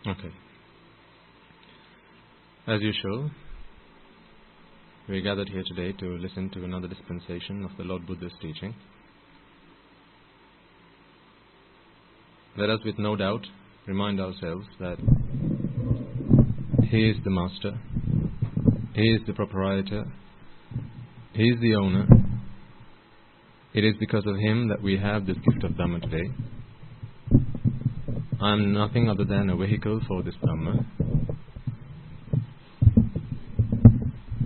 Okay. As usual, we gathered here today to listen to another dispensation of the Lord Buddha's teaching. Let us with no doubt remind ourselves that He is the Master, He is the Proprietor, He is the Owner. It is because of Him that we have this gift of Dhamma today. I am nothing other than a vehicle for this Dhamma.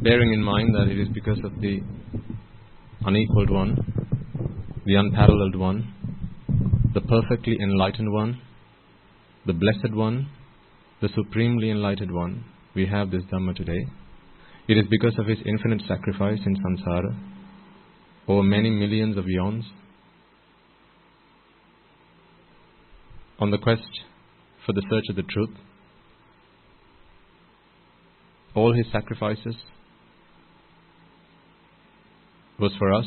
Bearing in mind that it is because of the unequaled one, the unparalleled one, the perfectly enlightened one, the blessed one, the supremely enlightened one, we have this Dhamma today. It is because of His infinite sacrifice in samsara, over many millions of eons, on the quest for the search of the truth. All His sacrifices was for us,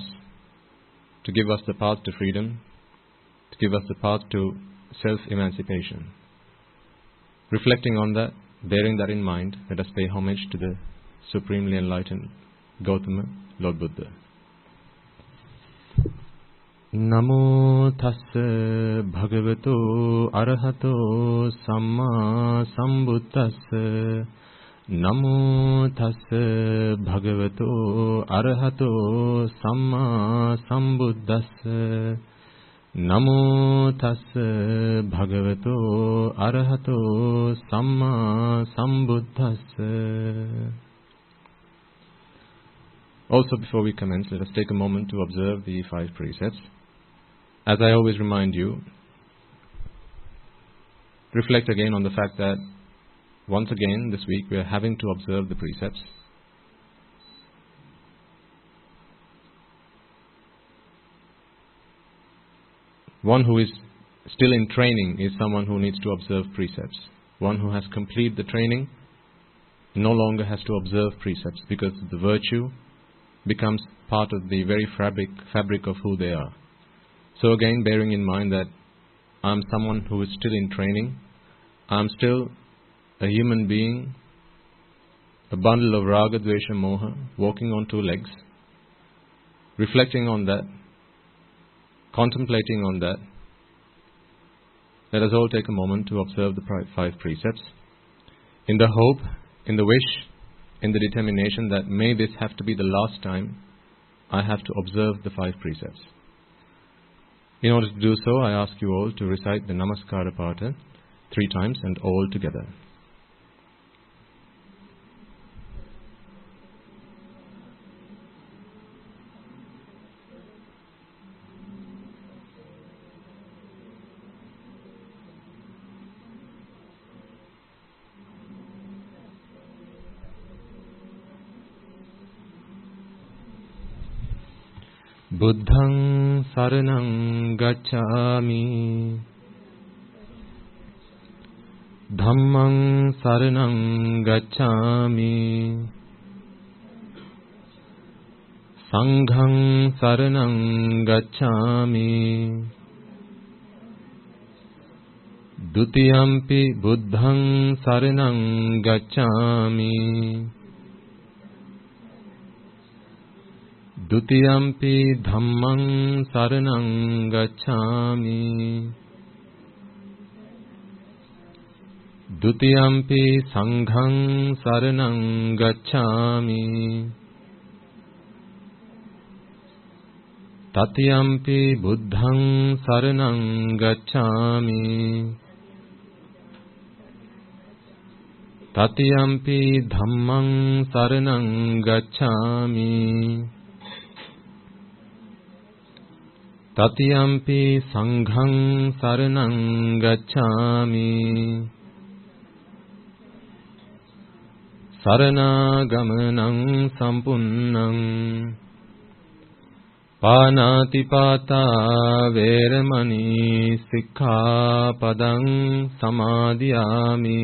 to give us the path to freedom, to give us the path to self-emancipation. Reflecting on that, bearing that in mind, let us pay homage to the supremely enlightened Gautama, Lord Buddha. Namo tassa bhagavato arahato samma sambuddhassa. Namo tassa bhagavato arahato samma sambuddhassa. Namo tassa bhagavato arahato samma sambuddhassa. Also, before we commence, let us take a moment to observe the 5 precepts. As I always remind you, reflect again on the fact that once again this week we are having to observe the precepts. One who is still in training is someone who needs to observe precepts. One who has completed the training no longer has to observe precepts because the virtue becomes part of the very fabric of who they are. So again, bearing in mind that I am someone who is still in training, I am still a human being, a bundle of raga, dvesha, moha, walking on 2 legs, reflecting on that, contemplating on that, let us all take a moment to observe the 5 precepts in the hope, in the wish, in the determination that may this have to be the last time I have to observe the 5 precepts. In order to do so, I ask you all to recite the Namaskara Pata 3 times and all together. Buddhaṃ saraṇaṃ gacchāmi, Dhammaṃ saraṇaṃ gacchāmi, Saṅghaṃ saraṇaṃ gacchāmi, Dutiyampi buddhaṃ saraṇaṃ gacchāmi, Dutiyampi dhammaṃ saraṇaṃ gacchāmi, Dutiyampi saṅghaṃ saraṇaṃ gacchāmi, Tatiyampi buddhaṃ saraṇaṃ gacchāmi, Tatiyampi dhammaṃ saraṇaṃ gacchāmi, Tatiyampi saṅghaṃ saraṇaṃ gacchāmi, Saranagamaṇaṃ sampunnaṃ, Pānātipātā vēramaṇī sikkhapaдаṃ samādhiyāmi,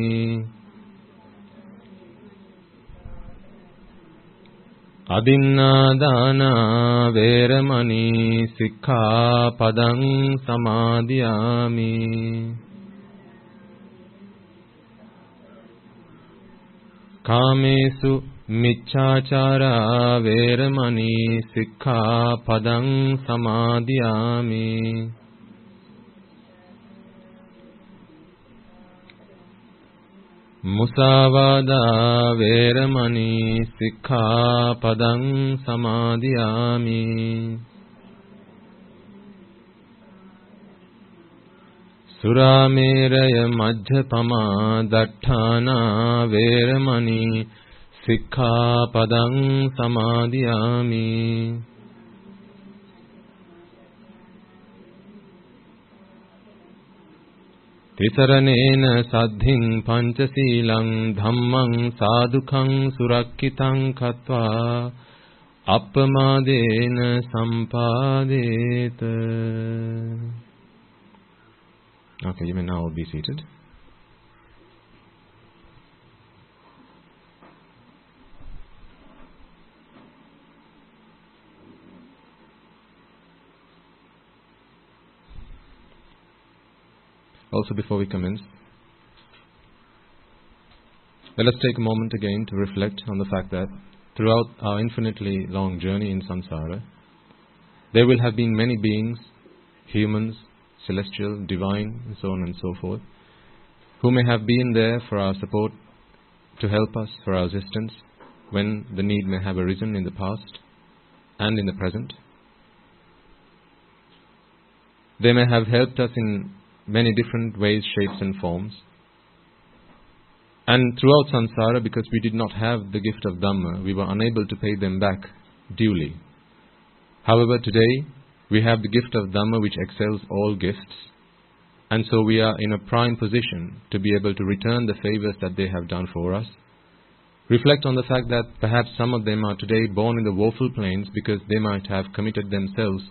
Adinādānā vēramaṇī sikkhapaдаṃ samādhiyāmi, Kamesu Michachara Veramani Sikkhapadang Samadhiyami. Musavada Veramani Sikkhapadang Samadhiyami. Surameraya Majjapama Datthana Veramani Sikkhapadang Samadhiyami. Tisaranena Saddhin Panchasilang Dhammang Sadhukhang Surakkitang Katva Appamadena Sampadeta. Okay, you may now be seated. Also, before we commence, let us take a moment again to reflect on the fact that throughout our infinitely long journey in samsara, there will have been many beings, humans, celestial, divine, and so on and so forth, who may have been there for our support, to help us for our existence, when the need may have arisen in the past and in the present. They may have helped us in many different ways, shapes and forms. And throughout samsara, because we did not have the gift of Dhamma, we were unable to pay them back duly. However, today, we have the gift of Dhamma which excels all gifts, and so we are in a prime position to be able to return the favors that they have done for us. Reflect on the fact that perhaps some of them are today born in the woeful planes because they might have committed themselves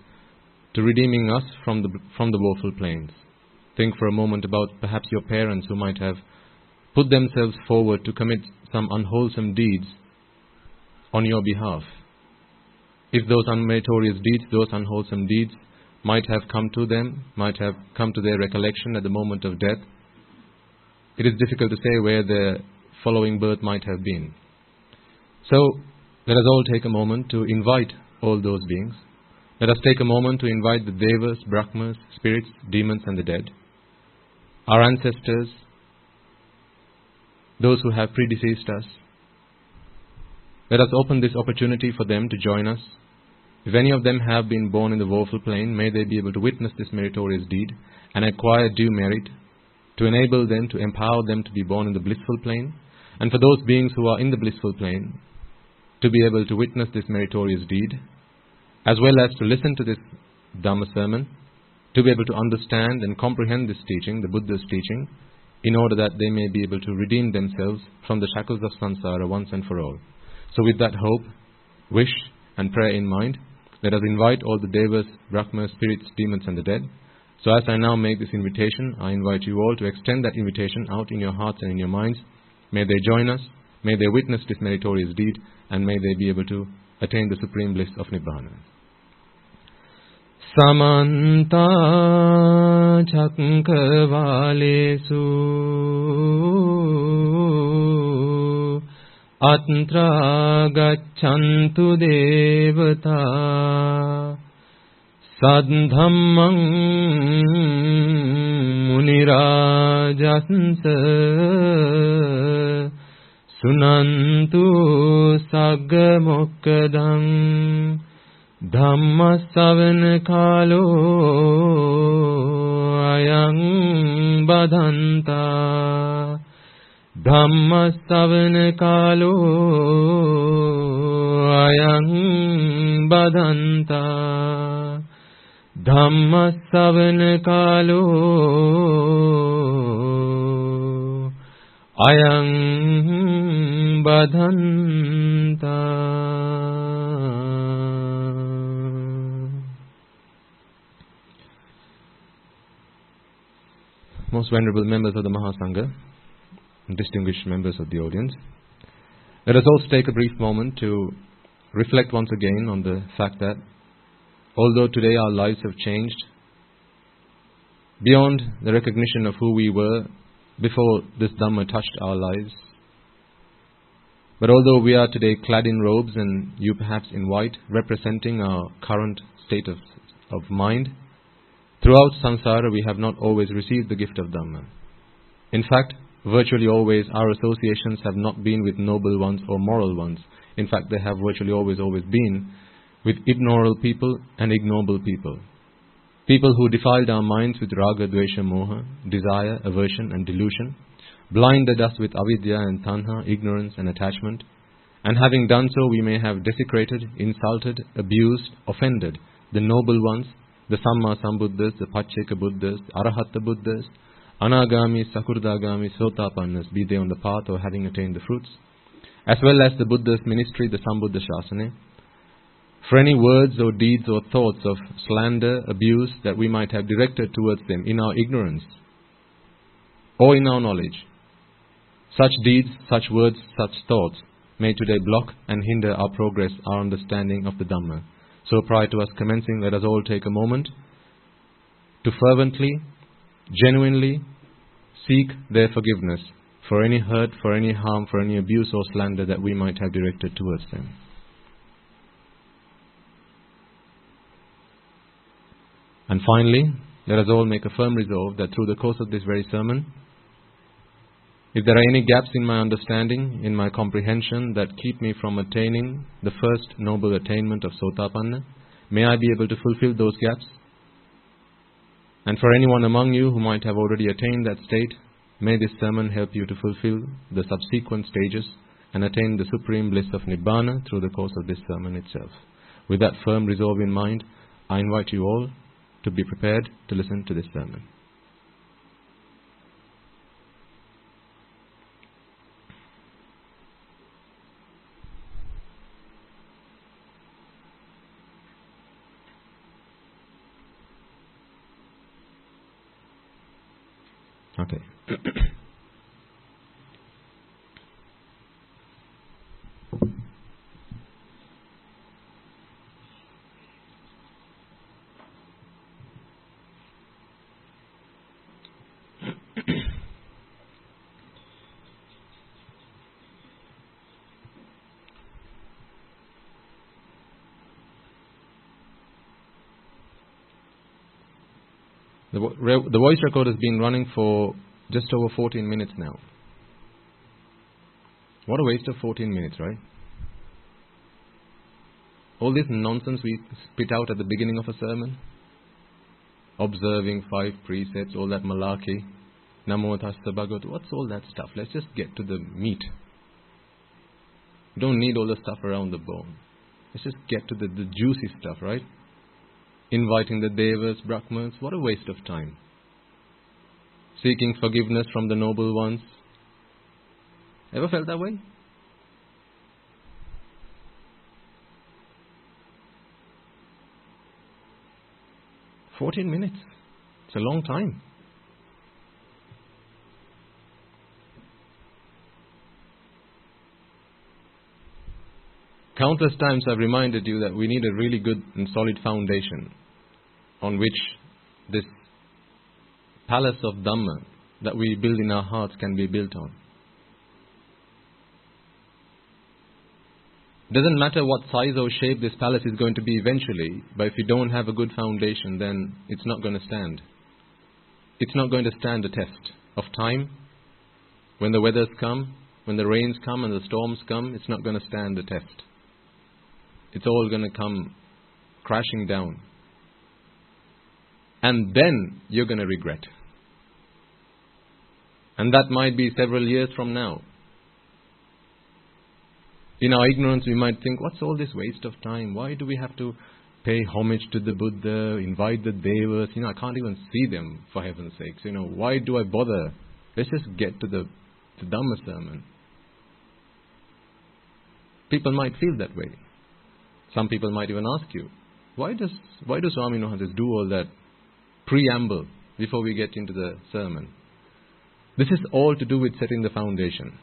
to redeeming us from the woeful planes. Think for a moment about perhaps your parents who might have put themselves forward to commit some unwholesome deeds on your behalf. If those unmeritorious deeds, those unwholesome deeds might have come to them, might have come to their recollection at the moment of death, it is difficult to say where their following birth might have been. So, let us all take a moment to invite all those beings. Let us take a moment to invite the devas, brahmas, spirits, demons and the dead, our ancestors, those who have predeceased us. Let us open this opportunity for them to join us. If any of them have been born in the woeful plane, may they be able to witness this meritorious deed and acquire due merit to enable them, to empower them to be born in the blissful plane. And for those beings who are in the blissful plane, to be able to witness this meritorious deed, as well as to listen to this Dhamma sermon, to be able to understand and comprehend this teaching, the Buddha's teaching, in order that they may be able to redeem themselves from the shackles of samsara once and for all. So with that hope, wish and prayer in mind, let us invite all the devas, brahmas, spirits, demons and the dead. So as I now make this invitation, I invite you all to extend that invitation out in your hearts and in your minds. May they join us, may they witness this meritorious deed, and may they be able to attain the supreme bliss of Nibbana. Samanta Chakravalesu Atra Gachantu Devata Sadhammang Munirajansa Sunantu Saggamokkadang Dhammasavana Kalo Ayang Badhanta Dhammasavana Kalo Ayang Badhanta Dhammasavana Kalo Ayang Badhanta. Most venerable members of the Mahasangha, distinguished members of the audience, let us also take a brief moment to reflect once again on the fact that although today our lives have changed beyond the recognition of who we were before this Dhamma touched our lives, But although we are today clad in robes and you perhaps in white, representing our current state of mind, throughout samsara we have not always received the gift of Dhamma. In fact, virtually always our associations have not been with noble ones or moral ones. In fact, they have virtually always been with immoral people and ignoble people. People who defiled our minds with raga, dvesha, moha, desire, aversion and delusion, blinded us with avidya and tanha, ignorance and attachment, and having done so we may have desecrated, insulted, abused, offended the noble ones, the Samma Sambuddhas, the Pacceka Buddhas, Arahata Buddhas, Anagami, Sakurdagami, Sotapannas, be they on the path or having attained the fruits, as well as the Buddha's ministry, the Sambuddha Shasana, for any words or deeds or thoughts of slander, abuse that we might have directed towards them in our ignorance or in our knowledge. Such deeds, such words, such thoughts may today block and hinder our progress, our understanding of the Dhamma. So prior to us commencing, let us all take a moment to fervently, genuinely seek their forgiveness for any hurt, for any harm, for any abuse or slander that we might have directed towards them. And finally, let us all make a firm resolve that through the course of this very sermon, if there are any gaps in my understanding, in my comprehension that keep me from attaining the first noble attainment of Sotapanna, may I be able to fulfill those gaps. And for anyone among you who might have already attained that state, may this sermon help you to fulfill the subsequent stages and attain the supreme bliss of Nibbana through the course of this sermon itself. With that firm resolve in mind, I invite you all to be prepared to listen to this sermon. Okay. The voice record has been running for just over 14 minutes now. What a waste of 14 minutes, right? All this nonsense we spit out at the beginning of a sermon. Observing 5 precepts, all that malarkey. Namo tassa bhagavata. What's all that stuff? Let's just get to the meat. We don't need all the stuff around the bone. Let's just get to the juicy stuff, right? Inviting the devas, brahmas. What a waste of time. Seeking forgiveness from the noble ones. Ever felt that way? "14 minutes. It's a long time. Countless times I've reminded you that we need a really good and solid foundation on which this palace of Dhamma that we build in our hearts can be built on. Doesn't matter what size or shape this palace is going to be eventually, but if you don't have a good foundation, then it's not going to stand. It's not going to stand the test of time. When the weathers come, when the rains come and the storms come, it's not going to stand the test. It's all going to come crashing down. And then you're going to regret. And that might be several years from now. In our ignorance, we might think, what's all this waste of time? Why do we have to pay homage to the Buddha, invite the devas? I can't even see them, for heaven's sakes. Why do I bother? Let's just get to the Dhamma sermon. People might feel that way. Some people might even ask you, why do Swami Nohansis do all that preamble before we get into the sermon? This is all to do with setting the foundation.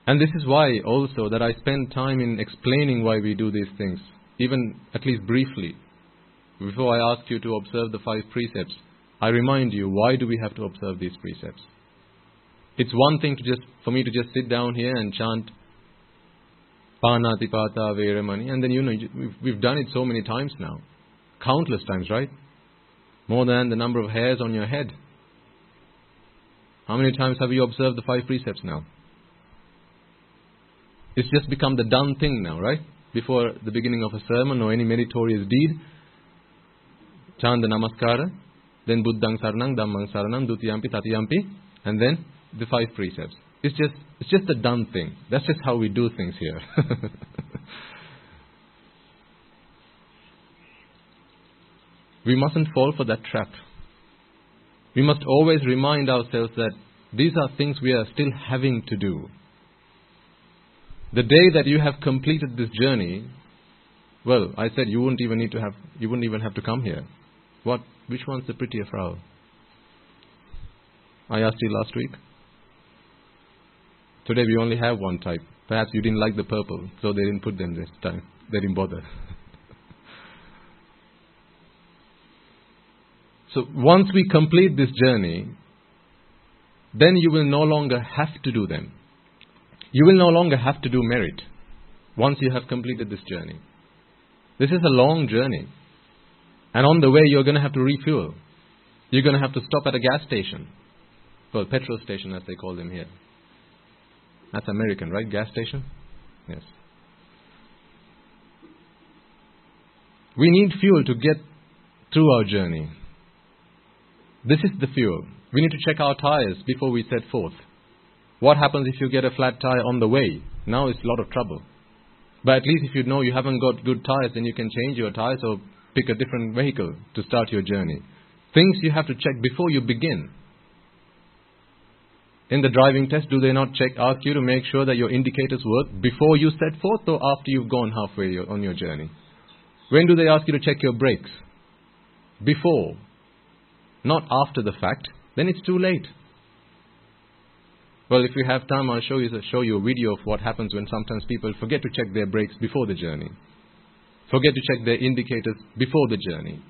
And this is why also that I spend time in explaining why we do these things, even at least briefly. Before I ask you to observe the 5 precepts, I remind you, why do we have to observe these precepts? It's one thing for me to just sit down here and chant Panatipata Veramani, and then we've done it so many times now. Countless times, right? More than the number of hairs on your head. How many times have you observed the 5 precepts now? It's just become the done thing now, right? Before the beginning of a sermon or any meritorious deed, chant the Namaskara, then Buddhang Saranang, Dhammang Saranang, Dutiyampi, Tatiyampi, and then the 5 precepts. It's just a done thing. That's just how we do things here. We mustn't fall for that trap. We must always remind ourselves that these are things we are still having to do. The day that you have completed this journey, well, I said you wouldn't even have to come here. Which one's the prettier Frau? I asked you last week. Today we only have one type. Perhaps you didn't like the purple, so they didn't put them this time. They didn't bother. So once we complete this journey, then you will no longer have to do them. You will no longer have to do merit once you have completed this journey. This is a long journey. And on the way, you're going to have to refuel. You're going to have to stop at a gas station. Well, petrol station as they call them here. That's American, right? Gas station? Yes. We need fuel to get through our journey. This is the fuel. We need to check our tires before we set forth. What happens if you get a flat tire on the way? Now it's a lot of trouble. But at least if you know you haven't got good tires, then you can change your tires or pick a different vehicle to start your journey. Things you have to check before you begin. In the driving test, do they not ask you to make sure that your indicators work before you set forth or after you've gone halfway on your journey? When do they ask you to check your brakes? Before. Not after the fact. Then it's too late. Well, if we have time, I'll show you a video of what happens when sometimes people forget to check their brakes before the journey. Forget to check their indicators before the journey.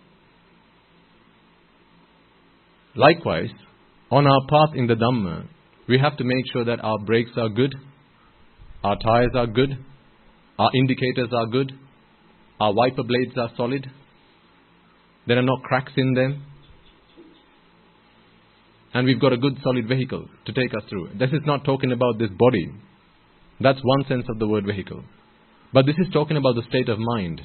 Likewise, on our path in the Dhamma, we have to make sure that our brakes are good, our tires are good, our indicators are good, our wiper blades are solid, there are no cracks in them, and we've got a good solid vehicle to take us through. This is not talking about this body. That's one sense of the word vehicle. But this is talking about the state of mind.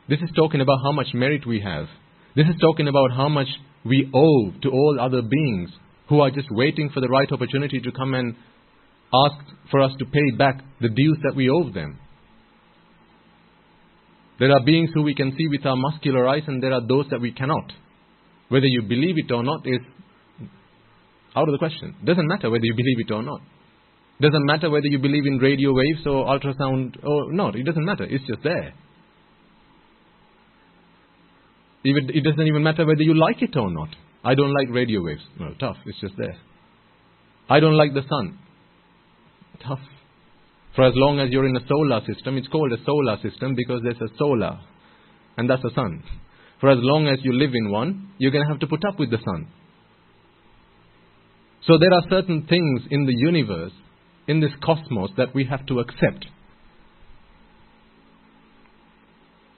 This is talking about how much merit we have. This is talking about how much we owe to all other beings who are just waiting for the right opportunity to come and ask for us to pay back the dues that we owe them. There are beings who we can see with our muscular eyes, and there are those that we cannot. Whether you believe it or not is out of the question. Doesn't matter whether you believe it or not. Doesn't matter whether you believe in radio waves or ultrasound or not. It doesn't matter. It's just there. It doesn't even matter whether you like it or not. I don't like radio waves. No, tough. It's just there. I don't like the sun. Tough. For as long as you're in a solar system, it's called a solar system because there's a solar. And that's the sun. For as long as you live in one, you're going to have to put up with the sun. So there are certain things in the universe, in this cosmos, that we have to accept.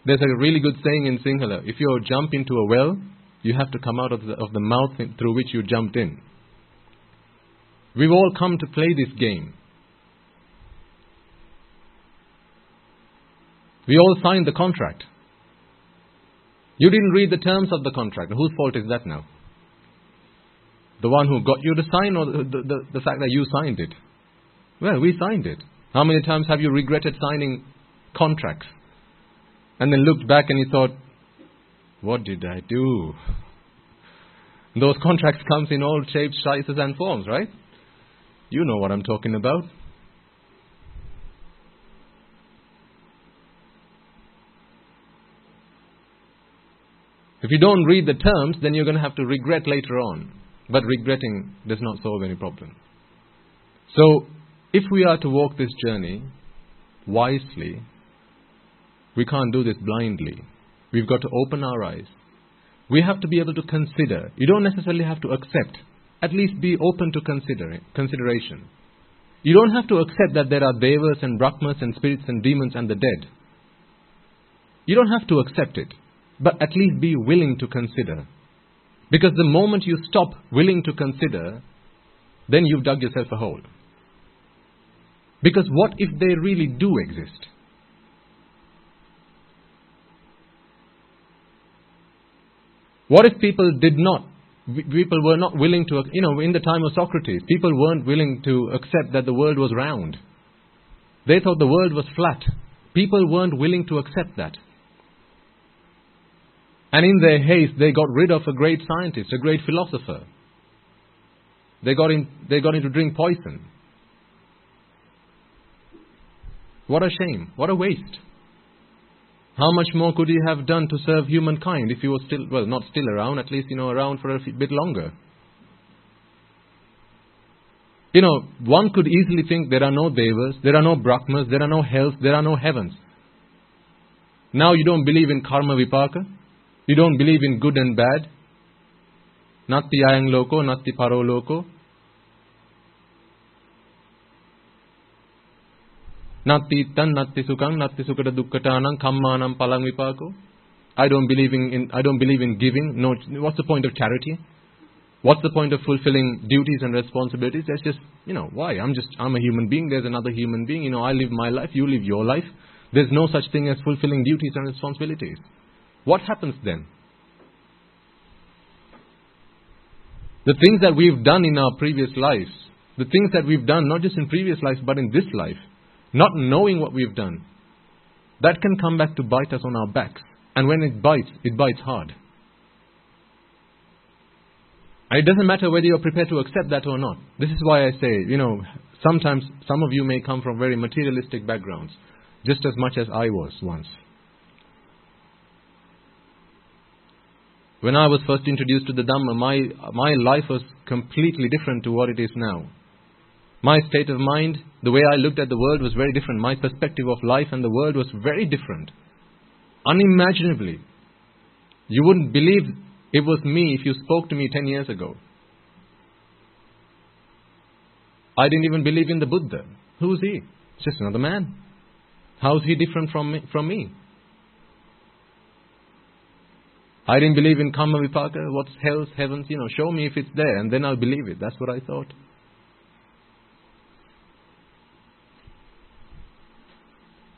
There's a really good saying in Sinhala. If you jump into a well, you have to come out of the mouth through which you jumped in. We've all come to play this game. We all signed the contract. You didn't read the terms of the contract. Whose fault is that now? The one who got you to sign, or the fact that you signed it? Well, we signed it. How many times have you regretted signing contracts? And then looked back and you thought, what did I do? Those contracts comes in all shapes, sizes and forms, right? You know what I'm talking about. If you don't read the terms, then you're going to have to regret later on. But regretting does not solve any problem. So, if we are to walk this journey wisely, we can't do this blindly. We've got to open our eyes. We have to be able to consider. You don't necessarily have to accept. at least be open to consideration. You don't have to accept that there are devas and brahmas and spirits and demons and the dead. You don't have to accept it, but at least be willing to consider. Because the moment you stop willing to consider, then you've dug yourself a hole. Because what if they really do exist? What if people were not willing to, in the time of Socrates, people weren't willing to accept that the world was round. They thought the world was flat. People weren't willing to accept that. And in their haste, they got rid of a great scientist, a great philosopher. They got him to drink poison. What a shame. What a waste. How much more could he have done to serve humankind if he was still, well, not still around, at least, around for a bit longer? One could easily think there are no devas, there are no brahmas, there are no hells, there are no heavens. Now you don't believe in karma vipaka. You don't believe in good and bad. Natti ayang loko, natti paro loko. Natti tan, natti sukang, natti sukata dukkatanang, kammanam palang vipako. I don't believe in giving. No, what's the point of charity? What's the point of fulfilling duties and responsibilities? That's just, why? I'm a human being. There's another human being. I live my life. You live your life. There's no such thing as fulfilling duties and responsibilities. What happens then? The things that we've done in our previous lives, the things that we've done not just in previous lives but in this life, not knowing what we've done, that can come back to bite us on our backs. And when it bites hard. And it doesn't matter whether you're prepared to accept that or not. This is why I say, sometimes some of you may come from very materialistic backgrounds, just as much as I was once. When I was first introduced to the Dhamma, my life was completely different to what it is now. My state of mind, the way I looked at the world was very different. My perspective of life and the world was very different. Unimaginably. You wouldn't believe it was me if you spoke to me 10 years ago. I didn't even believe in the Buddha. Who is he? It's just another man. How is he different from me? I didn't believe in karma vipaka. What's hells, heavens? Show me if it's there and then I'll believe it. That's what I thought.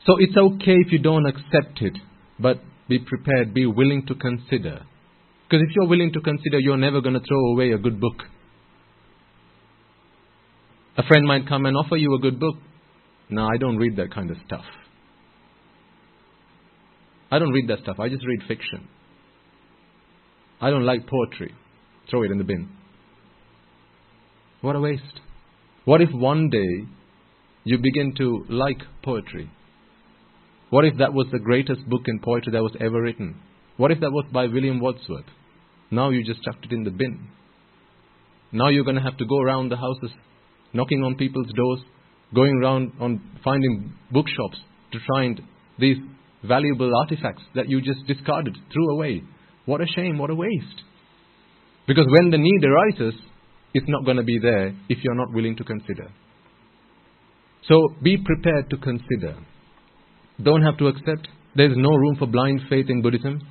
So it's okay if you don't accept it, but be prepared, be willing to consider. Because if you're willing to consider, you're never going to throw away a good book. A friend might come and offer you a good book. No, I don't read that kind of stuff. I don't read that stuff. I just read fiction. I don't like poetry. Throw it in the bin. What a waste. What if one day you begin to like poetry? What if that was the greatest book in poetry that was ever written? What if that was by William Wordsworth? Now you just chucked it in the bin. Now you're going to have to go around the houses, knocking on people's doors, going around on finding bookshops to find these valuable artifacts that you just discarded, threw away. What a shame, what a waste. Because when the need arises, it's not going to be there if you're not willing to consider. So be prepared to consider. Don't have to accept. There's no room for blind faith in Buddhism.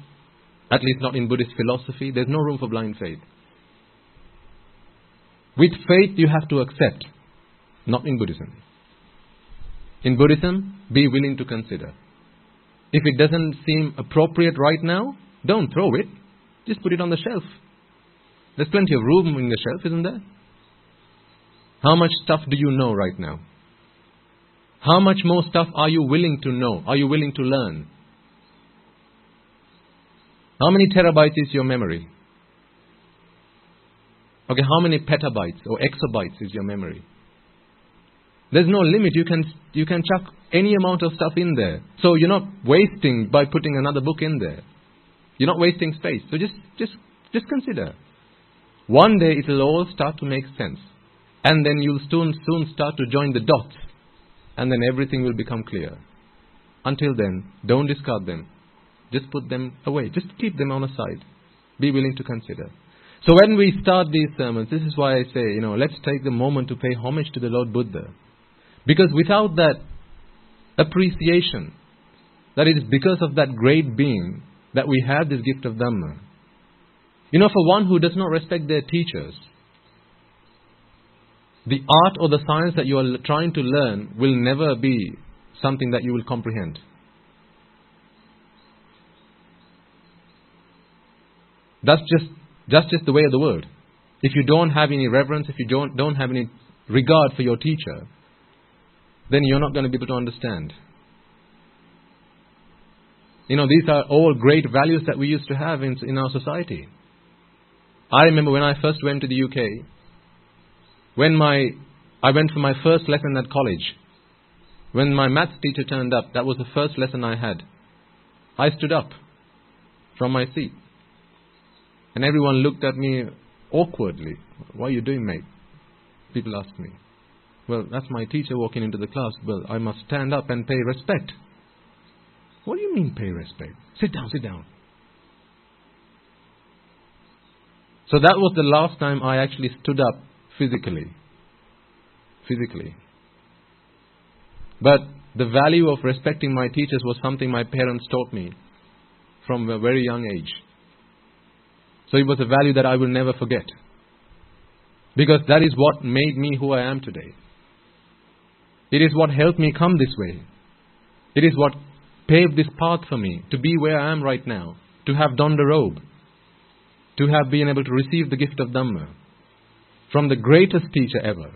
At least not in Buddhist philosophy. There's no room for blind faith. With faith you have to accept. Not in Buddhism. In Buddhism, be willing to consider. If it doesn't seem appropriate right now, don't throw it. Just put it on the shelf. There's plenty of room in the shelf, isn't there? How much stuff do you know right now? How much more stuff are you willing to know? Are you willing to learn? How many terabytes is your memory? Okay, how many petabytes or exabytes is your memory? There's no limit. You can chuck any amount of stuff in there. So you're not wasting by putting another book in there. You're not wasting space. So just consider. One day it'll all start to make sense. And then you'll soon start to join the dots. And then everything will become clear. Until then, don't discard them. Just put them away. Just keep them on a side. Be willing to consider. So when we start these sermons, this is why I say, let's take the moment to pay homage to the Lord Buddha. Because without that appreciation, that it is because of that great being that we have this gift of Dhamma. For one who does not respect their teachers, the art or the science that you are trying to learn will never be something that you will comprehend. That's just the way of the world. If you don't have any reverence, if you don't have any regard for your teacher, then you're not going to be able to understand. These are all great values that we used to have in our society. I remember when I first went to the UK, I went for my first lesson at college. When my maths teacher turned up, that was the first lesson I had. I stood up from my seat. And everyone looked at me awkwardly. What are you doing, mate? People asked me. Well, that's my teacher walking into the class. Well, I must stand up and pay respect. What do you mean pay respect? Sit down, sit down. So that was the last time I actually stood up physically. But the value of respecting my teachers was something my parents taught me from a very young age. So it was a value that I will never forget. Because that is what made me who I am today. It is what helped me come this way. It is what paved this path for me to be where I am right now. To have donned a robe. To have been able to receive the gift of Dhamma. From the greatest teacher ever.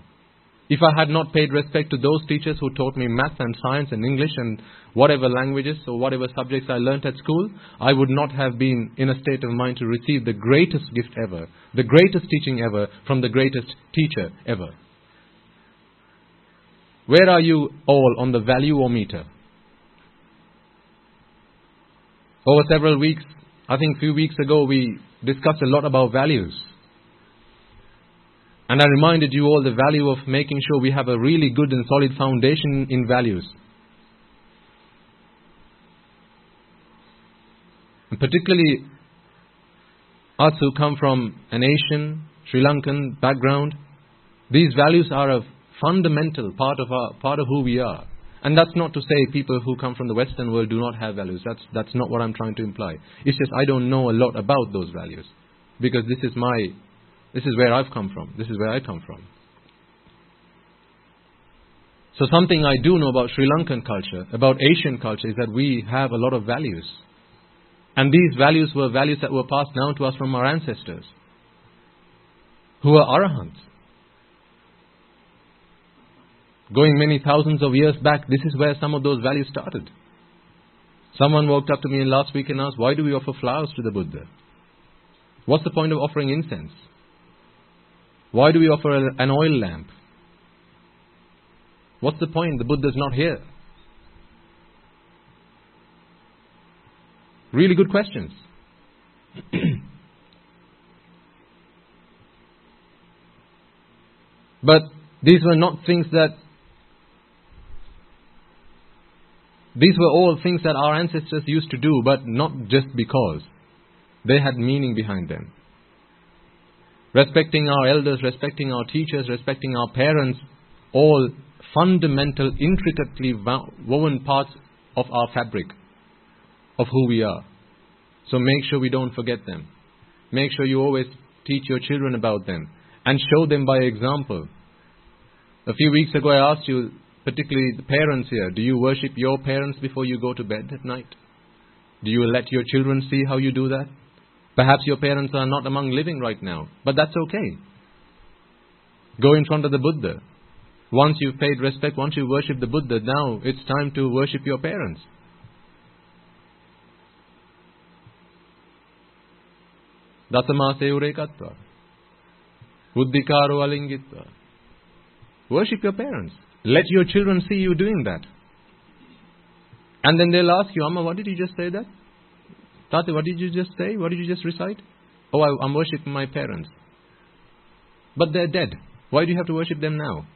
If I had not paid respect to those teachers who taught me math and science and English and whatever languages or whatever subjects I learnt at school, I would not have been in a state of mind to receive the greatest gift ever, the greatest teaching ever from the greatest teacher ever. Where are you all on the value-o-meter? Over several weeks, I think a few weeks ago, we discussed a lot about values. And I reminded you all the value of making sure we have a really good and solid foundation in values. And particularly us who come from an Asian, Sri Lankan background, these values are a fundamental part of who we are. And that's not to say people who come from the Western world do not have values. That's not what I'm trying to imply. It's just I don't know a lot about those values. Because this is where I've come from. This is where I come from. So something I do know about Sri Lankan culture, about Asian culture, is that we have a lot of values. And these values were values that were passed down to us from our ancestors, who are arahants. Going many thousands of years back, this is where some of those values started. Someone walked up to me last week and asked, why do we offer flowers to the Buddha? What's the point of offering incense? Why do we offer an oil lamp? What's the point? The Buddha's not here. Really good questions. But these were not things that... These were all things that our ancestors used to do, but not just because. They had meaning behind them. Respecting our elders, respecting our teachers, respecting our parents, all fundamental, intricately woven parts of our fabric, of who we are. So make sure we don't forget them. Make sure you always teach your children about them and show them by example. A few weeks ago I asked you, particularly the parents here, do you worship your parents before you go to bed at night? Do you let your children see how you do that? Perhaps your parents are not among living right now, but that's okay. Go in front of the Buddha. Once you've paid respect, once you worship the Buddha, now it's time to worship your parents. Dasamase urekatva. Buddhikaro alingitva. Worship your parents. Let your children see you doing that. And then they'll ask you, Amma, what did you just say that? Tate, what did you just say? What did you just recite? Oh, I'm worshipping my parents. But they're dead. Why do you have to worship them now?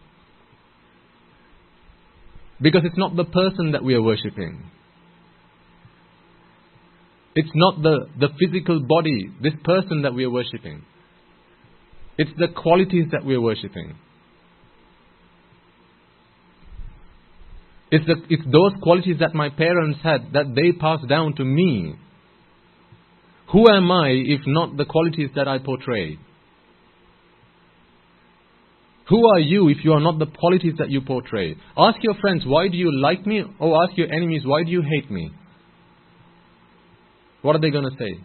Because it's not the person that we are worshipping. It's not the physical body, this person that we are worshipping. It's the qualities that we're worshipping. It's those qualities that my parents had, that they passed down to me. Who am I if not the qualities that I portray? Who are you if you are not the qualities that you portray? Ask your friends, why do you like me? Or ask your enemies, why do you hate me? What are they going to say?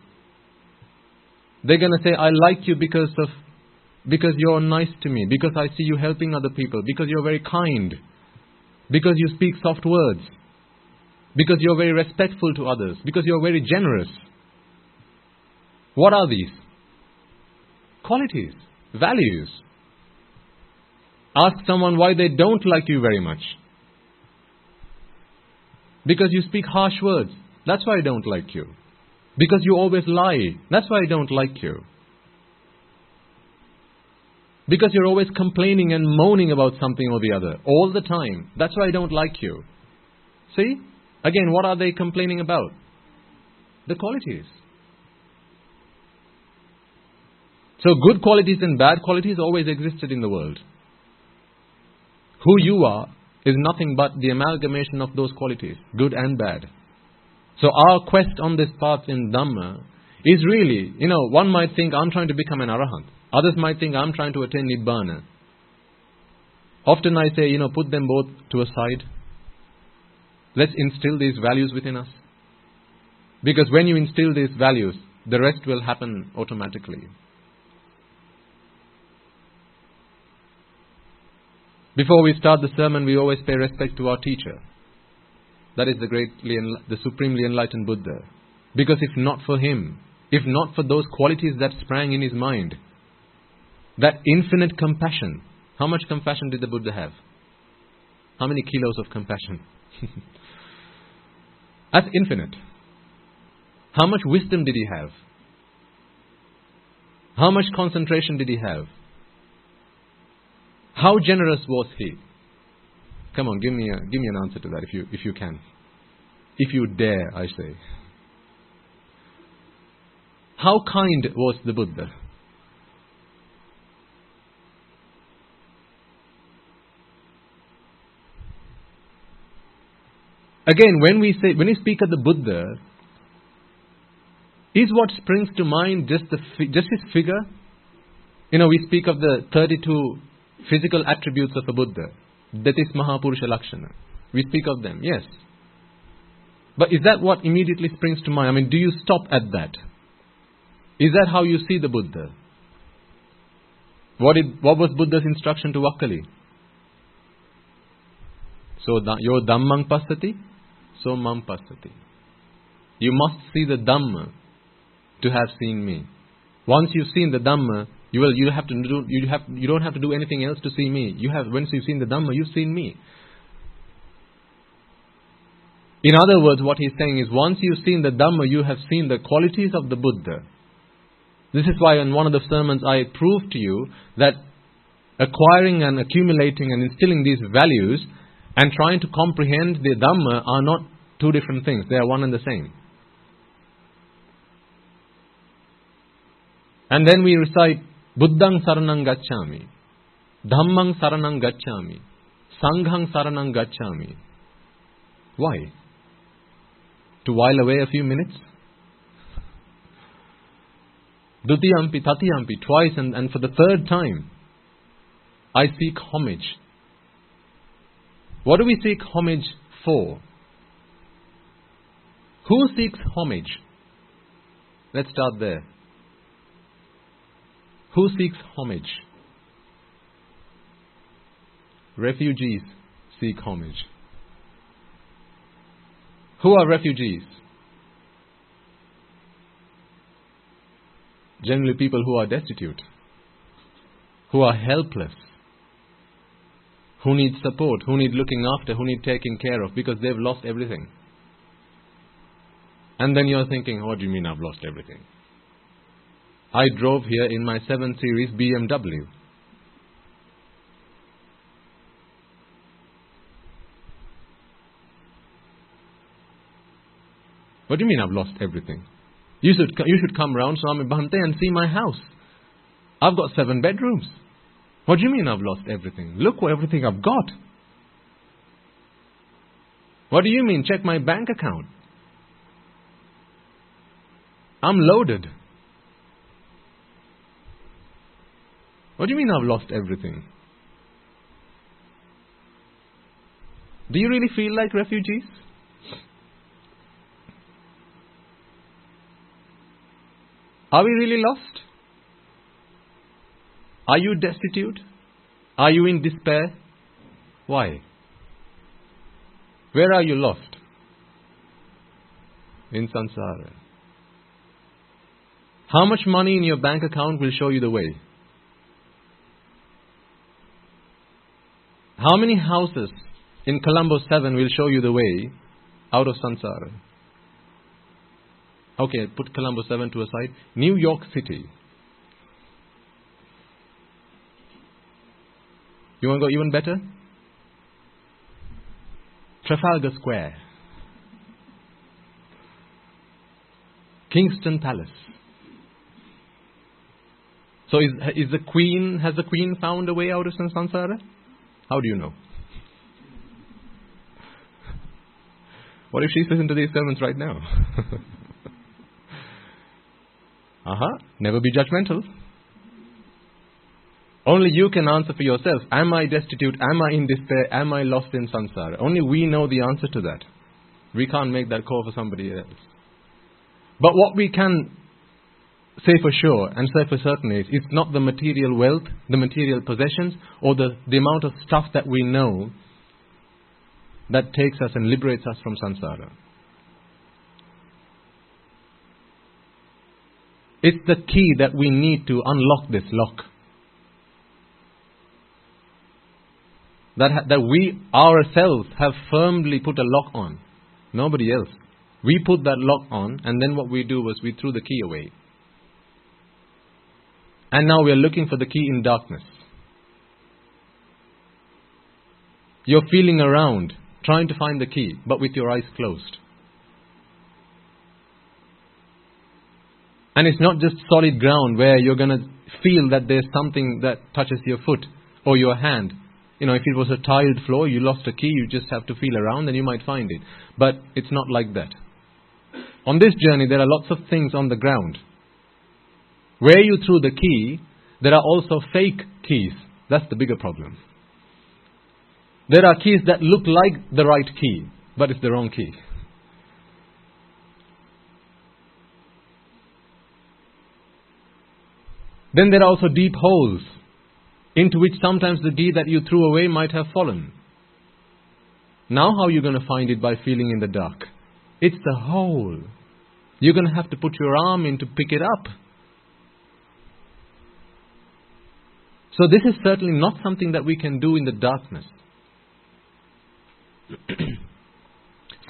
They're going to say, I like you because you're nice to me, because I see you helping other people, because you're very kind, because you speak soft words, because you're very respectful to others, because you're very generous. What are these? Qualities, values. Ask someone why they don't like you very much. Because you speak harsh words. That's why I don't like you. Because you always lie. That's why I don't like you. Because you're always complaining and moaning about something or the other. All the time. That's why I don't like you. See? Again, what are they complaining about? The qualities. So good qualities and bad qualities always existed in the world. Who you are is nothing but the amalgamation of those qualities, good and bad. So our quest on this path in Dhamma is really, one might think I'm trying to become an Arahant. Others might think I'm trying to attain Nibbana. Often I say, put them both to a side. Let's instill these values within us. Because when you instill these values, the rest will happen automatically. Before we start the sermon, we always pay respect to our teacher. That is the supremely enlightened Buddha. Because if not for him, if not for those qualities that sprang in his mind, that infinite compassion, how much compassion did the Buddha have? How many kilos of compassion? That's infinite. How much wisdom did he have? How much concentration did he have? How generous was he? Come on, give me an answer to that if you can. If you dare, I say. How kind was the Buddha? Again, when we speak of the Buddha, is what springs to mind just his figure? We speak of the 32 physical attributes of a Buddha. That is Mahapurusha Lakshana. We speak of them, yes. But is that what immediately springs to mind? Do you stop at that? Is that how you see the Buddha? What was Buddha's instruction to Vakkali? So, yo dhammang passati, so mam passati. You must see the Dhamma to have seen me. Once you've seen the Dhamma, you don't have to do anything else to see me. Once you've seen the Dhamma, you've seen me. In other words, what he's saying is, once you've seen the Dhamma, you have seen the qualities of the Buddha. This is why in one of the sermons I proved to you that acquiring and accumulating and instilling these values and trying to comprehend the Dhamma are not two different things. They are one and the same. And then we recite, Buddhang saranang gacchami, Dhammang saranang gacchami, Sanghang saranang gacchami. Why? To while away a few minutes? Dutiyampi, tatiyampi, twice and for the third time, I seek homage. What do we seek homage for? Who seeks homage? Let's start there. Who seeks homage? Refugees seek homage. Who are refugees? Generally people who are destitute, who are helpless, who need support, who need looking after, who need taking care of because they've lost everything. And then you're thinking, what do you mean I've lost everything? I drove here in my 7 Series BMW. What do you mean I've lost everything? You should come round Swami Bhante and see my house. I've got 7 bedrooms. What do you mean I've lost everything? Look what everything I've got. What do you mean? Check my bank account. I'm loaded. What do you mean I've lost everything? Do you really feel like refugees? Are we really lost? Are you destitute? Are you in despair? Why? Where are you lost? In samsara. How much money in your bank account will show you the way? How many houses in Colombo 7 will show you the way out of samsara? Okay, put Colombo 7 to a side. New York City. You want to go even better? Trafalgar Square. Kingston Palace. So has the Queen found a way out of samsara? How do you know? What if she's listening to these sermons right now? Never be judgmental. Only you can answer for yourself. Am I destitute? Am I in despair? Am I lost in samsara? Only we know the answer to that. We can't make that call for somebody else. But what we can say for sure and say for certain is, it's not the material wealth, the material possessions, or the amount of stuff that we know that takes us and liberates us from samsara. It's the key that we need to unlock this lock. That we ourselves have firmly put a lock on. Nobody else. We put that lock on, and then what we do was we threw the key away. And now we are looking for the key in darkness. You're feeling around, trying to find the key, but with your eyes closed. And it's not just solid ground where you're going to feel that there's something that touches your foot or your hand. You know, if it was a tiled floor, you lost a key, you just have to feel around and you might find it. But it's not like that. On this journey, there are lots of things on the ground. Where you threw the key, there are also fake keys. That's the bigger problem. There are keys that look like the right key, but it's the wrong key. Then there are also deep holes into which sometimes the key that you threw away might have fallen. Now how are you going to find it by feeling in the dark? It's the hole. You're going to have to put your arm in to pick it up. So this is certainly not something that we can do in the darkness.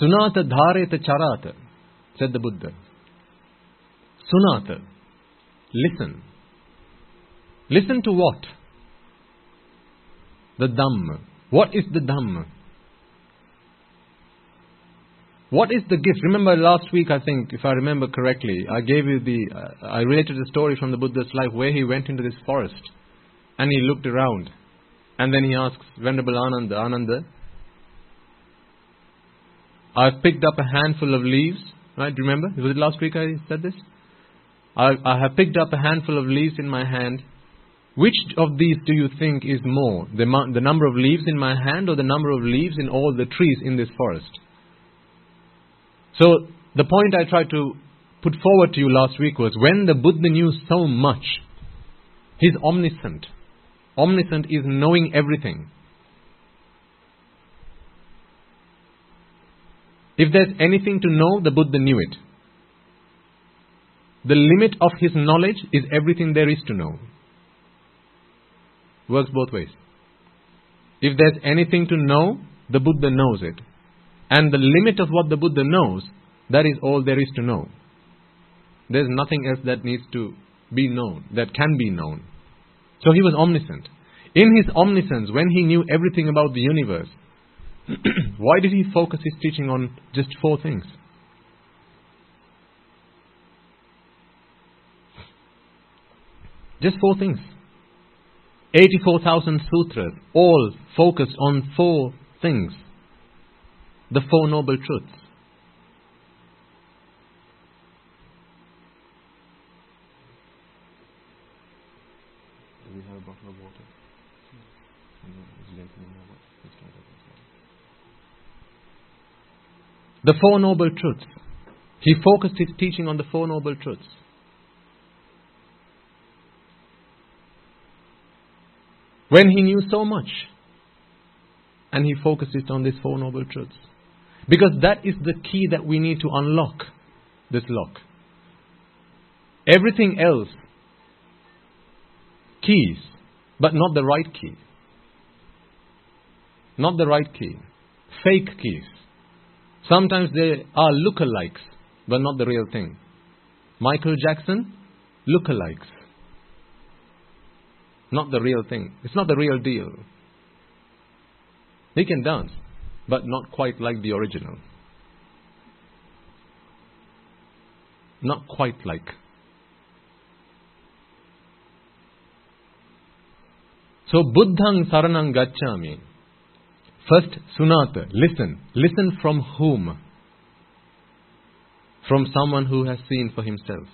Sunata dhareta charata, said the Buddha. Sunata, listen. Listen to what? The Dhamma. What is the Dhamma? What is the gift? Remember last week, I think, if I remember correctly, I gave you I related a story from the Buddha's life where he went into this forest and he looked around. And then he asks Venerable Ananda, I've picked up a handful of leaves. Right, remember? Was it last week I said this? I have picked up a handful of leaves in my hand. Which of these do you think is more? The number of leaves in my hand or the number of leaves in all the trees in this forest? So, the point I tried to put forward to you last week was, when the Buddha knew so much, he's omniscient. Omniscient is knowing everything. If there's anything to know, the Buddha knew it. The limit of his knowledge is everything there is to know. Works both ways. If there's anything to know, the Buddha knows it. And the limit of what the Buddha knows, that is all there is to know. There's nothing else that needs to be known, that can be known. So he was omniscient. In his omniscience, when he knew everything about the universe, why did he focus his teaching on just 4 things? Just 4 things. 84,000 sutras, all focused on 4 things. The 4 noble truths. Do we have a bottle of water? The 4 noble truths. He focused his teaching on the 4 noble truths. When he knew so much, and he focused it on these 4 noble truths. Because that is the key that we need to unlock this lock. Everything else, keys, but not the right key. Not the right key. Fake keys. Sometimes they are lookalikes, but not the real thing. Michael Jackson, lookalikes. Not the real thing. It's not the real deal. He can dance, but not quite like the original. Not quite like. So, Buddhang Saranang Gacchami. First, Sunata, listen. Listen from whom? From someone who has seen for himself.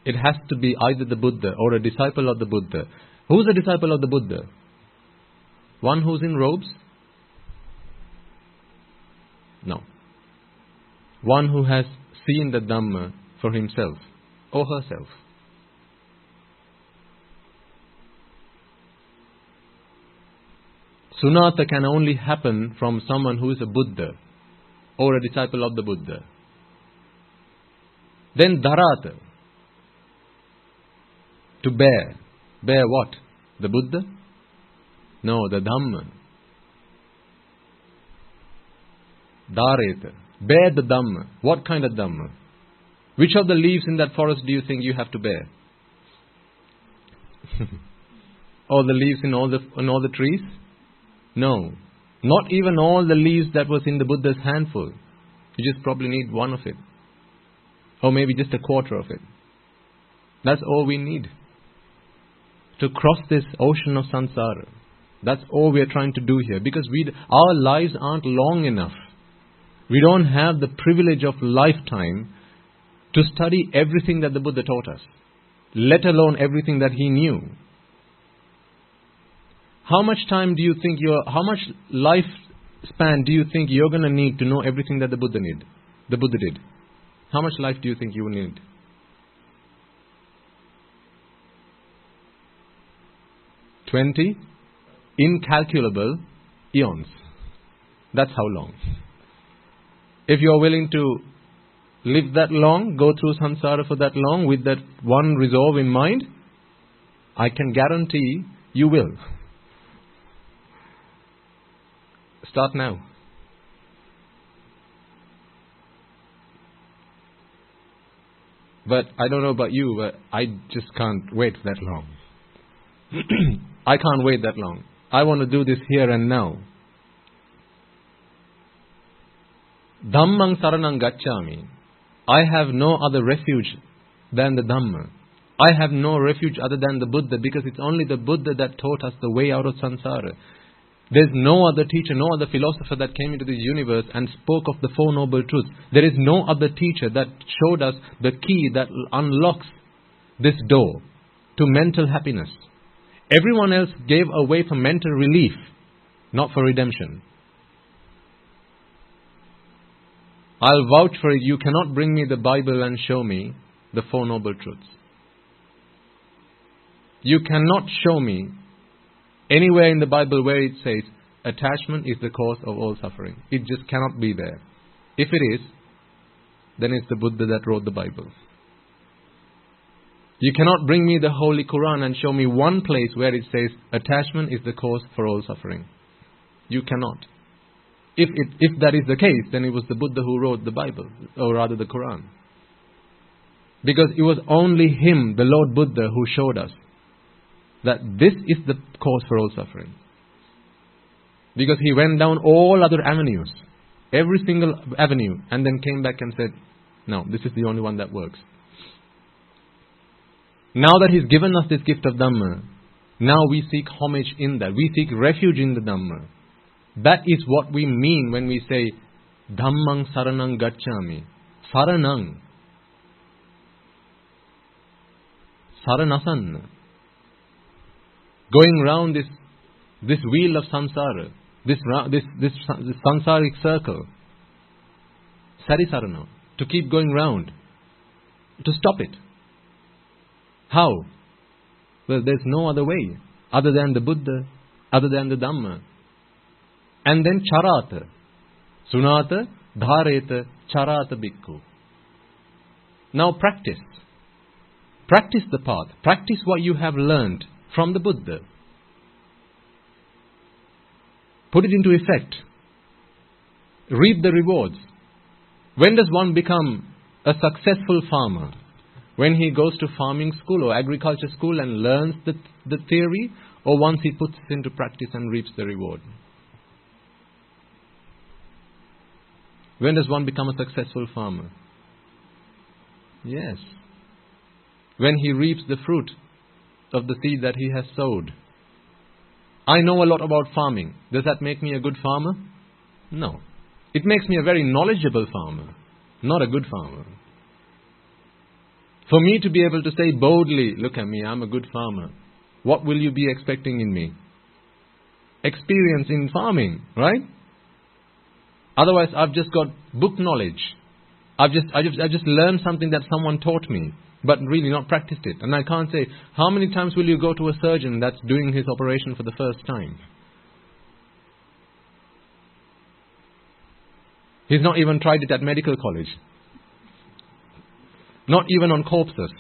It has to be either the Buddha or a disciple of the Buddha. Who's a disciple of the Buddha? One who's in robes? No. One who has seen the Dhamma for himself or herself. Sunata can only happen from someone who is a Buddha or a disciple of the Buddha. Then Dharata. To bear. Bear what? The Buddha? No, the Dhamma. Dhareta. Bear the Dhamma. What kind of Dhamma? Which of the leaves in that forest do you think you have to bear? All the leaves in all the trees? No. Not even all the leaves that was in the Buddha's handful. You just probably need one of it. Or maybe just a quarter of it. That's all we need to cross this ocean of samsara. That's all we are trying to do here. Because our lives aren't long enough. We don't have the privilege of lifetime to study everything that the Buddha taught us. Let alone everything that he knew. How much time do you think how much lifespan do you think you're going to need to know everything that the Buddha did? How much life do you think you will need? 20 incalculable eons. That's how long. If you're willing to live that long, go through samsara for that long, with that one resolve in mind, I can guarantee you will. Start now. But I don't know about you, but I just can't wait that long. I can't wait that long. I want to do this here and now. Dhammang saranang gacchami. I have no other refuge than the Dhamma. I have no refuge other than the Buddha, because it's only the Buddha that taught us the way out of samsara. There's no other teacher, no other philosopher that came into this universe and spoke of the 4 noble truths. There is no other teacher that showed us the key that unlocks this door to mental happiness. Everyone else gave away for mental relief, not for redemption. I'll vouch for it. You cannot bring me the Bible and show me the 4 noble truths. You cannot show me anywhere in the Bible where it says attachment is the cause of all suffering. It just cannot be there. If it is, then it's the Buddha that wrote the Bible. You cannot bring me the Holy Quran and show me one place where it says attachment is the cause for all suffering. You cannot. If that is the case, then it was the Buddha who wrote the Bible, or rather the Quran. Because it was only him, the Lord Buddha, who showed us that this is the cause for all suffering. Because he went down all other avenues, every single avenue, and then came back and said, no, this is the only one that works. Now that He's given us this gift of Dhamma, now we seek homage in that. We seek refuge in the Dhamma. That is what we mean when we say, Dhammang saranang gacchami. Saranang. Saranasan. Going round this wheel of samsara, this samsaric circle. Sarisarana. To keep going round. To stop it. How? Well, there's no other way other than the Buddha, other than the Dhamma. And then charata. Sunata, dhareta, charata bhikkhu. Now practice. Practice the path. Practice what you have learned from the Buddha. Put it into effect. Reap the rewards. When does one become a successful farmer? When he goes to farming school or agriculture school and learns the theory, or once he puts it into practice and reaps the reward? When does one become a successful farmer? Yes. When he reaps the fruit of the seed that he has sowed. I know a lot about farming. Does that make me a good farmer? No. It makes me a very knowledgeable farmer, not a good farmer. For me to be able to say boldly, look at me, I'm a good farmer. What will you be expecting in me? Experience in farming, right? Otherwise, I've just got book knowledge. I've just learned something that someone taught me, but really not practiced it. And I can't say, how many times will you go to a surgeon that's doing his operation for the first time? He's not even tried it at medical college. Not even on corpses.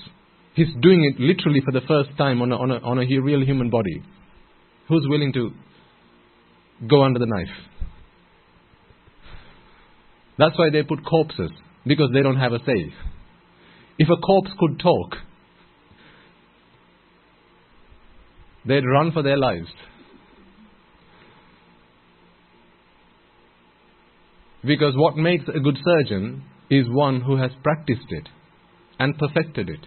He's doing it literally for the first time on a real human body. Who's willing to go under the knife? That's why they put corpses, because they don't have a say. If a corpse could talk, they'd run for their lives. Because what makes a good surgeon is one who has practiced it and perfected it.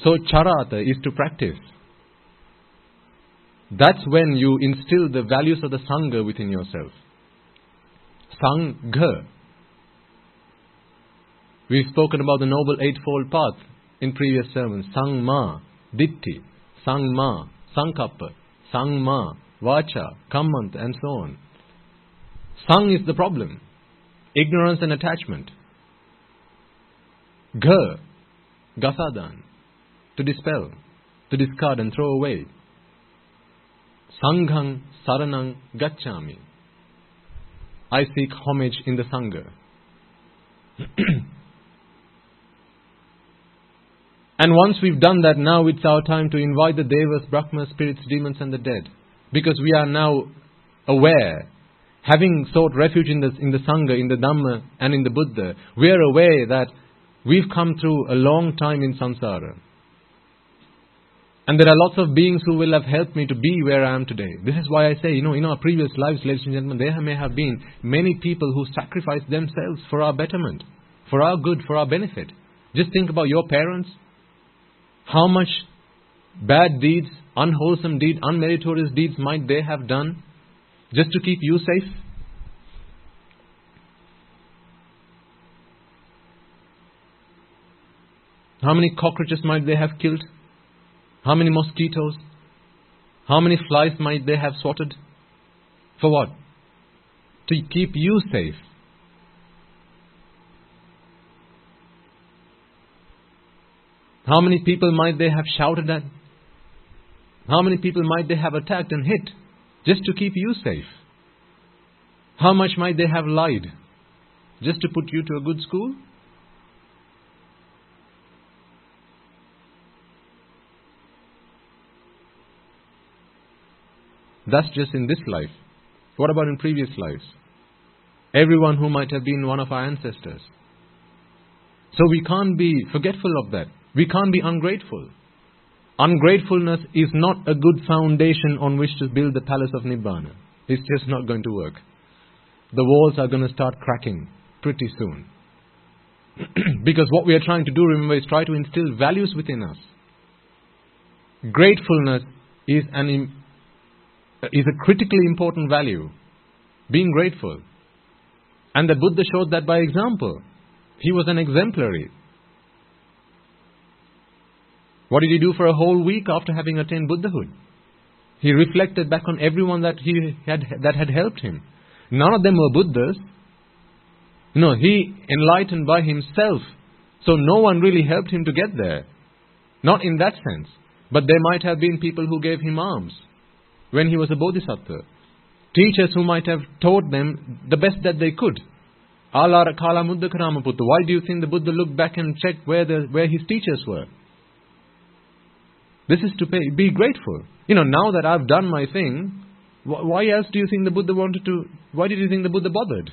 So charata is to practice. That's when you instill the values of the Sangha within yourself. Sangha. We've spoken about the Noble Eightfold Path in previous sermons. Sangma, Ditti, Sangma, Sankappa, Sangma, Vacha, Kammanta, and so on. Sang is the problem. Ignorance and attachment. Gha, Gasadan, to dispel, to discard and throw away. Sanghang Saranang Gacchami. I seek homage in the Sangha. And once we've done that, now it's our time to invite the Devas, Brahmas, spirits, demons and the dead. Because we are now aware, having sought refuge in the Sangha, in the Dhamma and in the Buddha, we are aware that we've come through a long time in samsara. And there are lots of beings who will have helped me to be where I am today. This is why I say, in our previous lives, ladies and gentlemen, there may have been many people who sacrificed themselves for our betterment, for our good, for our benefit. Just think about your parents. How much bad deeds, unwholesome deeds, unmeritorious deeds might they have done just to keep you safe? How many cockroaches might they have killed? How many mosquitoes? How many flies might they have swatted? For what? To keep you safe. How many people might they have shouted at? How many people might they have attacked and hit just to keep you safe? How much might they have lied just to put you to a good school? That's just in this life. What about in previous lives? Everyone who might have been one of our ancestors. So we can't be forgetful of that. We can't be ungrateful. Ungratefulness is not a good foundation on which to build the palace of Nibbana. It's just not going to work. The walls are going to start cracking pretty soon. Because what we are trying to do, remember, is try to instill values within us. Gratefulness is a critically important value. Being grateful. And the Buddha showed that by example. He was an exemplary. What did he do for a whole week after having attained Buddhahood? He reflected back on everyone that had helped him. None of them were Buddhas. No, he enlightened by himself. So no one really helped him to get there. Not in that sense. But there might have been people who gave him alms when he was a bodhisattva. Teachers who might have taught them the best that they could. Alara Kala Muddakaramaputta. Why do you think the Buddha looked back and checked where his teachers were? This is to be grateful. Now that I've done my thing, why else do you think the Buddha why did you think the Buddha bothered?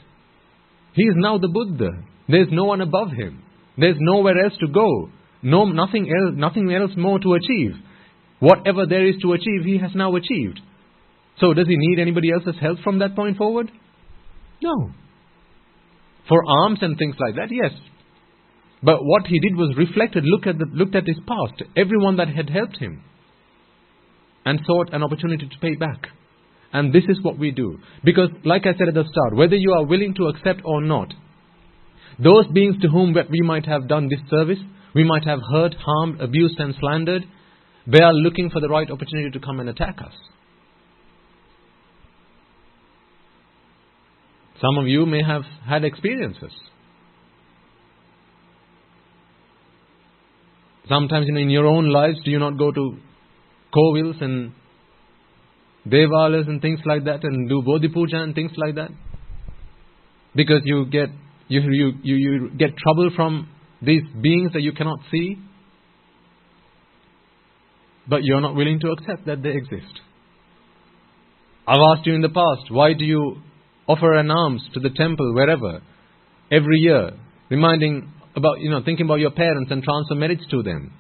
He is now the Buddha. There's no one above him. There's nowhere else to go. Nothing else more to achieve. Whatever there is to achieve, he has now achieved. So does he need anybody else's help from that point forward? No. For alms and things like that, yes. But what he did was reflected, looked at his past, everyone that had helped him, and sought an opportunity to pay back. And this is what we do. Because, like I said at the start, whether you are willing to accept or not, those beings to whom we might have done this service, we might have hurt, harmed, abused and slandered, they are looking for the right opportunity to come and attack us. Some of you may have had experiences. Sometimes in your own lives, do you not go to kovils and devalas and things like that and do bodhi puja and things like that? Because you get trouble from these beings that you cannot see, but you're not willing to accept that they exist. I've asked you in the past, why do you offer an alms to the temple wherever every year, reminding about, thinking about your parents and transfer merits to them?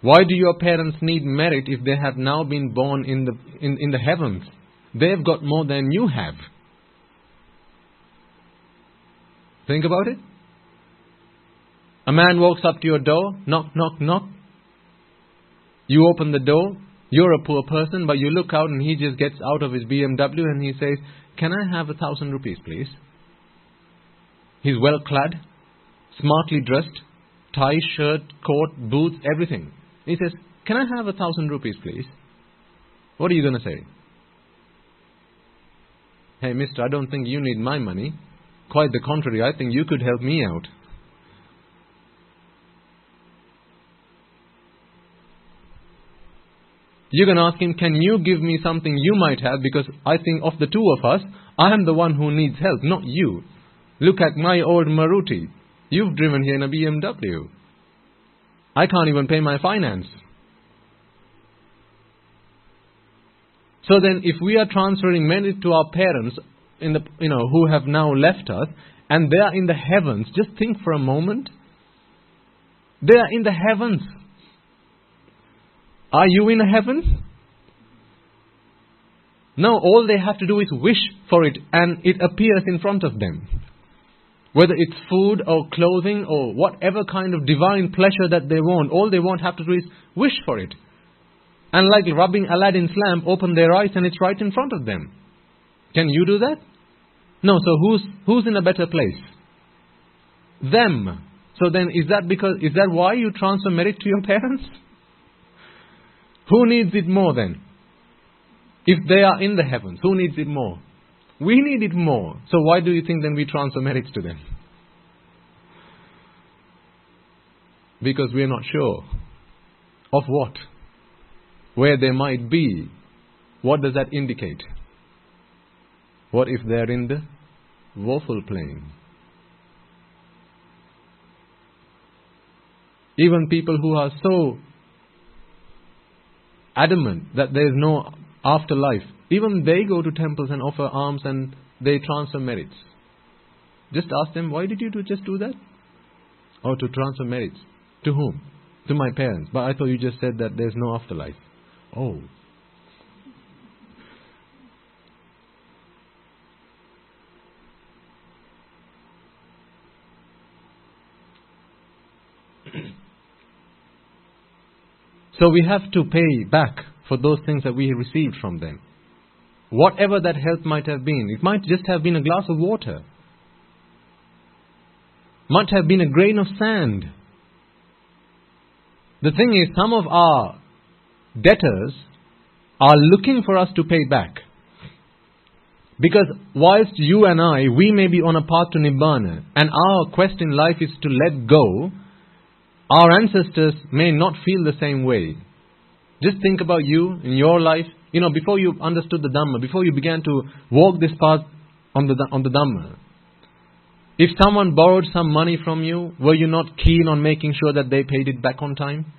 Why do your parents need merit if they have now been born in the heavens? They've got more than you have. Think about it. A man walks up to your door, knock, knock, knock. You open the door. You're a poor person, but you look out and he just gets out of his BMW and he says, "Can I have 1,000 rupees, please?" He's well clad, smartly dressed, tie, shirt, coat, boots, everything. He says, "Can I have 1,000 rupees, please?" What are you going to say? "Hey, mister, I don't think you need my money. Quite the contrary, I think you could help me out." You're going to ask him, "Can you give me something you might have? Because I think of the two of us, I am the one who needs help, not you. Look at my old Maruti. You've driven here in a BMW. I can't even pay my finance." So then, if we are transferring merit to our parents, who have now left us, and they are in the heavens, just think for a moment. They are in the heavens. Are you in heaven? No, all they have to do is wish for it, and it appears in front of them. Whether it's food or clothing or whatever kind of divine pleasure that they want, all they have to do is wish for it. And like rubbing Aladdin's lamp, open their eyes and it's right in front of them. Can you do that? No, so who's in a better place? Them. So then is that why you transfer merit to your parents? Who needs it more then? If they are in the heavens, who needs it more? We need it more. So why do you think then we transfer merits to them? Because we are not sure of what, where they might be. What does that indicate? What if they are in the woeful plane? Even people who are so adamant that there is no afterlife, even they go to temples and offer alms and they transfer merits. Just ask them, why did you just do that? Or to transfer merits. To whom? To my parents. But I thought you just said that there's no afterlife. Oh. So we have to pay back for those things that we received from them. Whatever that help might have been. It might just have been a glass of water. Might have been a grain of sand. The thing is, some of our debtors are looking for us to pay back. Because whilst you and I, we may be on a path to Nibbana, and our quest in life is to let go, our ancestors may not feel the same way. Just think about you in your life. Before you understood the Dhamma, before you began to walk this path on the Dhamma, if someone borrowed some money from you, were you not keen on making sure that they paid it back on time?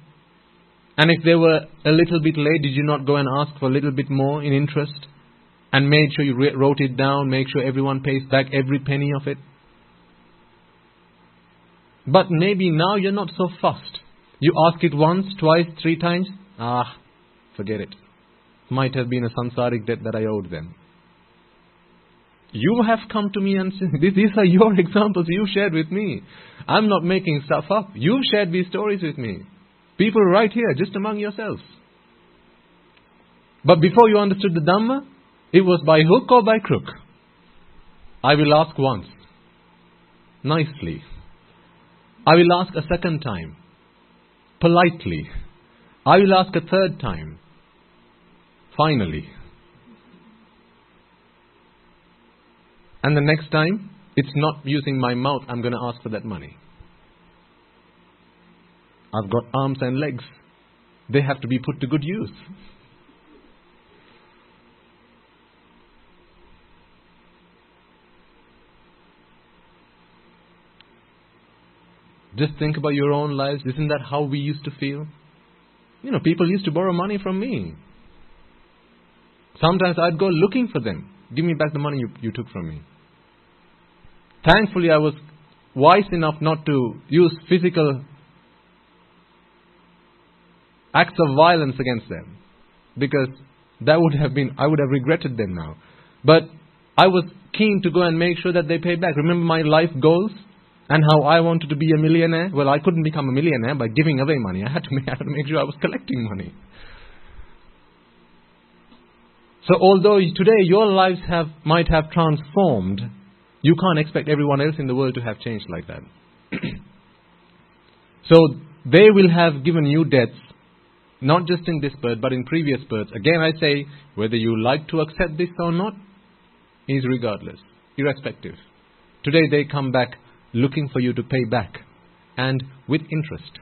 And if they were a little bit late, did you not go and ask for a little bit more in interest? And made sure you wrote it down, make sure everyone pays back every penny of it? But maybe now you're not so fussed. You ask it once, twice, 3 times. Forget it. Might have been a samsaric debt that I owed them. You have come to me and said, these are your examples you shared with me. I'm not making stuff up. You've shared these stories with me. People right here, just among yourselves. But before you understood the Dhamma, it was by hook or by crook. I will ask once. Nicely. I will ask a second time. Politely. I will ask a third time. Finally. And the next time, it's not using my mouth, I'm going to ask for that money. I've got arms and legs. They have to be put to good use. Just think about your own lives. Isn't that how we used to feel? People used to borrow money from me. Sometimes I'd go looking for them. Give me back the money you took from me. Thankfully, I was wise enough not to use physical acts of violence against them. Because I would have regretted them now. But I was keen to go and make sure that they pay back. Remember my life goals? And how I wanted to be a millionaire? Well, I couldn't become a millionaire by giving away money. I had to make sure I was collecting money. So although today your lives might have transformed, you can't expect everyone else in the world to have changed like that. So they will have given you debts, not just in this birth, but in previous births. Again, I say, whether you like to accept this or not, is regardless, irrespective. Today they come back looking for you to pay back, and with interest.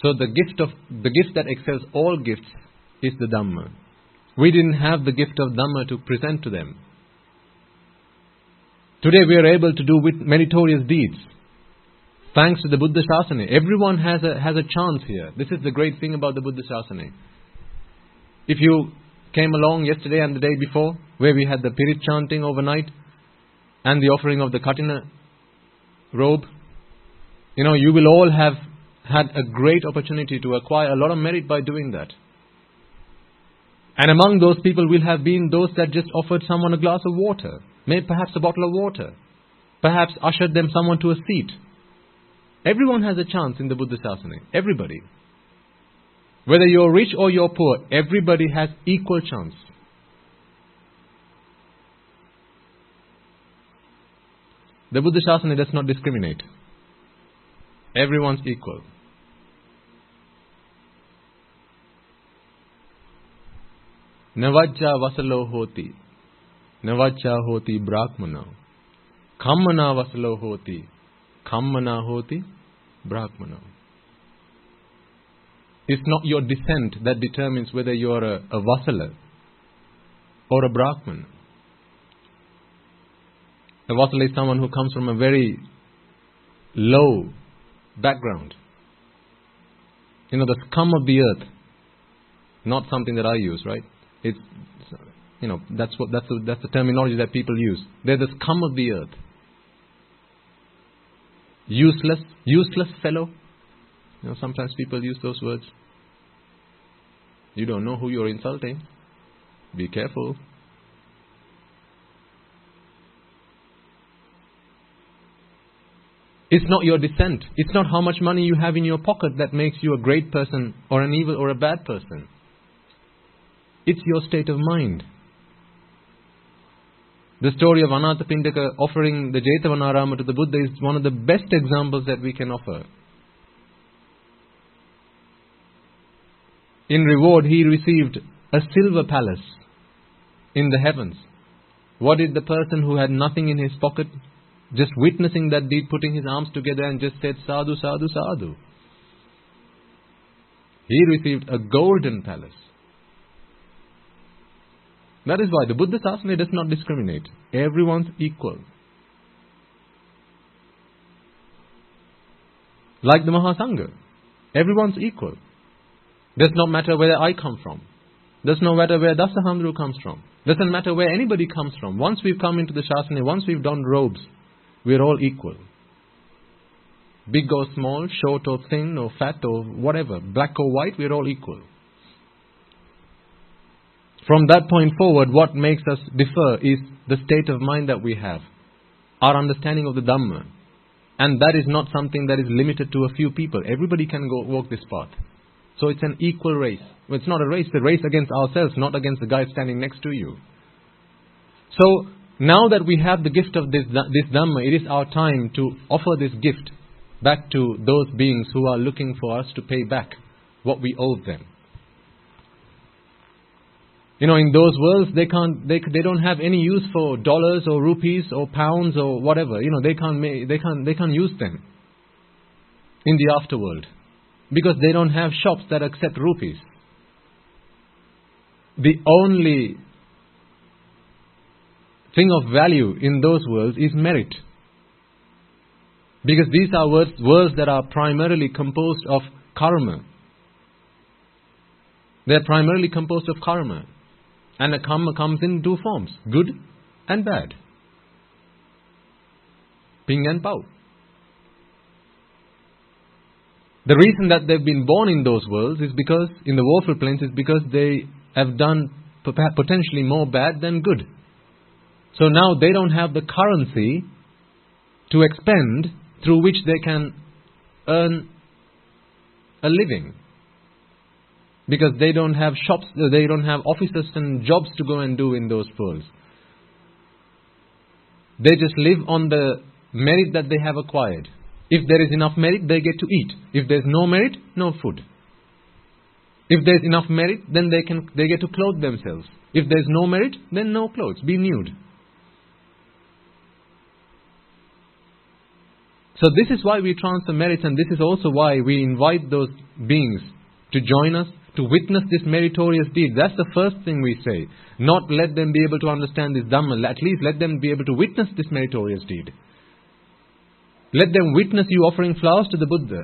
So the gift that excels all gifts is the Dhamma. We didn't have the gift of Dhamma to present to them. Today we are able to do with meritorious deeds. Thanks to the Buddha Shasana. Everyone has a chance here. This is the great thing about the Buddha Shasana. If you came along yesterday and the day before, where we had the Pirit chanting overnight and the offering of the Katina robe, you will all have had a great opportunity to acquire a lot of merit by doing that. And among those people will have been those that just offered someone a glass of water, maybe perhaps a bottle of water, perhaps ushered them someone to a seat. Everyone has a chance in the Buddha Shasana. Everybody. Whether you're rich or you're poor, everybody has equal chance. The Buddha Shasana does not discriminate. Everyone's equal. Navajja vasalo hoti. Navajja hoti brahmana. Kammana vasalo hoti. Kammana hoti brahmana. It's not your descent that determines whether you're a Vasala or a Brahman. A Vasala is someone who comes from a very low background. The scum of the earth. Not something that I use, right? It's that's the terminology that people use. They're the scum of the earth. Useless fellow. Sometimes people use those words. You don't know who you're insulting. Be careful. It's not your descent. It's not how much money you have in your pocket that makes you a great person or an evil or a bad person. It's your state of mind. The story of Anathapindaka offering the Jetavanarama to the Buddha is one of the best examples that we can offer. In reward, he received a silver palace in the heavens. What did the person who had nothing in his pocket, just witnessing that deed, putting his arms together and just said, sadhu, sadhu, sadhu? He received a golden palace. That is why the Buddha Sasana does not discriminate. Everyone's equal. Like the Mahasangha, everyone's equal. Does not matter where I come from. Does not matter where Dasahamdru comes from. Doesn't matter where anybody comes from. Once we've come into the Shasana, once we've donned robes, we're all equal. Big or small, short or thin or fat or whatever, black or white, we're all equal. From that point forward, what makes us differ is the state of mind that we have, our understanding of the Dhamma. And that is not something that is limited to a few people. Everybody can go walk this path. So it's an equal race. Well, it's not a race, it's a race against ourselves, not against the guy standing next to you. So now that we have the gift of this Dhamma, it is our time to offer this gift back to those beings who are looking for us to pay back what we owe them. You know, in those worlds, they don't have any use for dollars or rupees or pounds or whatever. You know, they can't use them in the afterworld because they don't have shops that accept rupees. The only thing of value in those worlds is merit, because these are worlds that are primarily composed of karma. They are primarily composed of karma. And the karma comes in two forms, good and bad. Ping and pao. The reason that they've been born in those worlds is because, in the woeful planes, is because they have done potentially more bad than good. So now they don't have the currency to expend through which they can earn a living. Because they don't have shops, they don't have offices and jobs to go and do in those worlds. They just live on the merit that they have acquired. If there is enough merit, they get to eat. If there's no merit, no food. If there's enough merit, then they get to clothe themselves. If there's no merit, then no clothes, be nude. So this is why we transfer merits, and this is also why we invite those beings to join us, to witness this meritorious deed. That's the first thing we say. Not let them be able to understand this Dhamma. At least let them be able to witness this meritorious deed. Let them witness you offering flowers to the Buddha.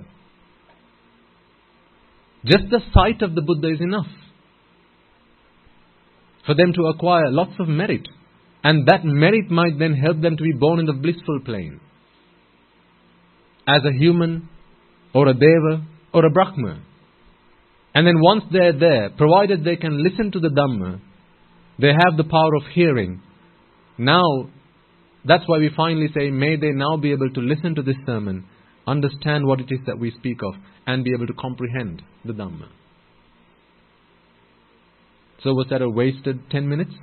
Just the sight of the Buddha is enough for them to acquire lots of merit. And that merit might then help them to be born in the blissful plane. As a human, or a Deva, or a Brahma. And then once they're there, provided they can listen to the Dhamma, they have the power of hearing. Now, that's why we finally say, may they now be able to listen to this sermon, understand what it is that we speak of, and be able to comprehend the Dhamma. So was that a wasted 10 minutes?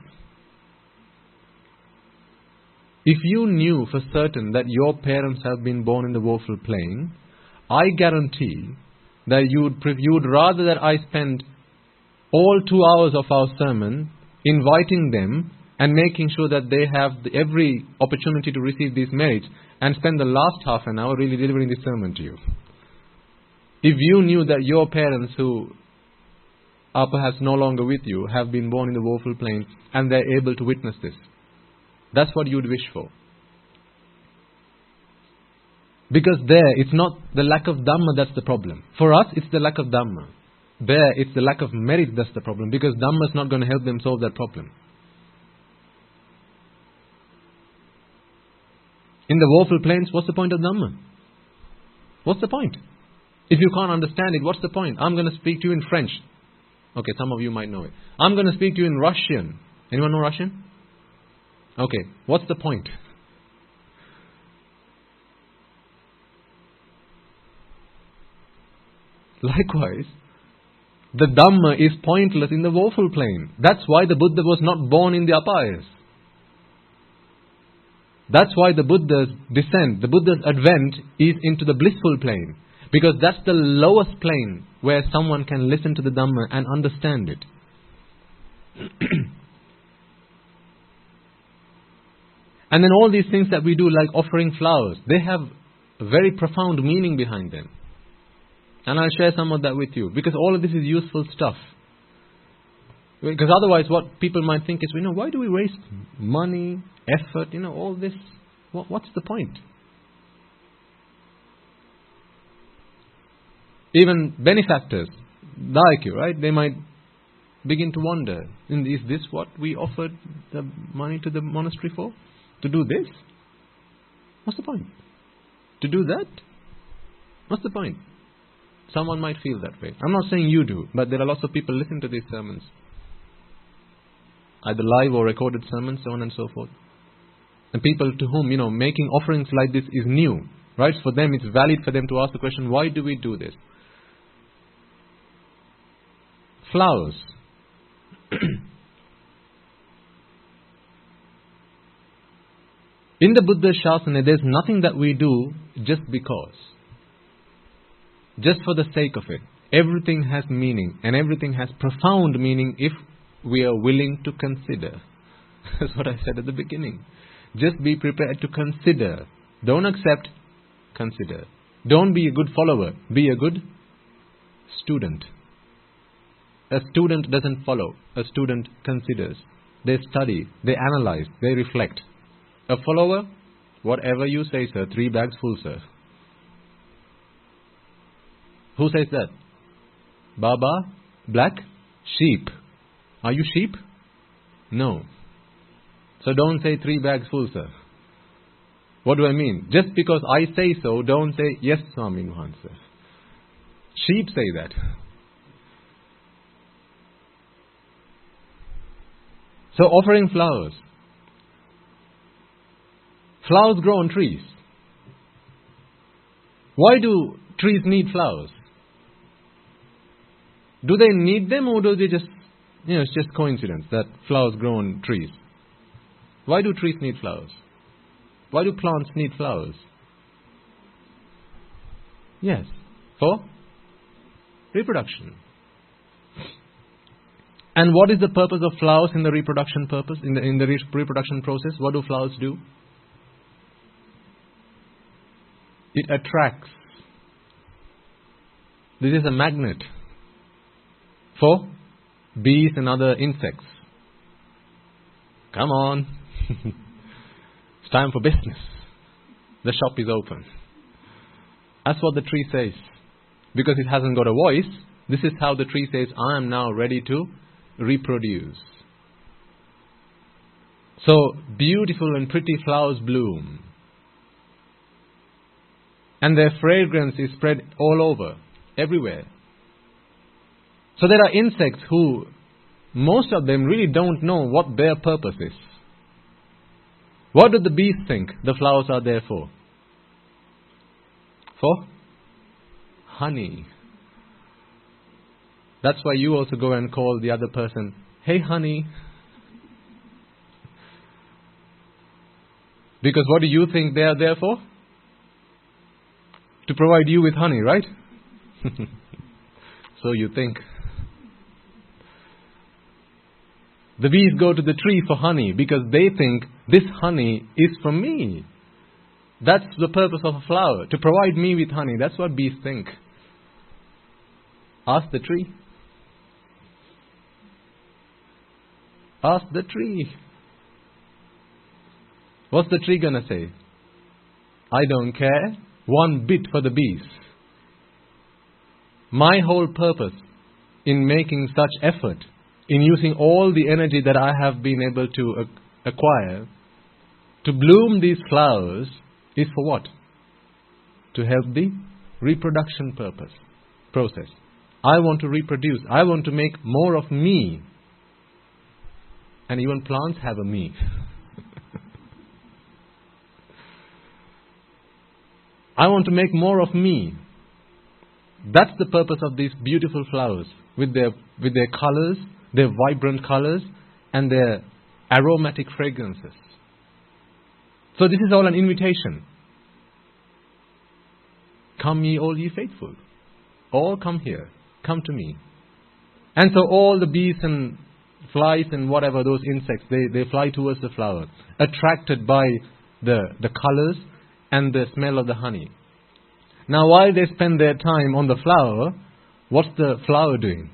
If you knew for certain that your parents have been born in the woeful plane, I guarantee that you would rather that I spend all 2 hours of our sermon inviting them and making sure that they have every opportunity to receive these merits, and spend the last half an hour really delivering this sermon to you. If you knew that your parents, who are perhaps no longer with you, have been born in the woeful plane and they're able to witness this, that's what you would wish for. Because there, it's not the lack of Dhamma that's the problem. For us, it's the lack of Dhamma. There, it's the lack of merit that's the problem. Because Dhamma is not going to help them solve that problem. In the woeful plains, what's the point of Dhamma? What's the point? If you can't understand it, what's the point? I'm going to speak to you in French. Okay, some of you might know it. I'm going to speak to you in Russian. Anyone know Russian? Okay, what's the point? Likewise, the Dhamma is pointless in the woeful plane. That's why the Buddha was not born in the apayas. That's why the Buddha's descent, the Buddha's advent is into the blissful plane. Because that's the lowest plane where someone can listen to the Dhamma and understand it. And then all these things that we do, like offering flowers, they have a very profound meaning behind them. And I'll share some of that with you. Because all of this is useful stuff. Because otherwise what people might think is, why do we waste money, effort, all this? What's the point? Even benefactors, like you, right? They might begin to wonder, is this what we offered the money to the monastery for? To do this? What's the point? To do that? What's the point? Someone might feel that way. I'm not saying you do, but there are lots of people listening to these sermons. Either live or recorded sermons, so on and so forth. And people to whom, making offerings like this is new. Right? For them, it's valid for them to ask the question, why do we do this? Flowers. In the Buddha's Shasana, there's nothing that we do just because. Just for the sake of it. Everything has meaning, and everything has profound meaning if we are willing to consider. That's what I said at the beginning. Just be prepared to consider. Don't accept, consider. Don't be a good follower. Be a good student. A student doesn't follow. A student considers. They study. They analyze. They reflect. A follower, whatever you say, sir, 3 bags full, sir. Who says that? Baba, black, sheep. Are you sheep? No. So don't say 3 bags full, sir. What do I mean? Just because I say so, don't say, yes, Swami Nuhan, sir. Sheep say that. So offering flowers. Flowers grow on trees. Why do trees need flowers? Do they need them, or do they just, it's just coincidence that flowers grow on trees? Why do trees need flowers? Why do plants need flowers? Yes, for reproduction. And what is the purpose of flowers in the reproduction purpose, in the reproduction process? What do flowers do? It attracts. This is a magnet for bees and other insects. Come on. It's time for business. The shop is open. That's what the tree says. Because it hasn't got a voice, this is how the tree says, I am now ready to reproduce. So, beautiful and pretty flowers bloom. And their fragrance is spread all over, everywhere. So there are insects who, most of them really don't know what their purpose is. What do the bees think the flowers are there for? For honey. That's why you also go and call the other person, hey honey. Because what do you think they are there for? To provide you with honey, right? So you think. The bees go to the tree for honey because they think this honey is for me. That's the purpose of a flower, to provide me with honey. That's what bees think. Ask the tree. Ask the tree. What's the tree gonna say? I don't care one bit for the bees. My whole purpose in making such effort, in using all the energy that I have been able to acquire, to bloom these flowers, is for what? To help the reproduction process. I want to reproduce. I want to make more of me. And even plants have a me. I want to make more of me. That's the purpose of these beautiful flowers, with their colors, their vibrant colors, and their aromatic fragrances. So this is all an invitation. Come ye all ye faithful. All come here. Come to me. And so all the bees and flies and whatever, those insects, they fly towards the flower, attracted by the colors and the smell of the honey. Now while they spend their time on the flower, what's the flower doing?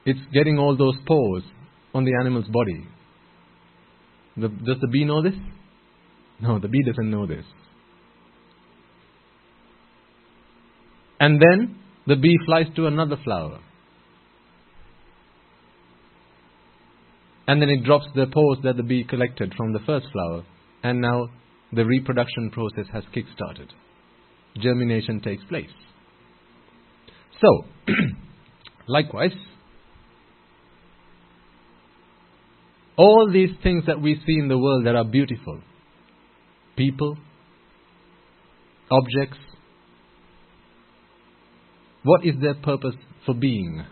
It's getting all those pores on the animal's body. Does the bee know this? No, the bee doesn't know this. And then the bee flies to another flower. And then it drops the pores that the bee collected from the first flower. And now the reproduction process has kick-started. Germination takes place. So, likewise, all these things that we see in the world that are beautiful, people, objects, what is their purpose for being?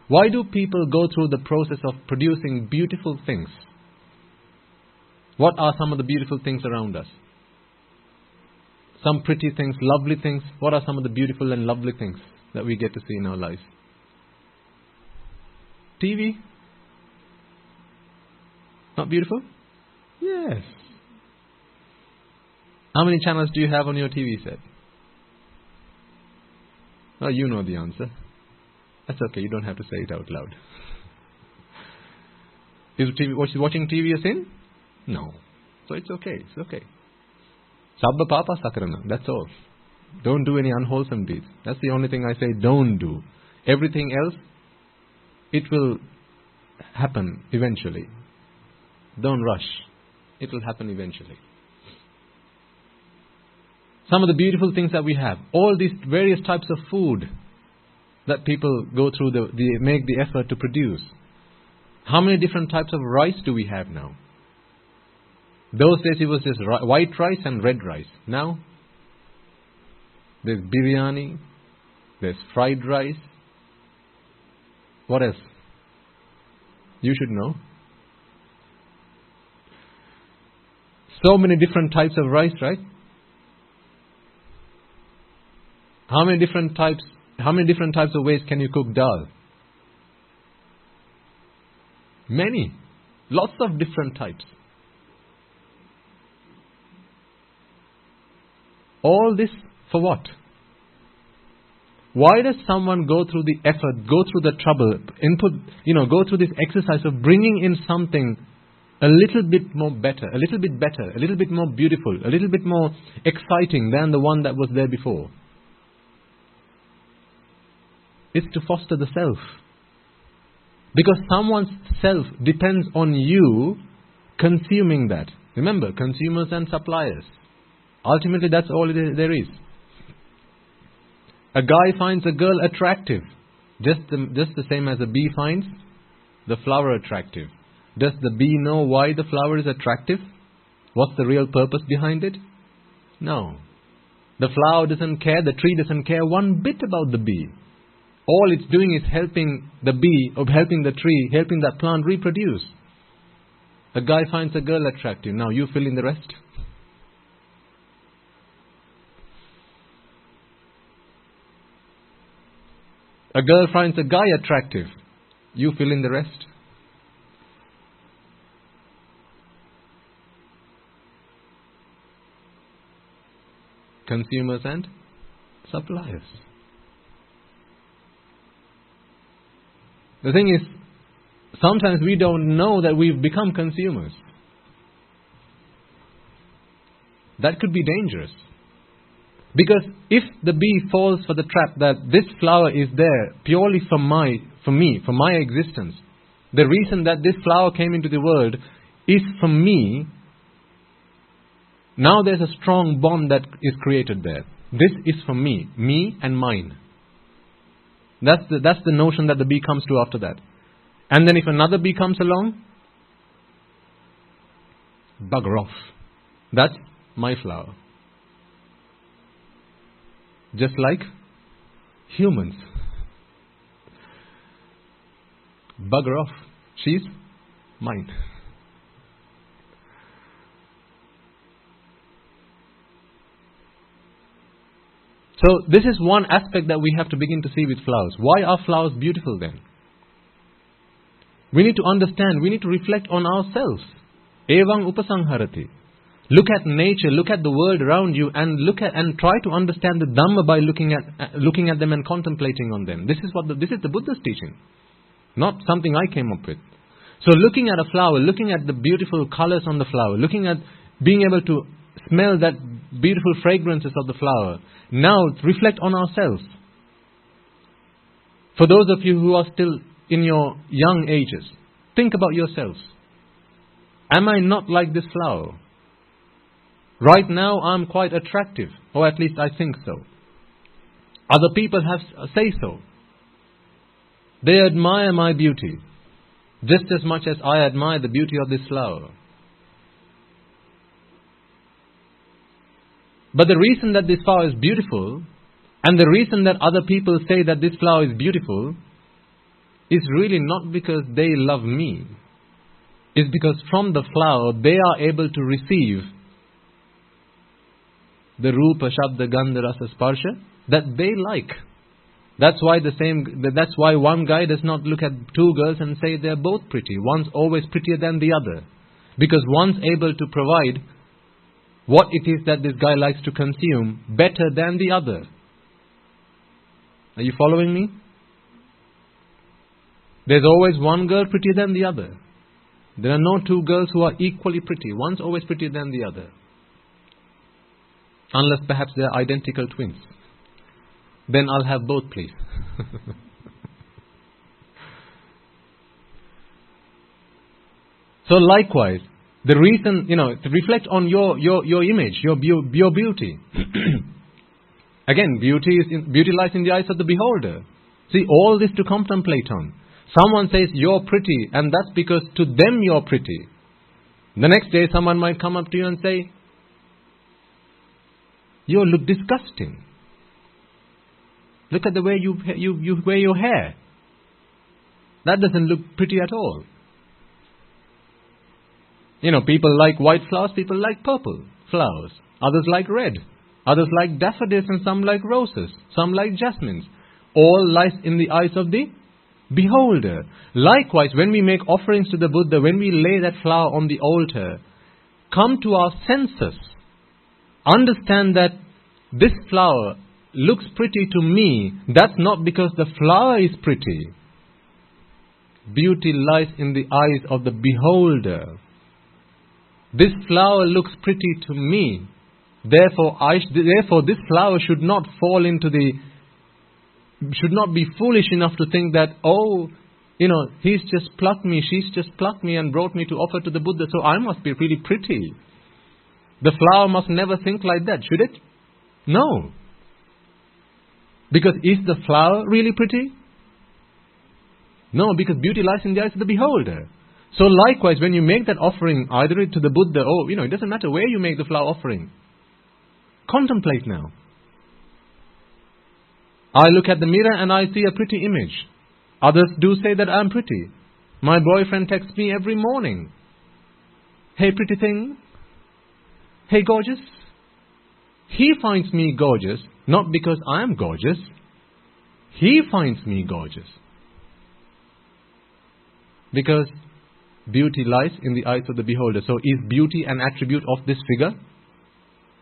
Why do people go through the process of producing beautiful things? What are some of the beautiful things around us? Some pretty things, lovely things. What are some of the beautiful and lovely things that we get to see in our lives? TV? Not beautiful? Yes. How many channels do you have on your TV set? Oh, you know the answer. That's okay, you don't have to say it out loud. Is watching TV a sin? No. So it's okay, it's okay. Sabba papa sakarana, that's all. Don't do any unwholesome deeds. That's the only thing I say don't do. Everything else, it will happen eventually. Don't rush. It will happen eventually. Some of the beautiful things that we have, all these various types of food that people go through, they make the effort to produce. How many different types of rice do we have now? Those days it was just white rice and red rice. Now, there's biryani, there's fried rice. What else? You should know. So many different types of rice, right? How many different types of ways can you cook dal? Many. Lots of different types. All this for what? Why does someone go through the effort, go through the trouble, go through this exercise of bringing in something a little bit more better, a little bit better, a little bit more beautiful, a little bit more exciting than the one that was there before? It's to foster the self. Because someone's self depends on you consuming that. Remember, consumers and suppliers. Ultimately, that's all there is. A guy finds a girl attractive, just the same as a bee finds the flower attractive. Does the bee know why the flower is attractive? What's the real purpose behind it? No. The flower doesn't care, the tree doesn't care one bit about the bee. All it's doing is helping the bee, or helping the tree, helping that plant reproduce. A guy finds a girl attractive. Now you fill in the rest. A girl finds a guy attractive. You fill in the rest. Consumers and suppliers. The thing is, sometimes we don't know that we've become consumers. That could be dangerous. Because if the bee falls for the trap that this flower is there purely for my existence, the reason that this flower came into the world is for me, now there's a strong bond that is created there. This is for me and mine. That's the notion that the bee comes to after that. And then if another bee comes along, bugger off. That's my flower. just like humans. Bugger off. She's mine. So this is one aspect that we have to begin to see with flowers. Why are flowers beautiful then? We need to understand, we need to reflect on ourselves. Evang upasangharati. Look at nature, look at the world around you, and and try to understand the Dhamma by looking at them and contemplating on them. This is the Buddha's teaching, not something I came up with. So looking at a flower, looking at the beautiful colors on the flower, looking at being able to smell that beautiful fragrances of the flower. Now reflect on ourselves. For those of you who are still in your young ages, think about yourselves. Am I not like this flower? Right now I'm quite attractive, or at least I think so. Other people say so. They admire my beauty just as much as I admire the beauty of this flower. But the reason that this flower is beautiful, and the reason that other people say that this flower is beautiful, is really not because they love me. It's because from the flower they are able to receive the Rupa, Shabda, Gandha, Rasa, Sparsha that they like. That's why one guy does not look at two girls and say they're both pretty. One's always prettier than the other. Because one's able to provide what it is that this guy likes to consume better than the other. Are you following me? There's always one girl prettier than the other. There are no two girls who are equally pretty. One's always prettier than the other. Unless perhaps they're identical twins. Then I'll have both, please. So likewise, the reason, to reflect on your image, your beauty. Again, beauty lies in the eyes of the beholder. See, all this to contemplate on. Someone says you're pretty, and that's because to them you're pretty. The next day someone might come up to you and say, you look disgusting. Look at the way you wear your hair. That doesn't look pretty at all. People like white flowers, people like purple flowers. Others like red. Others like daffodils, and some like roses. Some like jasmines. All lies in the eyes of the beholder. Likewise, when we make offerings to the Buddha, when we lay that flower on the altar, come to our senses. Understand that this flower looks pretty to me. That's not because the flower is pretty. Beauty lies in the eyes of the beholder. This flower looks pretty to me. Therefore this flower should not be foolish enough to think that, he's just plucked me, she's just plucked me and brought me to offer to the Buddha, so I must be really pretty. The flower must never think like that, should it? No. Because is the flower really pretty? No, because beauty lies in the eyes of the beholder. So likewise, when you make that offering, either to the Buddha, it doesn't matter where you make the flower offering. Contemplate now. I look at the mirror and I see a pretty image. Others do say that I'm pretty. My boyfriend texts me every morning. Hey, pretty thing. Hey, gorgeous. He finds me gorgeous, not because I am gorgeous. He finds me gorgeous. Because beauty lies in the eyes of the beholder. So is beauty an attribute of this figure?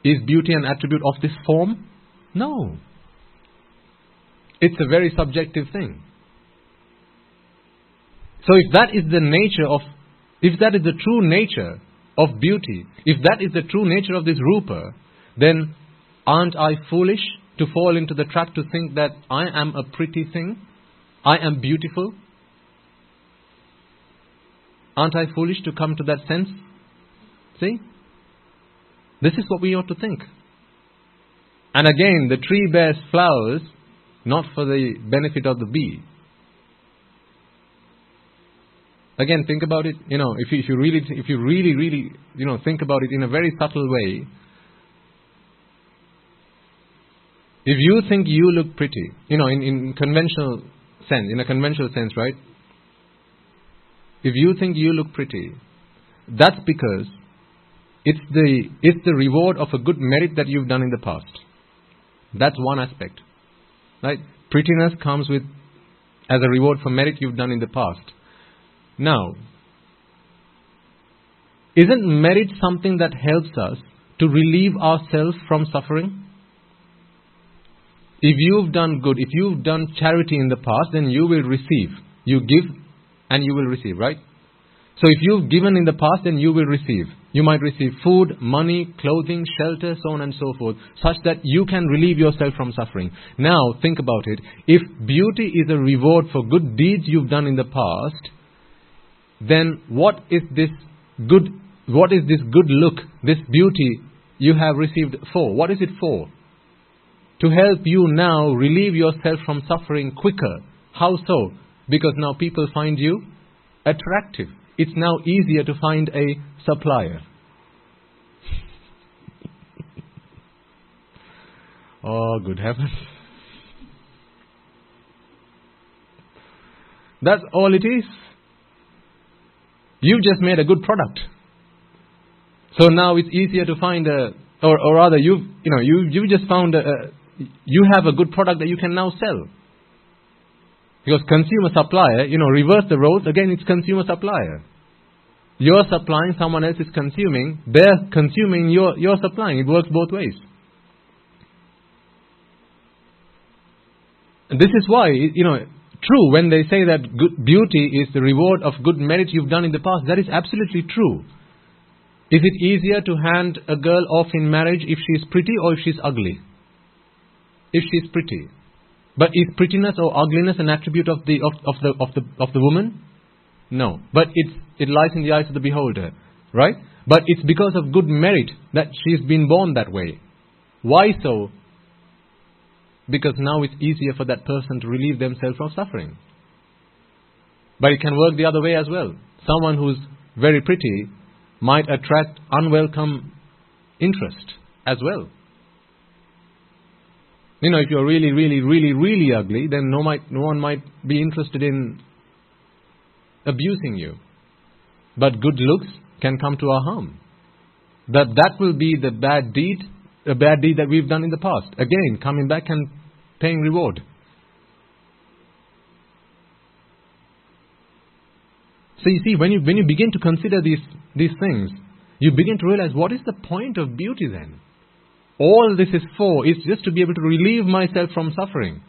Is beauty an attribute of this form? No. It's a very subjective thing. So if that is the true nature of beauty, if that is the true nature of this Rupa, then aren't I foolish to fall into the trap to think that I am a pretty thing? I am beautiful? Aren't I foolish to come to that sense? See? This is what we ought to think. And again, the tree bears flowers not for the benefit of the bee. Again, think about it. If you really, think about it in a very subtle way. If you think you look pretty, in conventional sense, in a conventional sense, right? If you think you look pretty, that's because it's the reward of a good merit that you've done in the past. That's one aspect, right? Prettiness comes as a reward for merit you've done in the past. Now, isn't merit something that helps us to relieve ourselves from suffering? If you've done good, if you've done charity in the past, then you will receive. You give and you will receive, right? So if you've given in the past, then you will receive. You might receive food, money, clothing, shelter, so on and so forth, such that you can relieve yourself from suffering. Now, think about it. If beauty is a reward for good deeds you've done in the past, then what is this good look, this beauty you have received for? What is it for? To help you now relieve yourself from suffering quicker. How so? Because now people find you attractive. It's now easier to find a supplier. Oh, good heavens. That's all it is. You've just made a good product. So now it's easier to find or rather you just found you have a good product that you can now sell. Because consumer supplier, reverse the roles, again it's consumer supplier. You're supplying, someone else is consuming, they're consuming, you're supplying. It works both ways. And this is why, true, when they say that good beauty is the reward of good merit you've done in the past, that is absolutely true. Is it easier to hand a girl off in marriage if she's pretty or if she's ugly? If she's pretty. But is prettiness or ugliness an attribute of the woman? No. But it lies in the eyes of the beholder, right? But it's because of good merit that she's been born that way. Why so? Because now it's easier for that person to relieve themselves from suffering. But it can work the other way as well. Someone who's very pretty might attract unwelcome interest as well. If you're really, really, really, really ugly, then no one might be interested in abusing you. But good looks can come to our harm. That will be the bad deed that we've done in the past. Again, coming back and paying reward. So you see, when you begin to consider these things, you begin to realize, what is the point of beauty then? All this is for is just to be able to relieve myself from suffering.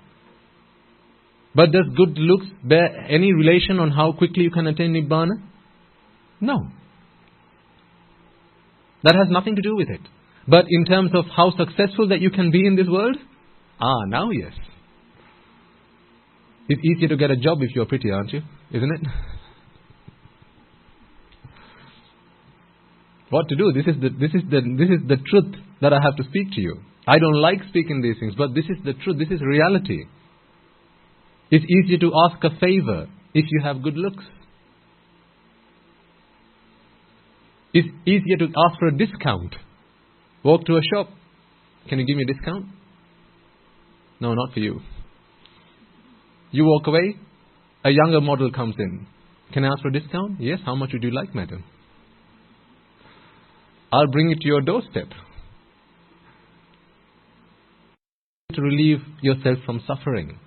But does good looks bear any relation on how quickly you can attain Nibbana? No. That has nothing to do with it. But in terms of how successful that you can be in this world? Now yes. It's easier to get a job if you're pretty, aren't you? Isn't it? What to do? This is the truth that I have to speak to you. I don't like speaking these things, but this is the truth. This is reality. It's easier to ask a favor if you have good looks. It's easier to ask for a discount. Walk to a shop. Can you give me a discount? No, not for you. You walk away. A younger model comes in. Can I ask for a discount? Yes. How much would you like, madam? I'll bring it to your doorstep. To relieve yourself from suffering.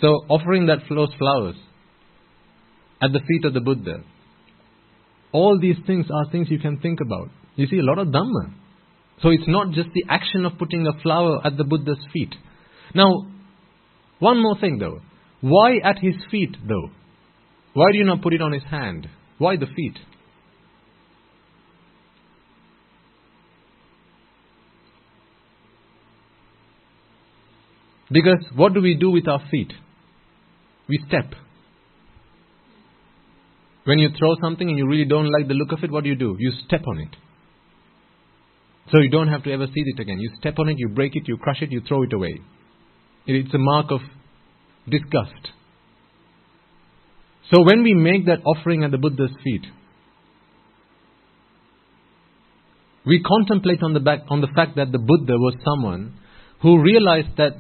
So offering those flowers at the feet of the Buddha, all these things are things you can think about. You see, a lot of Dhamma. So it's not just the action of putting a flower at the Buddha's feet. Now, one more thing though. Why at his feet though? Why do you not put it on his hand? Why the feet? Because what do we do with our feet? We step. When you throw something and you really don't like the look of it, what do? You step on it. So you don't have to ever see it again. You step on it, you break it, you crush it, you throw it away. It's a mark of disgust. So when we make that offering at the Buddha's feet, We contemplate on the fact that the Buddha was someone who realized that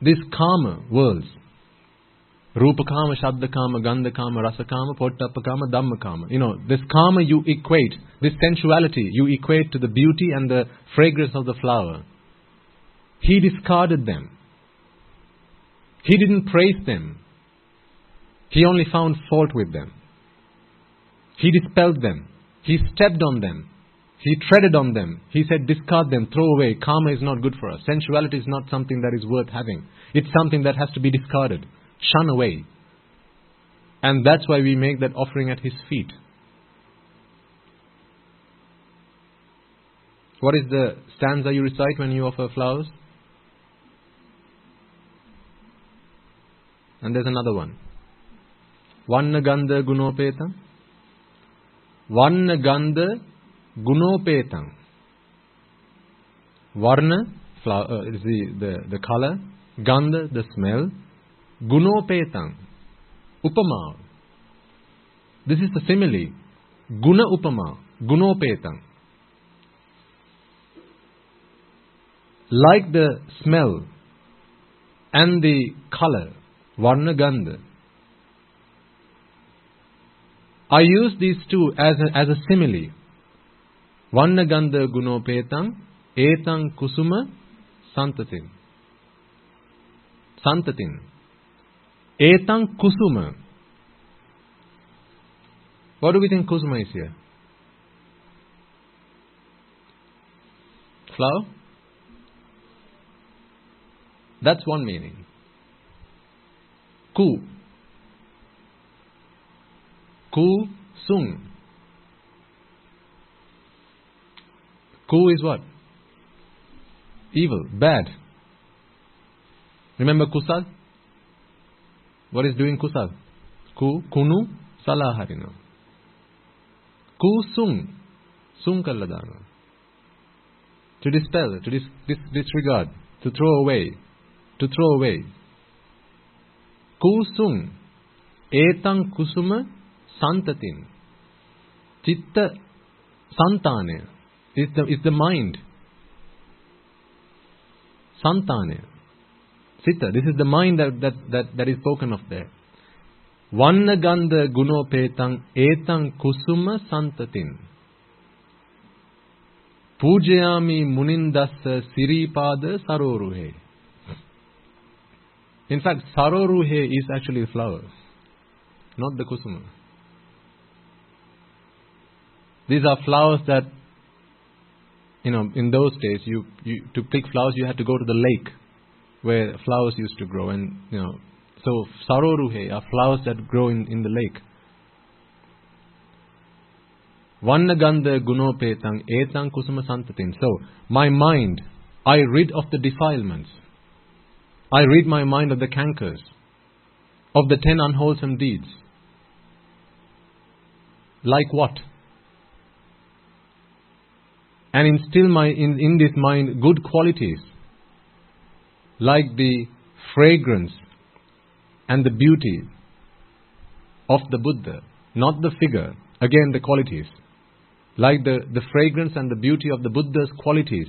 these karma worlds, Rupa Kama, Shabda Kama, Gandha Kama, Rasa Kama, Pottappa Kama, Dhamma Kama. This karma you equate, this sensuality you equate to the beauty and the fragrance of the flower. He discarded them. He didn't praise them. He only found fault with them. He dispelled them. He stepped on them. He treaded on them. He said, discard them, throw away. Karma is not good for us. Sensuality is not something that is worth having. It's something that has to be discarded, shun away. And that's why we make that offering at His feet. What is the stanza you recite when you offer flowers? And there's another one. Vanna Gandha Gunopetam. Vanna Gandha Gunopetam. Varna, flower, is the color. Gandha, the smell. Gunopetam. Upama. This is the simile. Guna upama. Gunopetam. Like the smell and the color. Varna Gandha. I use these two as a simile. Vanna Gandha Gunopetam Etang Kusuma Santatin. Santatin. Etang Kusuma. What do we think Kusuma is here? Flower? That's one meaning. Ku. Ku Sung. Ku is what? Evil, bad. Remember Kusal? What is doing Kusal? Ku, Kunu, Salaharino. Ku Sung. Sung Kalladana. To dispel, to disregard, to throw away. To throw away. Ku Sung. Etang Kusuma Santatin. Chitta Santane is the mind. Santane. Citta. This is the mind that is spoken of there. Vanna Gandha Gunopetang Etang Kusuma Santatin. Pujayami Munindassa Siripada Saroruhe. In fact, Saroruhe is actually the flower, not the Kusuma. These are flowers that, in those days, you to pick flowers, you had to go to the lake where flowers used to grow. And, so Saroruhe are flowers that grow in the lake. Vanna Gandha Gunopetang Etang Kusuma Santatin. So, my mind, I rid of the defilements. I rid my mind of the cankers, of the 10 unwholesome deeds. Like what? And instill in this mind good qualities, like the fragrance and the beauty of the Buddha, not the figure, again the qualities. Like the fragrance and the beauty of the Buddha's qualities,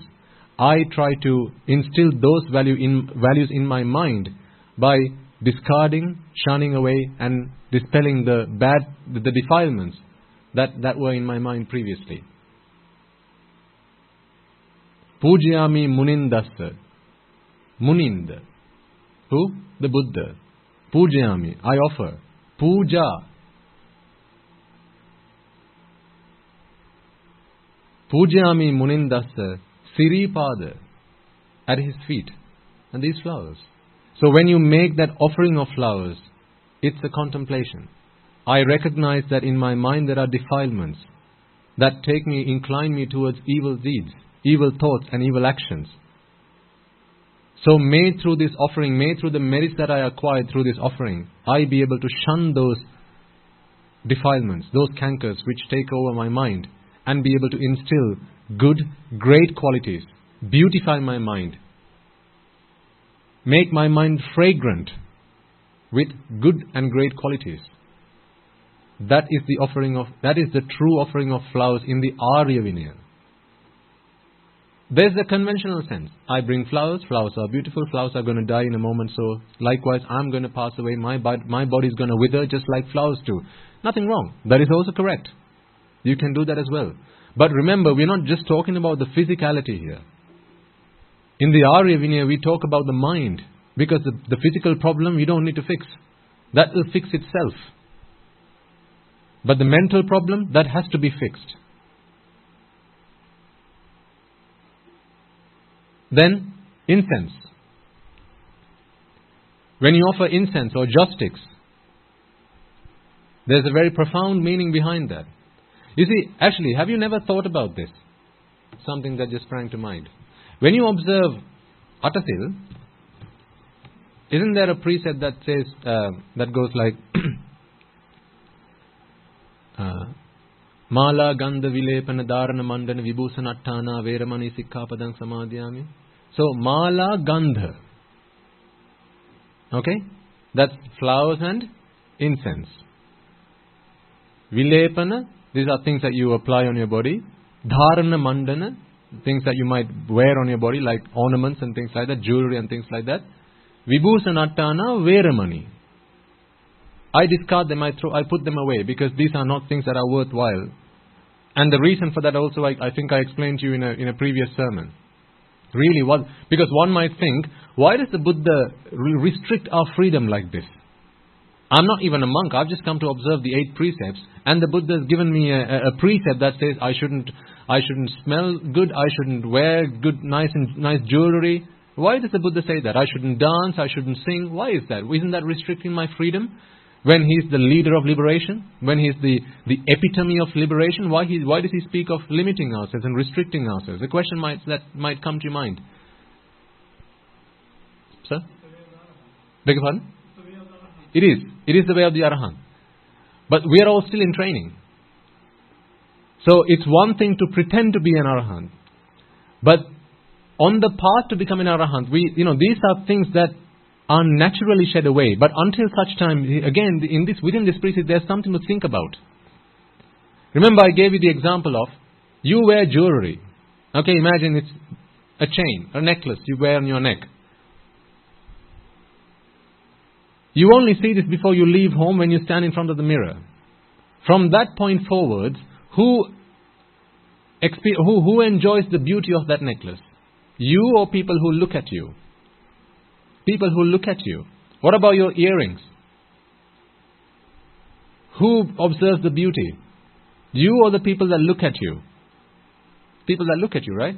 I try to instill those values in my mind by discarding, shunning away and dispelling the defilements that were in my mind previously. Pujayami Munindassa. Muninda. Who? The Buddha. Pujayami. I offer. Puja. Pujayami Munindassa Siripada. At his feet. And these flowers. So when you make that offering of flowers, it's a contemplation. I recognize that in my mind there are defilements that incline me towards evil deeds, evil thoughts and evil actions. So may through this offering, may through the merits that I acquired through this offering, I be able to shun those defilements, those cankers which take over my mind, and be able to instill good, great qualities, beautify my mind, make my mind fragrant with good and great qualities. That is the true offering of flowers in the Arya Vinaya. There's a conventional sense. I bring flowers, flowers are beautiful, flowers are going to die in a moment, so likewise I'm going to pass away, my body is going to wither just like flowers do. Nothing wrong. That is also correct. You can do that as well. But remember, we're not just talking about the physicality here. In the Arya Vinaya, we talk about the mind, because the physical problem you don't need to fix. That will fix itself. But the mental problem, that has to be fixed. Then, incense. When you offer incense or joss sticks, there's a very profound meaning behind that. You see, actually, have you never thought about this? Something that just sprang to mind. When you observe Atasil, isn't there a precept that says, that goes like, Mala Gandha Vilepana Dharana Mandana Vibhusana Attana Veramani Sikkhapadang Samadhyami. So, Mala Gandha. Okay? That's flowers and incense. Vilepana, these are things that you apply on your body. Dharana Mandana, things that you might wear on your body, like ornaments and things like that, jewelry and things like that. Vibhusana Attana Veramani. I discard them, I put them away, because these are not things that are worthwhile. And the reason for that also, I think I explained to you in a previous sermon. Really, because one might think, why does the Buddha restrict our freedom like this? I'm not even a monk, I've just come to observe the 8 precepts, and the Buddha has given me a precept that says I shouldn't smell good, I shouldn't wear good, nice jewelry. Why does the Buddha say that? I shouldn't dance, I shouldn't sing. Why is that? Isn't that restricting my freedom? When he's the leader of liberation, when he's the epitome of liberation, why does he speak of limiting ourselves and restricting ourselves? The question that might come to your mind. Sir? Beg your pardon? It is. It is the way of the Arahant. But we are all still in training. So it's one thing to pretend to be an Arahant. But on the path to become an Arahant, these are things that are naturally shed away. But until such time, again, within this precept, there's something to think about. Remember, I gave you the example of, you wear jewelry. Okay, imagine it's a chain, a necklace you wear on your neck. You only see this before you leave home when you stand in front of the mirror. From that point forwards, who enjoys the beauty of that necklace? You or people who look at you? People who look at you. What about your earrings? Who observes the beauty? You or the people that look at you? People that look at you, right?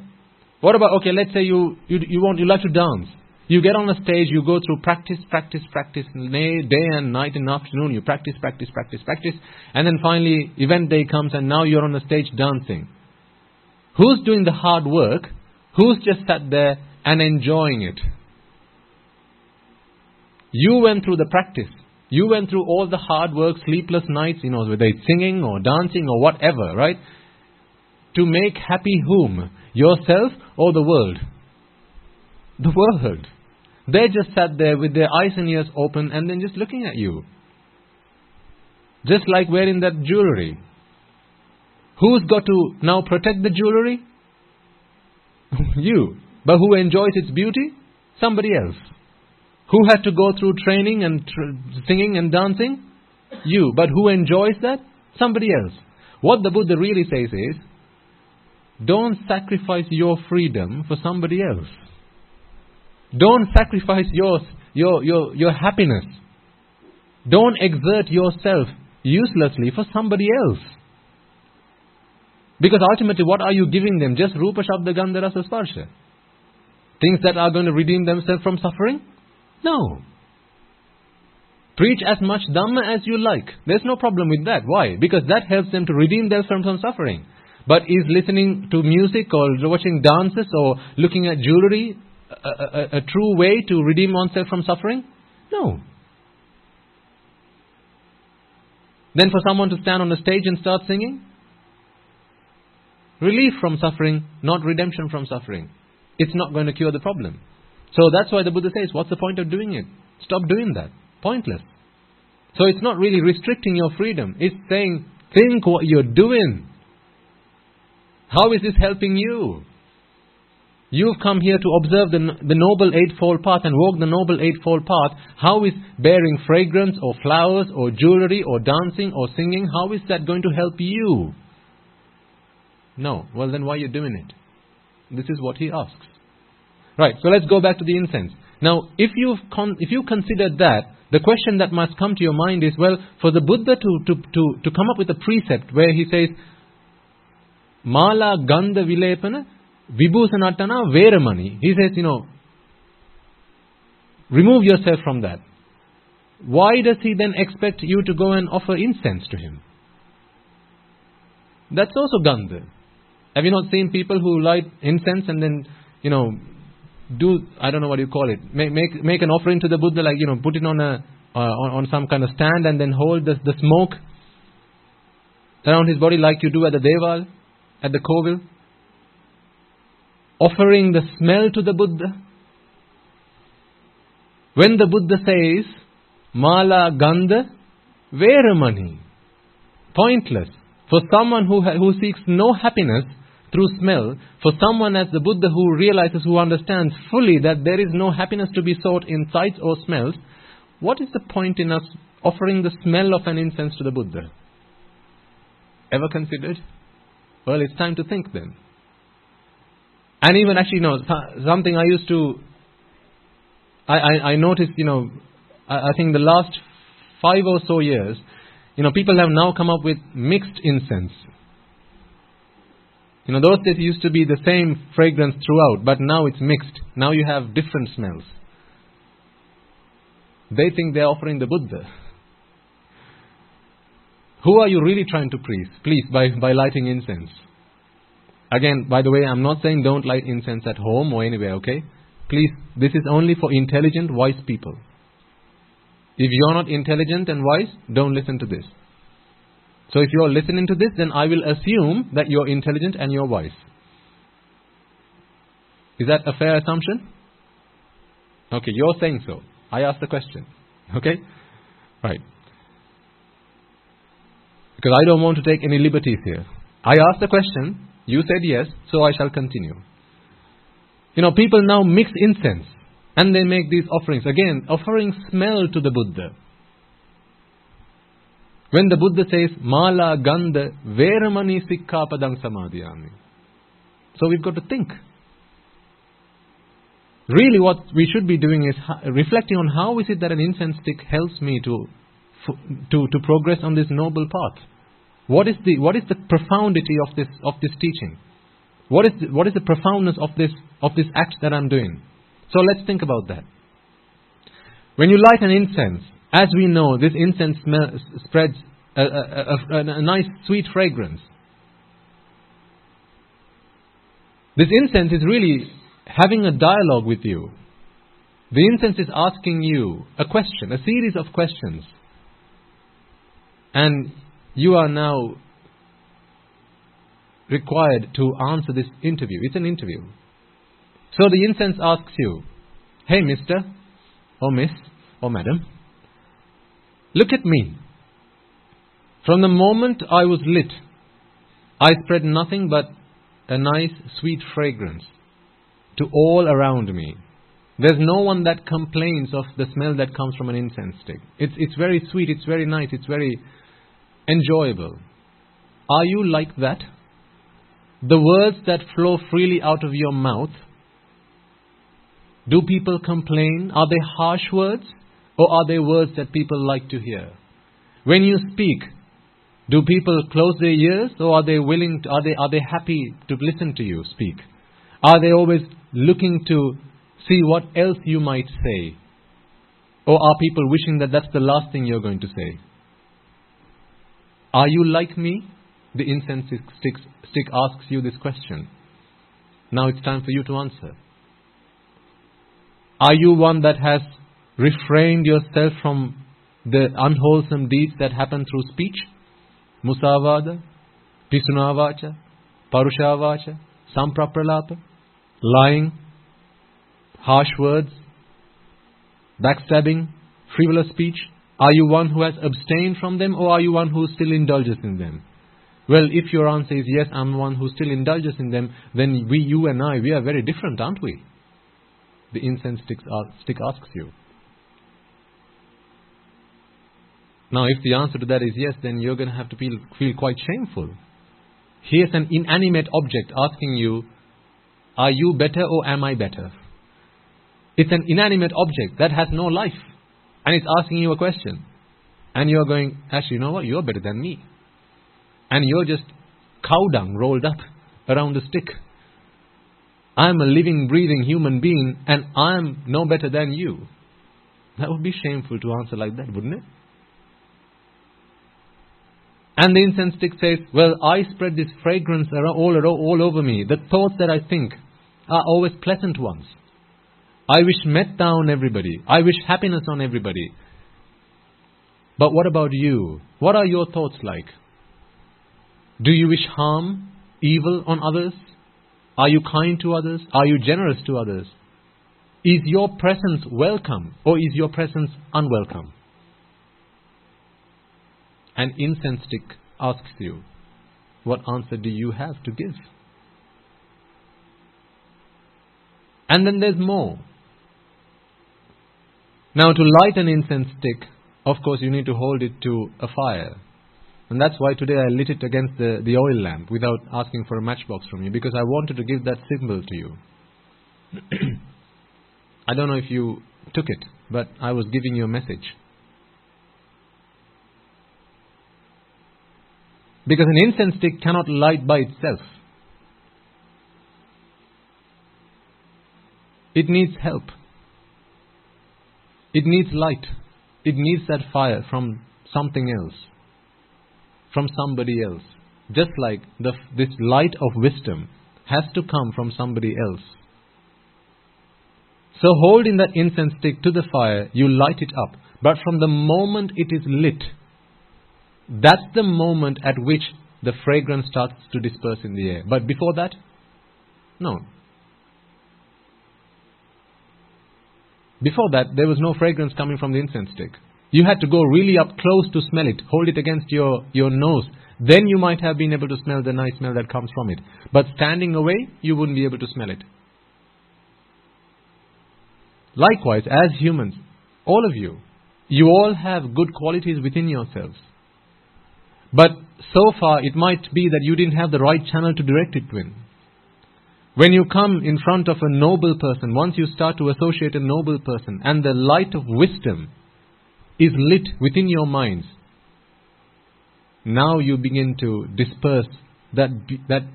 What about, okay, let's say you like to dance. You get on a stage, you go through practice, day and night and afternoon, you practice, and then finally, event day comes and now you're on the stage dancing. Who's doing the hard work? Who's just sat there and enjoying it? You went through the practice. You went through all the hard work, sleepless nights, whether it's singing or dancing or whatever, right? To make happy whom? Yourself or the world? The world. They just sat there with their eyes and ears open and then just looking at you. Just like wearing that jewelry. Who's got to now protect the jewelry? You. But who enjoys its beauty? Somebody else. Who had to go through training and singing and dancing? You. But who enjoys that? Somebody else. What the Buddha really says is, don't sacrifice your freedom for somebody else. Don't sacrifice your happiness. Don't exert yourself uselessly for somebody else. Because ultimately, what are you giving them? Just Rupa, Shabda, Gandha, Rasa, Sparsha. Things that are going to redeem themselves from suffering? No. Preach as much Dhamma as you like. There's no problem with that. Why? Because that helps them to redeem themselves from suffering. But is listening to music or watching dances or looking at jewelry a true way to redeem oneself from suffering? No. Then for someone to stand on the stage and start singing? Relief from suffering, not redemption from suffering. It's not going to cure the problem. So that's why the Buddha says, what's the point of doing it? Stop doing that. Pointless. So it's not really restricting your freedom. It's saying, think what you're doing. How is this helping you? You've come here to observe the Noble Eightfold Path and walk the Noble Eightfold Path. How is bearing fragrance or flowers or jewelry or dancing or singing, how is that going to help you? No. Well, then why are you doing it? This is what he asks. Right, so let's go back to the incense. Now, if you consider that, the question that must come to your mind is, well, for the Buddha to come up with a precept where he says, Mala Gandha Vilepana Vibhusanatana Veramani. He says, remove yourself from that. Why does he then expect you to go and offer incense to him? That's also Gandha. Have you not seen people who light incense and then, do, I don't know what you call it, make an offering to the Buddha, like, put it on some kind of stand and then hold the smoke around his body like you do at the Deval, at the Kovil? Offering the smell to the Buddha. When the Buddha says, Mala Gandha Veramani, pointless. For someone who seeks no happiness through smell, for someone as the Buddha who realizes, who understands fully that there is no happiness to be sought in sights or smells, what is the point in us offering the smell of an incense to the Buddha? Ever considered? Well, it's time to think then. And even actually, something I used to, I noticed, I think the last 5 or so years, people have now come up with mixed incense. Those days used to be the same fragrance throughout, but now it's mixed. Now you have different smells. They think they're offering the Buddha. Who are you really trying to please by lighting incense? Again, by the way, I'm not saying don't light incense at home or anywhere, okay? Please, this is only for intelligent, wise people. If you're not intelligent and wise, don't listen to this. So if you're listening to this, then I will assume that you're intelligent and you're wise. Is that a fair assumption? Okay, you're saying so. I asked the question. Okay? Right. Because I don't want to take any liberties here. I asked the question. You said yes, so I shall continue. People now mix incense and they make these offerings. Again, offering smell to the Buddha. When the Buddha says, Mala Gandha Veramani Sikkhapadang Samadhiyami. So we've got to think. Really what we should be doing is reflecting on how is it that an incense stick helps me to progress on this noble path. What is the profundity of this teaching? What is the profoundness of this act that I'm doing? So let's think about that. When you light an incense, as we know, this incense spreads a nice sweet fragrance. This incense is really having a dialogue with you. The incense is asking you a question, a series of questions. And you are now required to answer this interview. It's an interview. So the incense asks you, hey mister, or miss, or madam, look at me. From the moment I was lit, I spread nothing but a nice sweet fragrance to all around me. There's no one that complains of the smell that comes from an incense stick. It's very sweet, it's very nice, it's very enjoyable. Are you like that? The words that flow freely out of your mouth, do people complain? Are they harsh words? Or are they words that people like to hear? When you speak, do people close their ears, or are they happy to listen to you speak? Are they always looking to see what else you might say? Or are people wishing that that's the last thing you're going to say? Are you like me? The incense stick asks you this question. Now it's time for you to answer. Are you one that has refrained yourself from the unwholesome deeds that happen through speech? Musavada, Pisunavacha, Parushavacha, Samprapralapa, lying, harsh words, backstabbing, frivolous speech. Are you one who has abstained from them, or are you one who still indulges in them? Well, if your answer is yes, I'm one who still indulges in them, then you and I, we are very different, aren't we? The incense stick asks you. Now, if the answer to that is yes, then you're going to have to feel quite shameful. Here's an inanimate object asking you, are you better or am I better? It's an inanimate object that has no life. And it's asking you a question. And you're going, actually, you know what? You're better than me. And you're just cow dung rolled up around the stick. I'm a living, breathing human being and I'm no better than you. That would be shameful to answer like that, wouldn't it? And the incense stick says, well, I spread this fragrance all over me. The thoughts that I think are always pleasant ones. I wish metta on everybody. I wish happiness on everybody. But what about you? What are your thoughts like? Do you wish harm, evil on others? Are you kind to others? Are you generous to others? Is your presence welcome or is your presence unwelcome? An incense stick asks you, what answer do you have to give? And then there's more. Now, to light an incense stick, of course, you need to hold it to a fire. And that's why today I lit it against the oil lamp without asking for a matchbox from you, because I wanted to give that symbol to you. I don't know if you took it, but I was giving you a message. Because an incense stick cannot light by itself. It needs help. It needs light. It needs that fire from something else. From somebody else. Just like this light of wisdom has to come from somebody else. So holding that incense stick to the fire, you light it up. But from the moment it is lit, that's the moment at which the fragrance starts to disperse in the air. But before that, no. Before that, there was no fragrance coming from the incense stick. You had to go really up close to smell it, hold it against your nose. Then you might have been able to smell the nice smell that comes from it. But standing away, you wouldn't be able to smell it. Likewise, as humans, all of you all have good qualities within yourselves. But so far, it might be that you didn't have the right channel to direct it in. When you come in front of a noble person, once you start to associate a noble person, and the light of wisdom is lit within your minds, now you begin to disperse that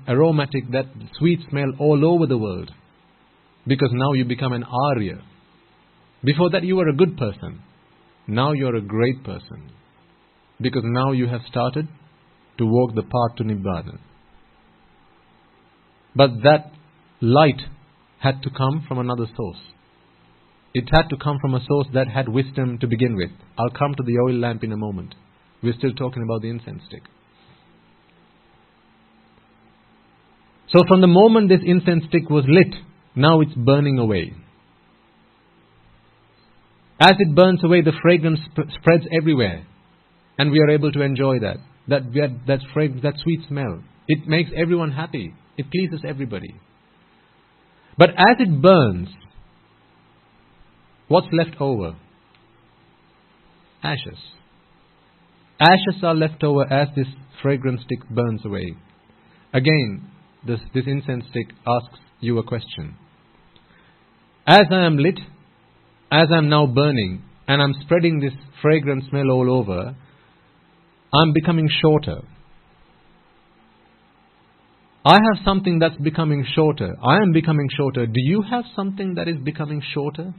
aromatic, that sweet smell all over the world. Because now you become an Arya. Before that you were a good person. Now you are a great person. Because now you have started to walk the path to Nibbana. But that light had to come from another source. It had to come from a source that had wisdom to begin with. I'll come to the oil lamp in a moment. We're still talking about the incense stick. So from the moment this incense stick was lit, now it's burning away. As it burns away, the fragrance spreads everywhere. And we are able to enjoy that sweet smell. It makes everyone happy. It pleases everybody. But as it burns, what's left over? Ashes. Ashes are left over as this fragrant stick burns away. Again, this incense stick asks you a question. As I am lit, as I am now burning, and I'm spreading this fragrant smell all over, I'm becoming shorter. I have something that's becoming shorter. I am becoming shorter. Do you have something that is becoming shorter?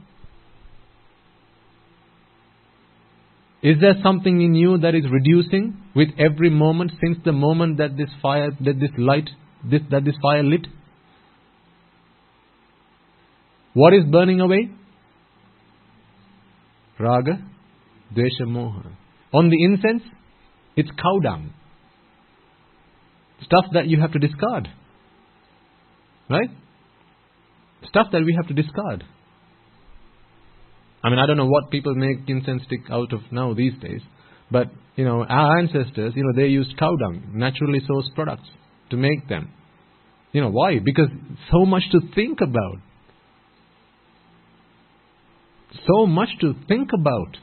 Is there something in you that is reducing with every moment since the moment that this fire lit? What is burning away? Raga, Dvesha, Moha. On the incense, it's cow dung. Stuff that you have to discard. Right? Stuff that we have to discard. I mean, I don't know what people make incense stick out of now these days. But, our ancestors, they used cow dung, naturally sourced products to make them. Why? Because so much to think about. So much to think about.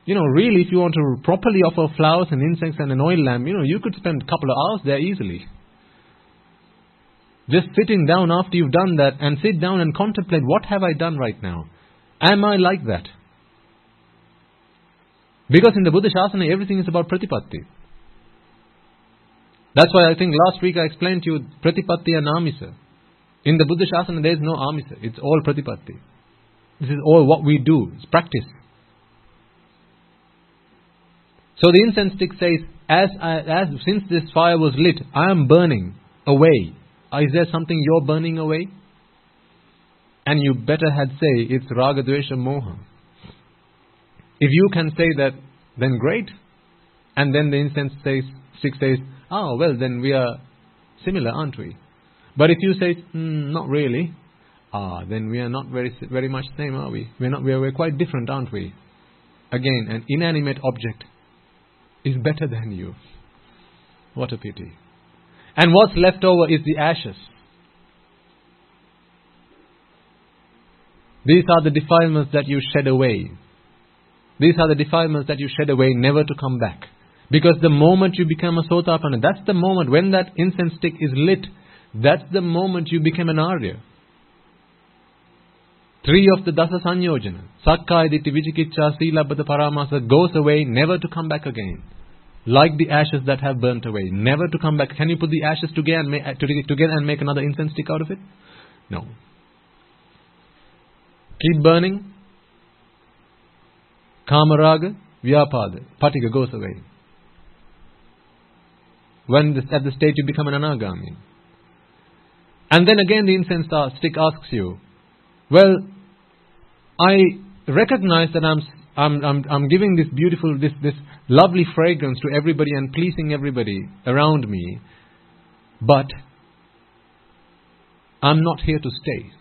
Really, if you want to properly offer flowers and insects and an oil lamp, you could spend a couple of hours there easily. Just sitting down after you've done that and sit down and contemplate, what have I done right now? Am I like that? Because in the Buddha Shasana, everything is about pratipatti. That's why I think last week I explained to you pratipatti and amisa. In the Buddha Shasana, there is no amisa. It's all pratipatti. This is all what we do. It's practice. So the incense stick says, since this fire was lit, I am burning away. Is there something you're burning away? And you better had say, it's raga, dvesha, moha. If you can say that, then great. And then the incense stick says, then we are similar, aren't we? But if you say, not really, then we are not very much same, are we? We're quite different, aren't we? Again, an inanimate object is better than you. What a pity. And what's left over is the ashes. These are the defilements that you shed away. These are the defilements that you shed away, never to come back. Because the moment you become a Sotapanna, that's the moment when that incense stick is lit, that's the moment you become an Arya. 3 of the Dasa Sanyojana, Sakkaya Ditti, Vichikicca, Silabbata Paramasa, goes away, never to come back again. Like the ashes that have burnt away, never to come back. Can you put the ashes together and make another incense stick out of it? No. Keep burning. Kamaraga, Vyapada, Patika goes away. At the stage you become an Anagami. And then again the incense stick asks you, well, I recognize that I'm giving this beautiful, this lovely fragrance to everybody and pleasing everybody around me, but I'm not here to stay.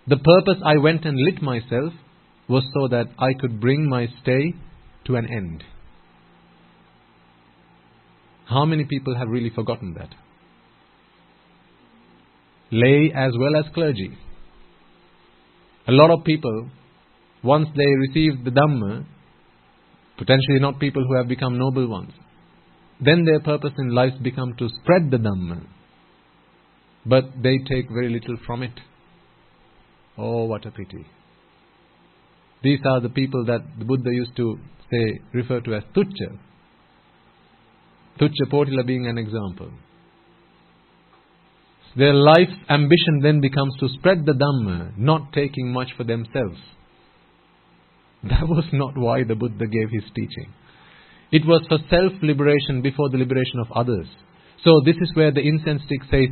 The purpose I went and lit myself was so that I could bring my stay to an end. How many people have really forgotten that? Lay as well as clergy. A lot of people, once they receive the Dhamma, potentially not people who have become noble ones, then their purpose in life becomes to spread the Dhamma. But they take very little from it. Oh, what a pity. These are the people that the Buddha used to refer to as Tucca. Tucca Potila being an example. Their life's ambition then becomes to spread the Dhamma, not taking much for themselves. That was not why the Buddha gave his teaching. It was for self-liberation before the liberation of others. So this is where the incense stick says,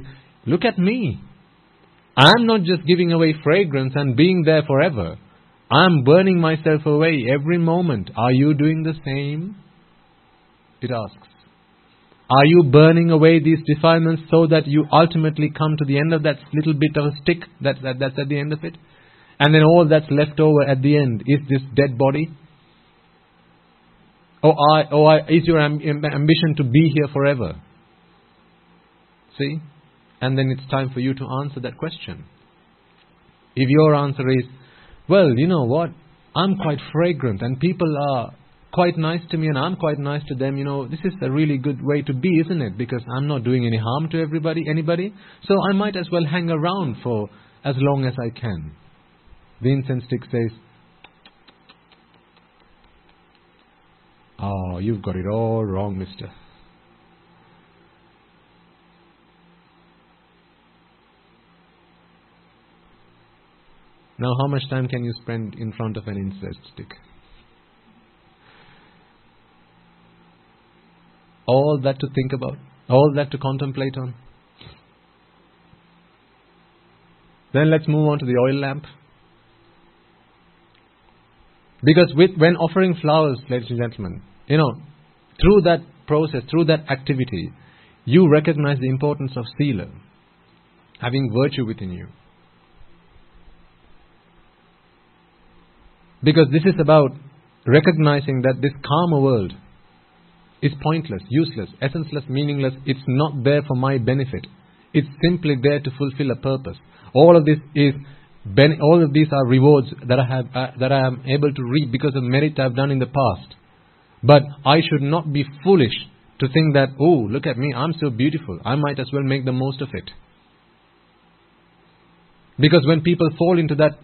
look at me. I am not just giving away fragrance and being there forever. I am burning myself away every moment. Are you doing the same? It asks. Are you burning away these defilements so that you ultimately come to the end of that little bit of a stick that's at the end of it? And then all that's left over at the end is this dead body? Is your ambition to be here forever? See? And then it's time for you to answer that question. If your answer is, well, you know what? I'm quite fragrant and people are quite nice to me and I'm quite nice to them. This is a really good way to be, isn't it? Because I'm not doing any harm to anybody. So I might as well hang around for as long as I can. The incense stick says, oh, you've got it all wrong, mister. Now, how much time can you spend in front of an incense stick? All that to think about, all that to contemplate on. Then let's move on to the oil lamp. Because when offering flowers, ladies and gentlemen, through that process, through that activity, you recognize the importance of sila, having virtue within you. Because this is about recognizing that this karma world is pointless, useless, essenceless, meaningless. It's not there for my benefit. It's simply there to fulfill a purpose. All of these are rewards that I am able to reap because of merit I've done in the past. But I should not be foolish to think that, oh, look at me, I'm so beautiful, I might as well make the most of it. Because when people fall into that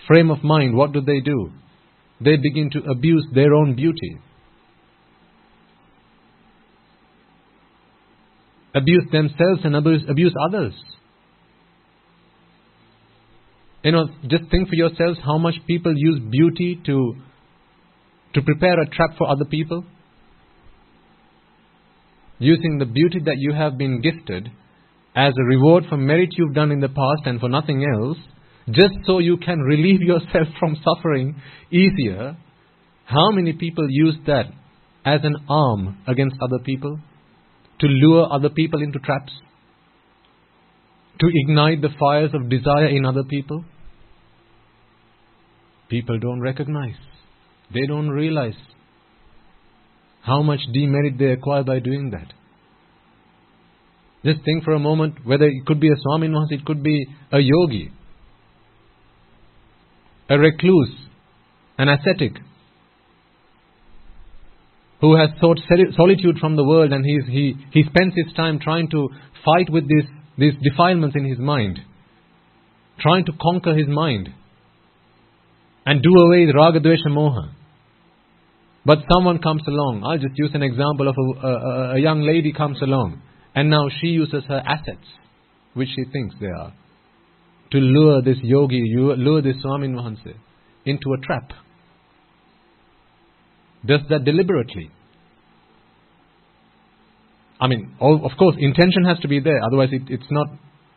frame of mind, what do? They begin to abuse their own beauty. Abuse themselves and abuse others. Just think for yourselves how much people use beauty to prepare a trap for other people. Using the beauty that you have been gifted as a reward for merit you've done in the past and for nothing else, just so you can relieve yourself from suffering easier. How many people use that as an arm against other people? To lure other people into traps? To ignite the fires of desire in other people? People don't recognize. They don't realize how much demerit they acquire by doing that. Just think for a moment whether it could be a Swamin Wahanse, it could be a yogi, a recluse, an ascetic, who has sought solitude from the world, and he spends his time trying to fight with these defilements in his mind, trying to conquer his mind and do away with raga, dvesha, moha. But someone comes along. I'll just use an example of a young lady comes along, and now she uses her assets, which she thinks they are, to lure this yogi, lure this Swamin Wahanse into a trap. Does that deliberately. I mean, of course, intention has to be there, otherwise it's not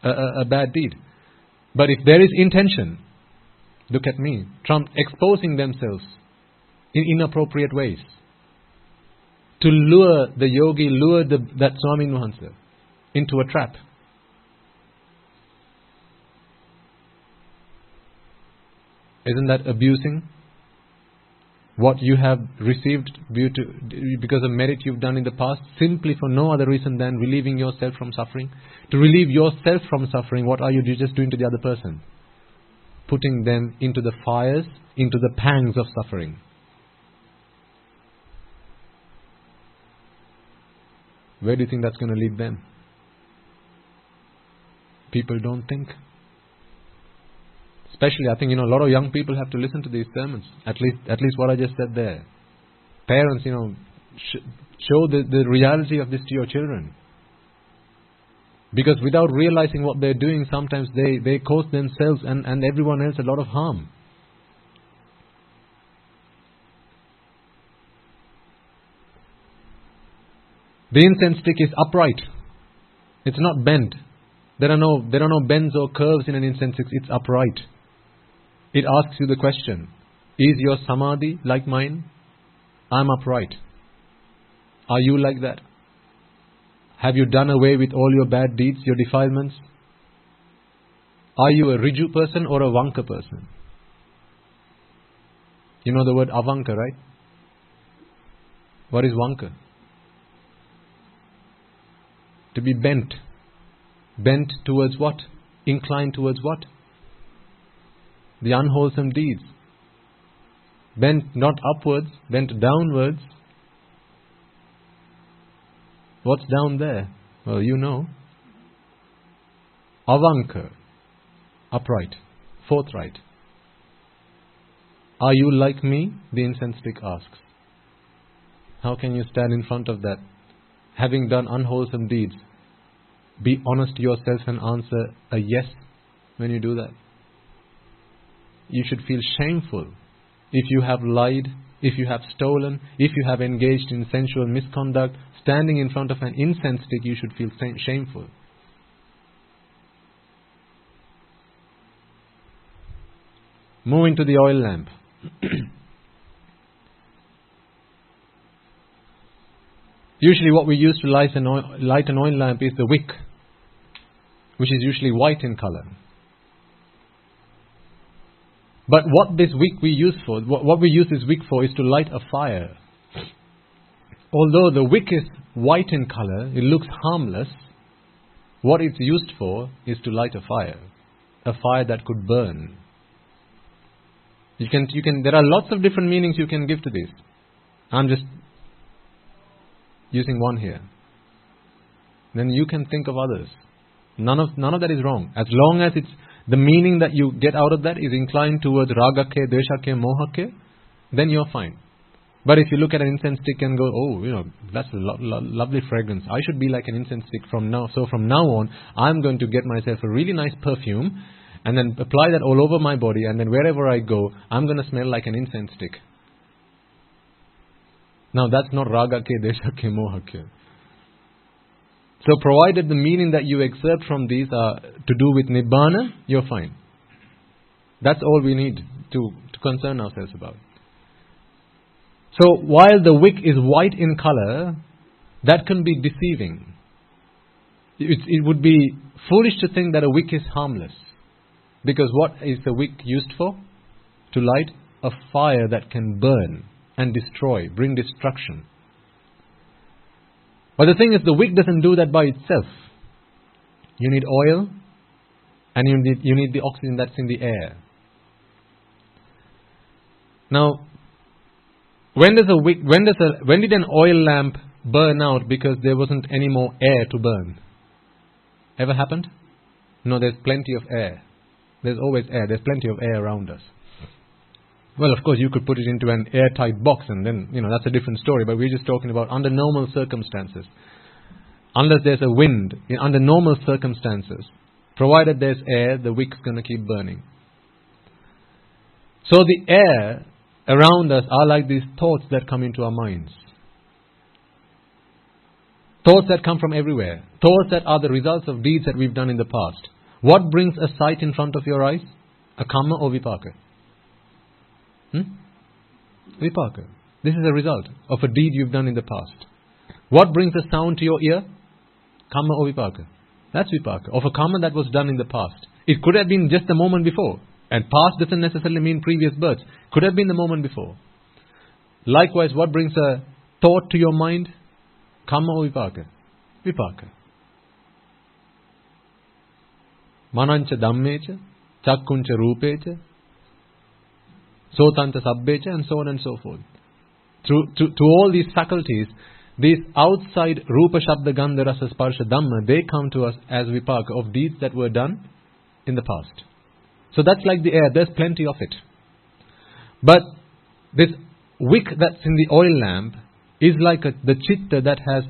a bad deed. But if there is intention, look at me, Trump exposing themselves in inappropriate ways to lure the yogi, lure that Swamin Wahanse into a trap. Isn't that abusing what you have received because of merit you've done in the past, simply for no other reason than relieving yourself from suffering? To relieve yourself from suffering, what are you just doing to the other person? Putting them into the fires, into the pangs of suffering. Where do you think that's going to lead them? People don't think. Especially, I think, a lot of young people have to listen to these sermons. At least what I just said there. Parents, show the reality of this to your children. Because without realizing what they're doing, sometimes they cause themselves and everyone else a lot of harm. The incense stick is upright. It's not bent. There are no bends or curves in an incense stick. It's upright. It asks you the question, is your samadhi like mine? I'm upright. Are you like that? Have you done away with all your bad deeds, your defilements? Are you a Riju person or a Vanka person? You know the word Avanka, right? What is Vanka? To be bent. Bent towards what? Inclined towards what? The unwholesome deeds. Bent not upwards, bent downwards. What's down there? Well, you know. Avanka, upright, forthright. Are you like me? The incense stick asks. How can you stand in front of that, having done unwholesome deeds? Be honest to yourself and answer a yes when you do that. You should feel shameful if you have lied, if you have stolen, if you have engaged in sensual misconduct. Standing in front of an incense stick, you should feel shameful. Moving to the oil lamp. Usually what we use to light an oil lamp is the wick, which is usually white in color. But what this wick we use for, what we use this wick for is to light a fire. Although the wick is white in color, it looks harmless, what it's used for is to light a fire that could burn. There are lots of different meanings you can give to this. I'm just using one here. Then you can think of others. None of that is wrong. As long as it's the meaning that you get out of that is inclined towards ragake, dveshake, mohake, then you're fine. But if you look at an incense stick and go, oh, that's a lovely fragrance. I should be like an incense stick from now. So from now on, I'm going to get myself a really nice perfume and then apply that all over my body, and then wherever I go, I'm going to smell like an incense stick. Now that's not ragake, dveshake, mohake. So provided the meaning that you excerpt from these are to do with Nibbana, you're fine. That's all we need to concern ourselves about. So while the wick is white in color, that can be deceiving. It would be foolish to think that a wick is harmless. Because what is the wick used for? To light a fire that can burn and destroy, bring destruction. But the thing is, the wick doesn't do that by itself. You need oil, and you need the oxygen that's in the air. Now, when did an oil lamp burn out because there wasn't any more air to burn? Ever happened? No, there's plenty of air. There's always air. There's plenty of air around us. Well, of course, you could put it into an airtight box and then, that's a different story. But we're just talking about under normal circumstances. Unless there's a wind, under normal circumstances, provided there's air, the wick's going to keep burning. So the air around us are like these thoughts that come into our minds. Thoughts that come from everywhere. Thoughts that are the results of deeds that we've done in the past. What brings a sight in front of your eyes? A kamma or vipaka? Vipaka. This is a result of a deed you've done in the past. What brings a sound to your ear? Kamma or vipaka? That's vipaka. Of a kamma that was done in the past. It could have been just a moment before. And past doesn't necessarily mean previous births. Could have been the moment before. Likewise, what brings a thought to your mind? Kamma or vipaka? Vipaka. Manancha dhammecha, chakkuncha rupecha, sotanta sabbecha, and so on and so forth. To all these faculties, these outside rupa, shabda, gandha, rasa, sparsha, dhamma, they come to us as vipaka of deeds that were done in the past. So that's like the air, there's plenty of it. But this wick that's in the oil lamp is like the chitta that has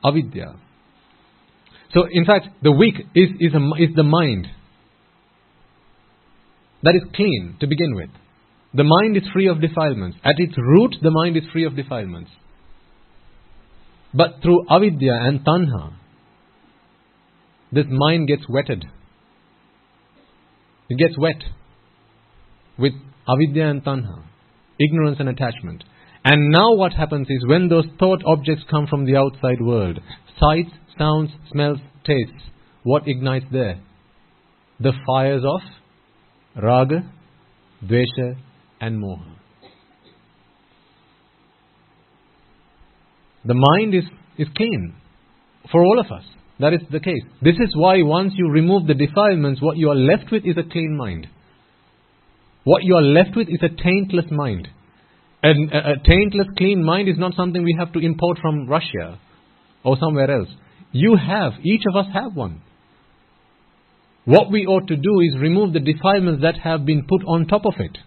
avidya. So in fact, the wick is the mind. That is clean to begin with. The mind is free of defilements. At its root, the mind is free of defilements. But through avidya and tanha, this mind gets wetted. It gets wet with avidya and tanha, ignorance and attachment. And now what happens is when those thought objects come from the outside world, sights, sounds, smells, tastes, what ignites there? The fires of raga, dvesha and moha. The mind is clean for all of us. That is the case. This is why once you remove the defilements, what you are left with is a clean mind. What you are left with is a taintless mind. And a taintless, clean mind is not something we have to import from Russia or somewhere else. Each of us have one. What we ought to do is remove the defilements that have been put on top of it.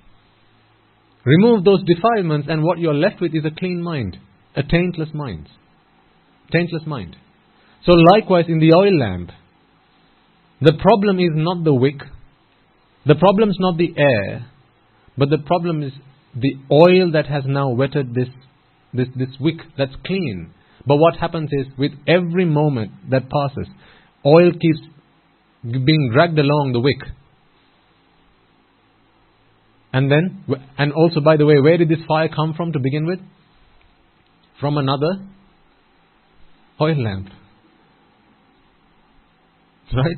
Remove those defilements and what you are left with is a clean mind. A taintless mind. Taintless mind. So likewise in the oil lamp, the problem is not the wick. The problem is not the air. But the problem is the oil that has now wetted this wick that's clean. But what happens is, with every moment that passes, oil keeps being dragged along the wick. And also, by the way, where did this fire come from to begin with? From another oil lamp. Right?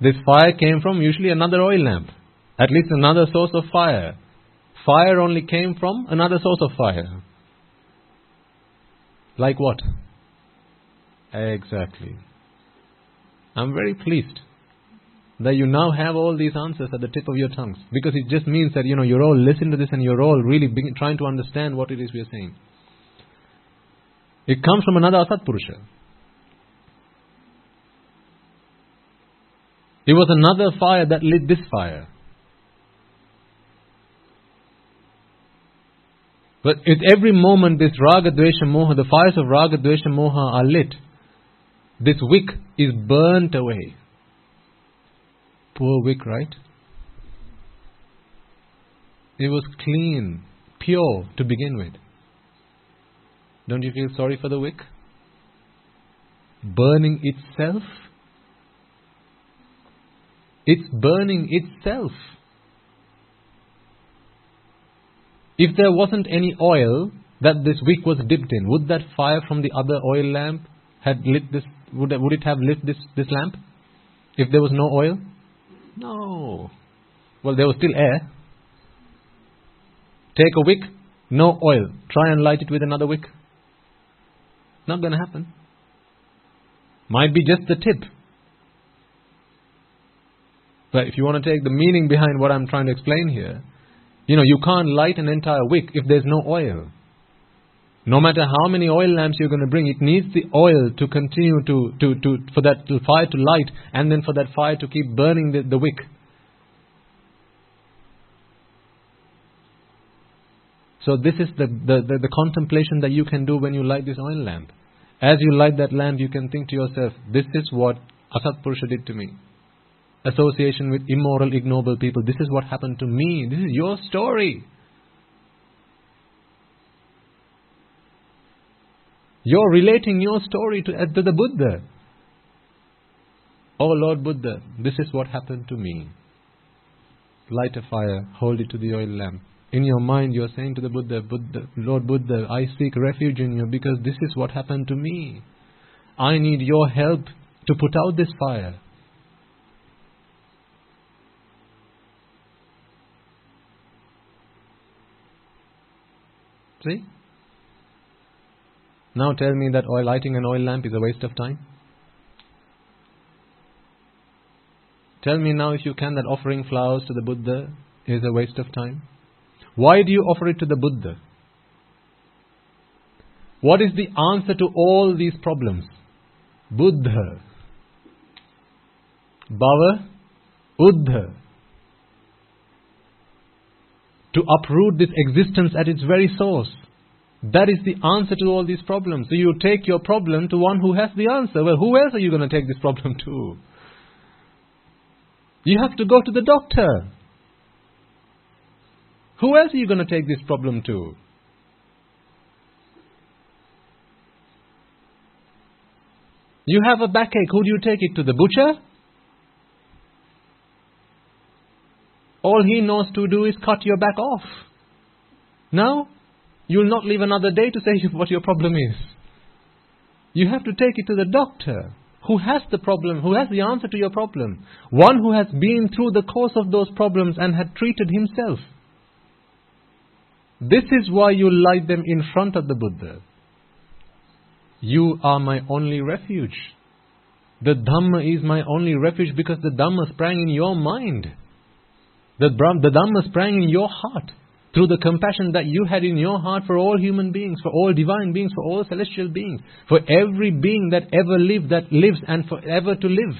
This fire came from usually another oil lamp. At least another source of fire. Fire only came from another source of fire. Like what? Exactly. I'm very pleased that you now have all these answers at the tip of your tongues. Because it just means that, you're all listening to this and you're all really trying to understand what it is we are saying. It comes from another Asatpurusha. It was another fire that lit this fire. But at every moment this Raga, Dvesha, Moha, the fires of Raga, Dvesha, Moha are lit. This wick is burnt away. Poor wick, right? It was clean, pure to begin with. Don't you feel sorry for the wick? Burning itself? It's burning itself. If there wasn't any oil that this wick was dipped in, would that fire from the other oil lamp had lit this? Would it have lit this lamp? If there was no oil? No. Well, there was still air. Take a wick, no oil. Try and light it with another wick. Not going to happen. Might be just the tip. But if you want to take the meaning behind what I'm trying to explain here, you can't light an entire wick if there's no oil. No matter how many oil lamps you're going to bring, it needs the oil to continue for that fire to light, and then for that fire to keep burning the wick. So this is the contemplation that you can do when you light this oil lamp. As you light that lamp, you can think to yourself, this is what Asatpurusha did to me. Association with immoral, ignoble people. This is what happened to me. This is your story. You're relating your story to the Buddha. Oh Lord Buddha, this is what happened to me. Light a fire, hold it to the oil lamp. In your mind you're saying to the Buddha, Lord Buddha, I seek refuge in you because this is what happened to me. I need your help to put out this fire. See? Now tell me that lighting an oil lamp is a waste of time. Tell me now if you can that offering flowers to the Buddha is a waste of time. Why do you offer it to the Buddha? What is the answer to all these problems? Buddha. Bhava. Uddha. To uproot this existence at its very source. That is the answer to all these problems. So you take your problem to one who has the answer. Well, who else are you going to take this problem to? You have to go to the doctor. Who else are you going to take this problem to? You have a backache. Who do you take it to? The butcher? All he knows to do is cut your back off. Now, you'll not live another day to say what your problem is. You have to take it to the doctor who has the problem, who has the answer to your problem. One who has been through the course of those problems and had treated himself. This is why you light them in front of the Buddha. You are my only refuge. The Dhamma is my only refuge because the Dhamma sprang in your mind. The Dhamma sprang in your heart through the compassion that you had in your heart for all human beings, for all divine beings, for all celestial beings, for every being that ever lived, that lives and forever to live.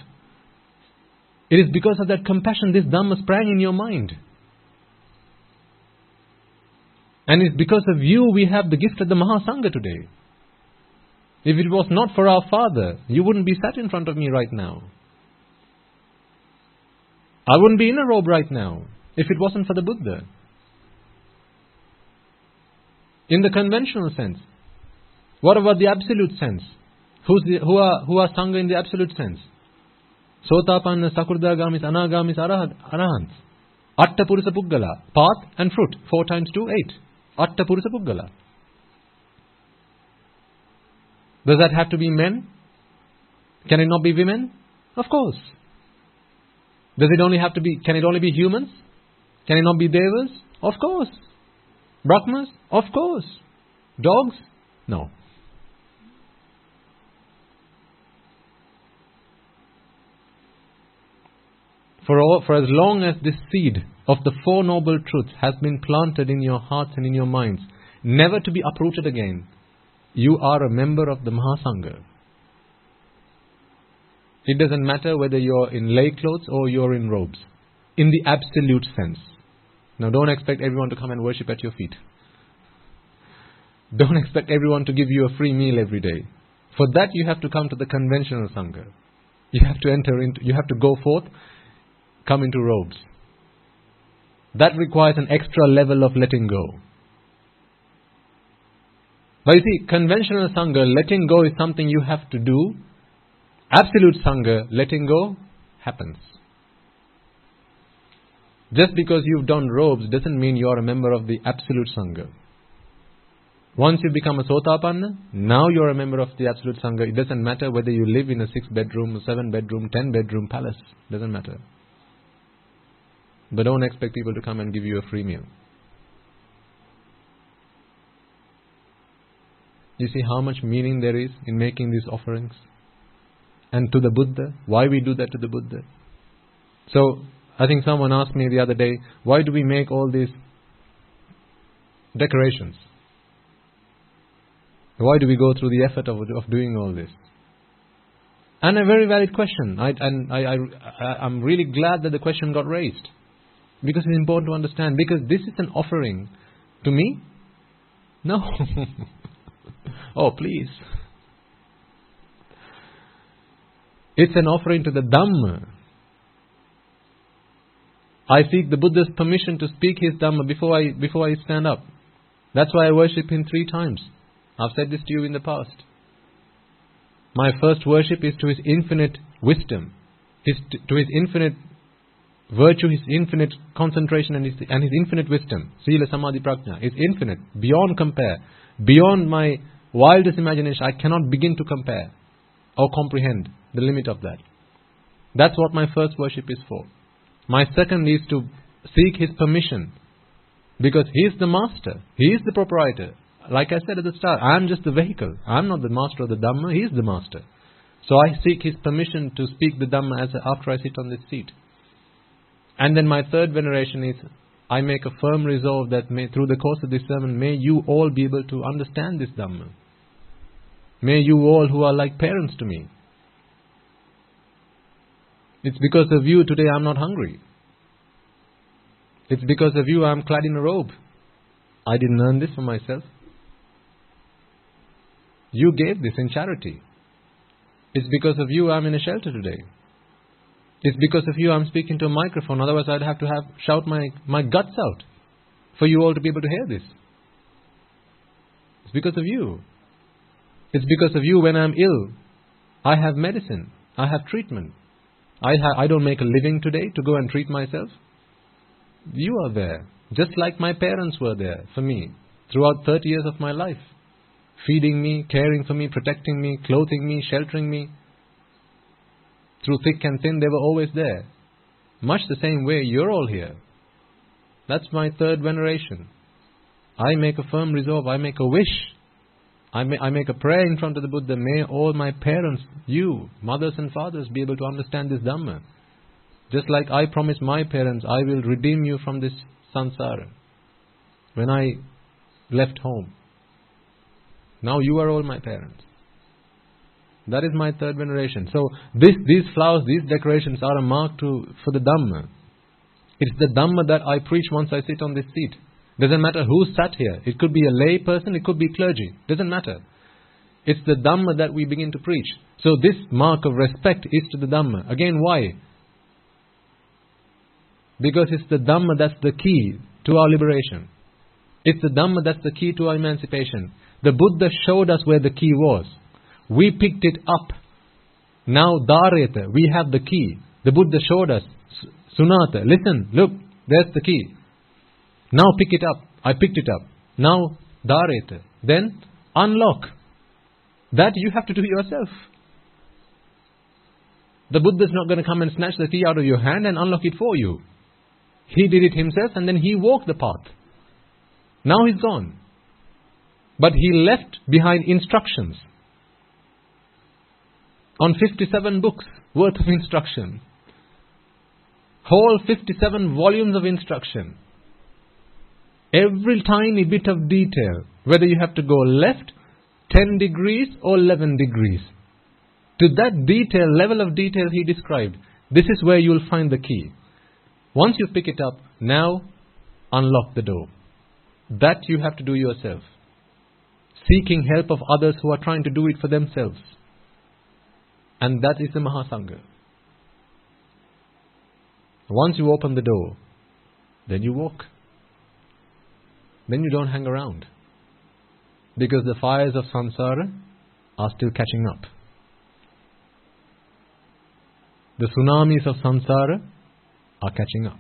It is because of that compassion this Dhamma sprang in your mind. And it's because of you we have the gift of the Mahasangha today. If it was not for our Father, you wouldn't be sat in front of me right now. I wouldn't be in a robe right now if it wasn't for the Buddha. In the conventional sense. What about the absolute sense? Who are Sangha in the absolute sense? Sotapanna, Sakurdagamis, Anagamis, Arahants. Atta Purusa Puggala. Path and fruit. 4 times 2, 8. Atta Purusa Puggala. Does that have to be men? Can it not be women? Of course. Can it only be humans? Can it not be devas? Of course. Brahmas? Of course. Dogs? No. For as long as this seed of the Four Noble Truths has been planted in your hearts and in your minds, never to be uprooted again, you are a member of the Mahasangha. It doesn't matter whether you're in lay clothes or you're in robes, in the absolute sense. Now don't expect everyone to come and worship at your feet. Don't expect everyone to give you a free meal every day. For that you have to come to the conventional Sangha. You have to go forth, come into robes. That requires an extra level of letting go. But you see, conventional Sangha, letting go is something you have to do. Absolute Sangha, letting go, happens. Just because you've done robes doesn't mean you're a member of the Absolute Sangha. Once you become a Sotapanna, now you're a member of the Absolute Sangha. It doesn't matter whether you live in a 6-bedroom, 7-bedroom, 10-bedroom palace. Doesn't matter. But don't expect people to come and give you a free meal. You see how much meaning there is in making these offerings? And to the Buddha, why we do that to the Buddha? So, I think someone asked me the other day, why do we make all these decorations? Why do we go through the effort of doing all this? And a very valid question. I'm really glad that the question got raised. Because it's important to understand. Because this is an offering to me? No. Oh, please. It's an offering to the Dhamma. I seek the Buddha's permission to speak his Dhamma before I stand up. That's why I worship him 3 times. I've said this to you in the past. My first worship is to his infinite wisdom, to his infinite virtue, his infinite concentration and his infinite wisdom. Sila Samadhi Prajna is infinite, beyond compare, beyond my wildest imagination. I cannot begin to compare or comprehend the limit of that. That's what my first worship is for. My second is to seek his permission, because he is the master, he is the proprietor. Like I said at the start, I am just the vehicle. I am not the master of the Dhamma, he is the master. So I seek his permission to speak the Dhamma after I sit on this seat. And then my third veneration is, I make a firm resolve that through the course of this sermon, may you all be able to understand this Dhamma. May you all who are like parents to me. It's because of you today I'm not hungry. It's because of you I'm clad in a robe. I didn't earn this for myself. You gave this in charity. It's because of you I'm in a shelter today. It's because of you I'm speaking to a microphone. Otherwise I'd have to shout my guts out for you all to be able to hear this. It's because of you. It's because of you when I'm ill, I have medicine. I have treatment. I don't make a living today to go and treat myself. You are there. Just like my parents were there for me throughout 30 years of my life. Feeding me, caring for me, protecting me, clothing me, sheltering me. Through thick and thin, they were always there. Much the same way you're all here. That's my third veneration. I make a firm resolve. I make a wish. I make a prayer in front of the Buddha. May all my parents, you, mothers and fathers, be able to understand this Dhamma. Just like I promised my parents, I will redeem you from this samsara. When I left home. Now you are all my parents. That is my third veneration. So these flowers, these decorations are a mark for the Dhamma. It's the Dhamma that I preach once I sit on this seat. Doesn't matter who sat here. It could be a lay person, it could be clergy. Doesn't matter. It's the Dhamma that we begin to preach. So this mark of respect is to the Dhamma. Again, why? Because it's the Dhamma that's the key to our liberation. It's the Dhamma that's the key to our emancipation. The Buddha showed us where the key was. We picked it up. Now Dhareta, we have the key. The Buddha showed us. Sunata, listen, look, there's the key. Now pick it up. I picked it up. Now Dhareta. Then unlock. That you have to do yourself. The Buddha is not going to come and snatch the key out of your hand and unlock it for you. He did it himself and then he walked the path. Now he's gone. But he left behind instructions on 57 books worth of instruction. Whole 57 volumes of instruction. Every tiny bit of detail, whether you have to go left 10 degrees or 11 degrees. To that detail, level of detail he described. This is where you will find the key. Once you pick it up, now unlock the door. That you have to do yourself. Seeking help of others who are trying to do it for themselves. And that is the Mahasangha. Once you open the door, then you walk. Then you don't hang around. Because the fires of samsara are still catching up. The tsunamis of samsara are catching up.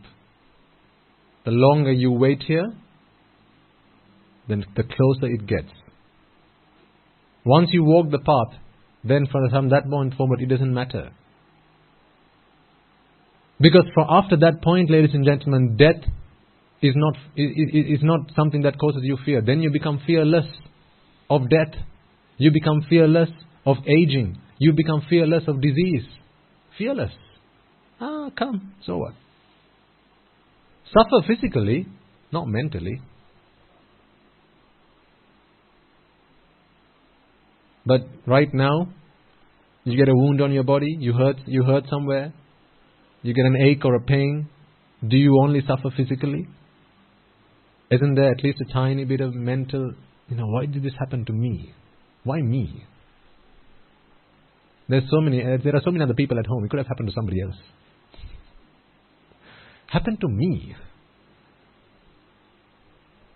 The longer you wait here, then the closer it gets. Once you walk the path, then from that point forward it doesn't matter. Because after that point, ladies and gentlemen, death is not something that causes you fear. Then you become fearless of death. You become fearless of aging. You become fearless of disease. Fearless. Come, so what? Suffer physically, not mentally. But right now, you get a wound on your body, you hurt somewhere, you get an ache or a pain. Do you only suffer physically? Isn't there at least a tiny bit of mental, why did this happen to me? Why me? There are so many other people at home. It could have happened to somebody else. Happened to me.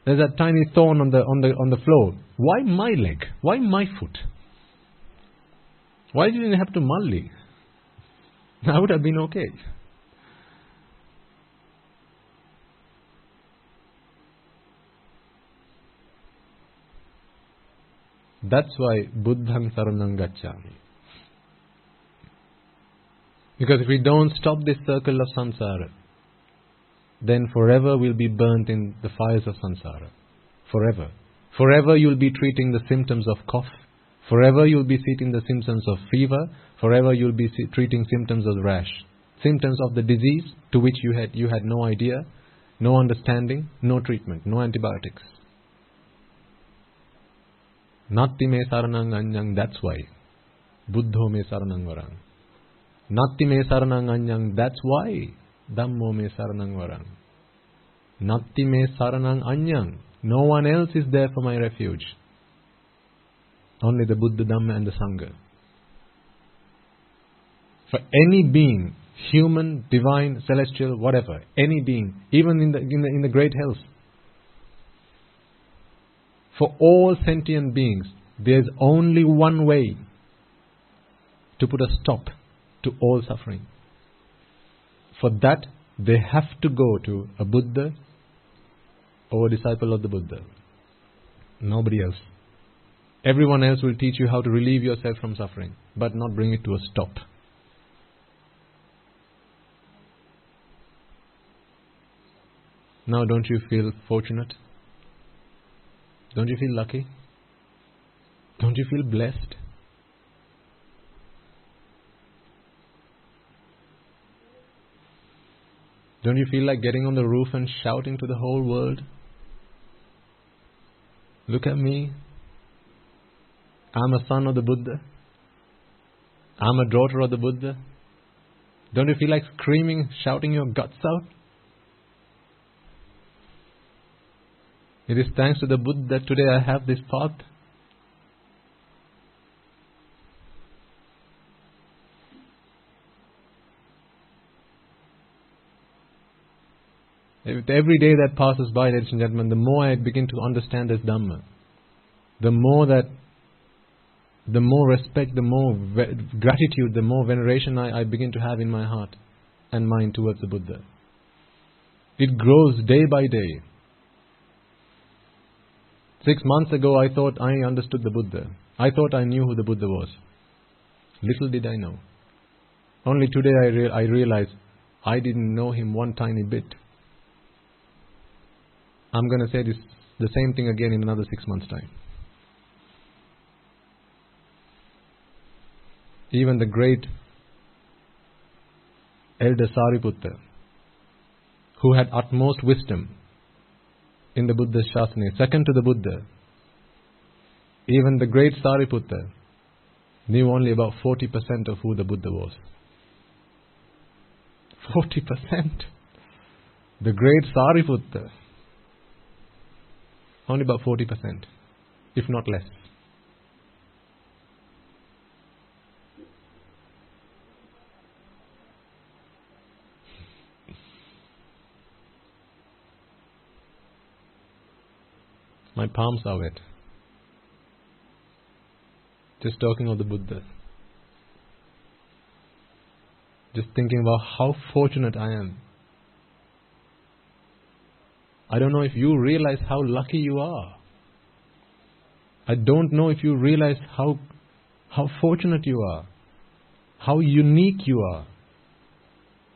There's that tiny thorn on the floor. Why my leg? Why my foot? Why didn't it happen to Malli? I would have been okay. That's why Buddhang Saranang Gacchami. Because if we don't stop this circle of samsara, then forever we'll be burnt in the fires of samsara. Forever. Forever you'll be treating the symptoms of cough. Forever you'll be treating the symptoms of fever. Forever you'll be treating symptoms of rash. Symptoms of the disease to which you had no idea, no understanding, no treatment, no antibiotics. Natti me saranang anyang, that's why. Buddho me saranang varang. Natti me saranang anyang, that's why. Dhammo me saranang varang. Natti me saranang anyang. No one else is there for my refuge. Only the Buddha, Dhamma and the Sangha. For any being, human, divine, celestial, whatever, any being, even in the great health, for all sentient beings, there's only one way to put a stop to all suffering. For that, they have to go to a Buddha or a disciple of the Buddha. Nobody else. Everyone else will teach you how to relieve yourself from suffering, but not bring it to a stop. Now, don't you feel fortunate? Don't you feel lucky? Don't you feel blessed? Don't you feel like getting on the roof and shouting to the whole world? Look at me. I'm a son of the Buddha. I'm a daughter of the Buddha. Don't you feel like screaming, shouting your guts out? It is thanks to the Buddha that today I have this path. Every day that passes by, ladies and gentlemen, the more I begin to understand this Dhamma, the more respect, the more gratitude, the more veneration I begin to have in my heart and mind towards the Buddha. It grows day by day. 6 months ago, I thought I understood the Buddha. I thought I knew who the Buddha was. Little did I know. Only today I realized I didn't know him one tiny bit. I'm going to say the same thing again in another 6 months' time. Even the great elder Sariputta, who had utmost wisdom in the Buddha's Shasana, second to the Buddha, even the great Sariputta knew only about 40% of who the Buddha was. 40%. The great Sariputta, only about 40%, if not less. My palms are wet. Just talking of the Buddha. Just thinking about how fortunate I am. I don't know if you realize how lucky you are. I don't know if you realize how fortunate you are. How unique you are.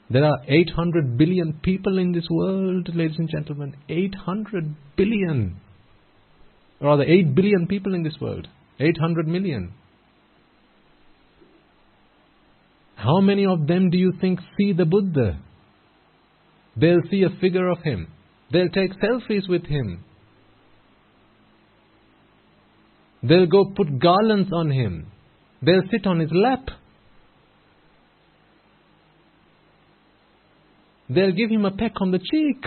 There are 800 billion people in this world, ladies and gentlemen. 800 billion. Or rather 8 billion people in this world. 800 million. How many of them do you think see the Buddha? They'll see a figure of him. They'll take selfies with him. They'll go put garlands on him. They'll sit on his lap. They'll give him a peck on the cheek.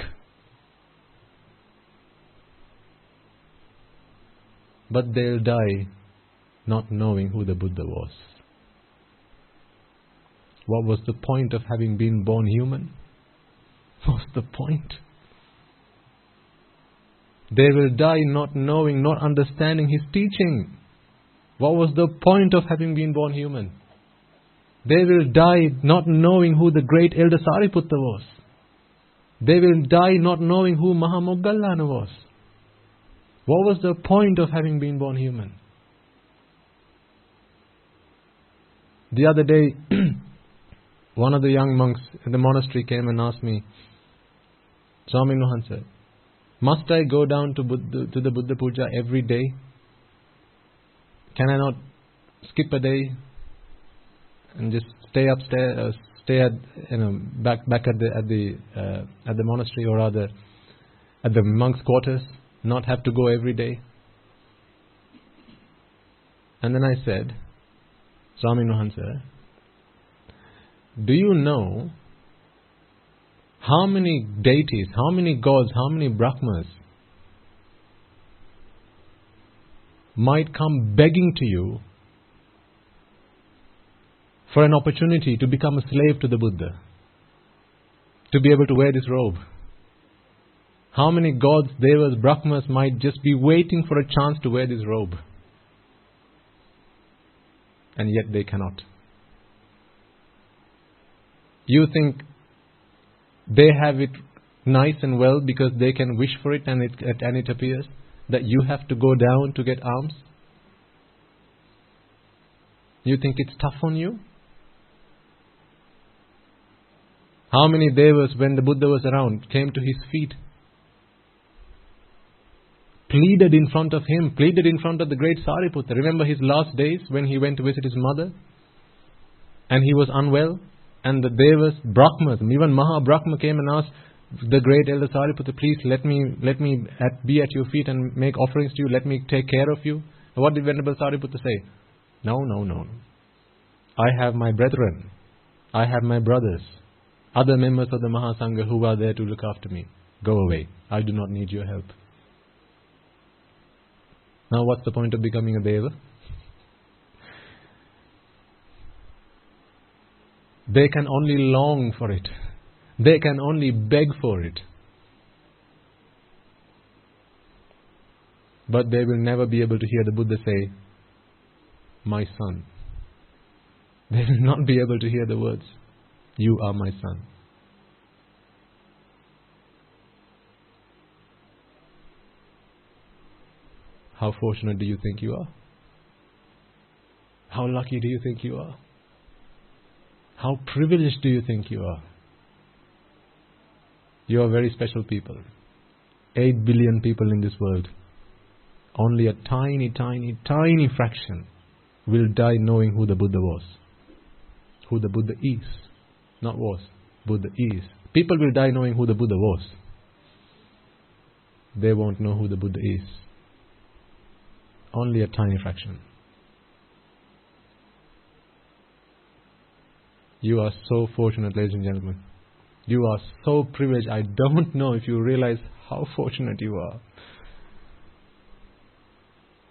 But they'll die not knowing who the Buddha was. What was the point of having been born human? What's the point? They will die not knowing, not understanding his teaching. What was the point of having been born human? They will die not knowing who the great elder Sariputta was. They will die not knowing who Mahamoggallana was. What was the point of having been born human? The other day, one of the young monks in the monastery came and asked me, Swamin Wahanse, must I go down to the Buddha Puja every day? Can I not skip a day and just stay upstairs, back at the monastery, or rather at the monks' quarters, not have to go every day? And then I said, Swamin Wahanse, do you know how many deities, how many gods, how many Brahmas might come begging to you for an opportunity to become a slave to the Buddha, to be able to wear this robe? How many gods, devas, Brahmas might just be waiting for a chance to wear this robe? And yet they cannot. You think they have it nice and well because they can wish for it and it appears that you have to go down to get alms? You think it's tough on you? How many devas, when the Buddha was around, came to his feet, pleaded in front of him, pleaded in front of the great Sariputta? Remember his last days when he went to visit his mother and he was unwell, and the devas, Brahmas, even Maha Brahma came and asked the great elder Sariputta, please let me be at your feet and make offerings to you, let me take care of you. What did Venerable Sariputta say? No. I have my brethren, I have my brothers, other members of the Mahasangha who are there to look after me. Go away. I do not need your help. Now what's the point of becoming a deva? They can only long for it. They can only beg for it. But they will never be able to hear the Buddha say, my son. They will not be able to hear the words, you are my son. How fortunate do you think you are? How lucky do you think you are? How privileged do you think you are? You are very special people. 8 billion people in this world. Only a tiny, tiny, tiny fraction will die knowing who the Buddha was. Who the Buddha is. Not was. Buddha is. People will die knowing who the Buddha was. They won't know who the Buddha is. Only a tiny fraction. You are so fortunate, ladies and gentlemen. You are so privileged. I don't know if you realize how fortunate you are.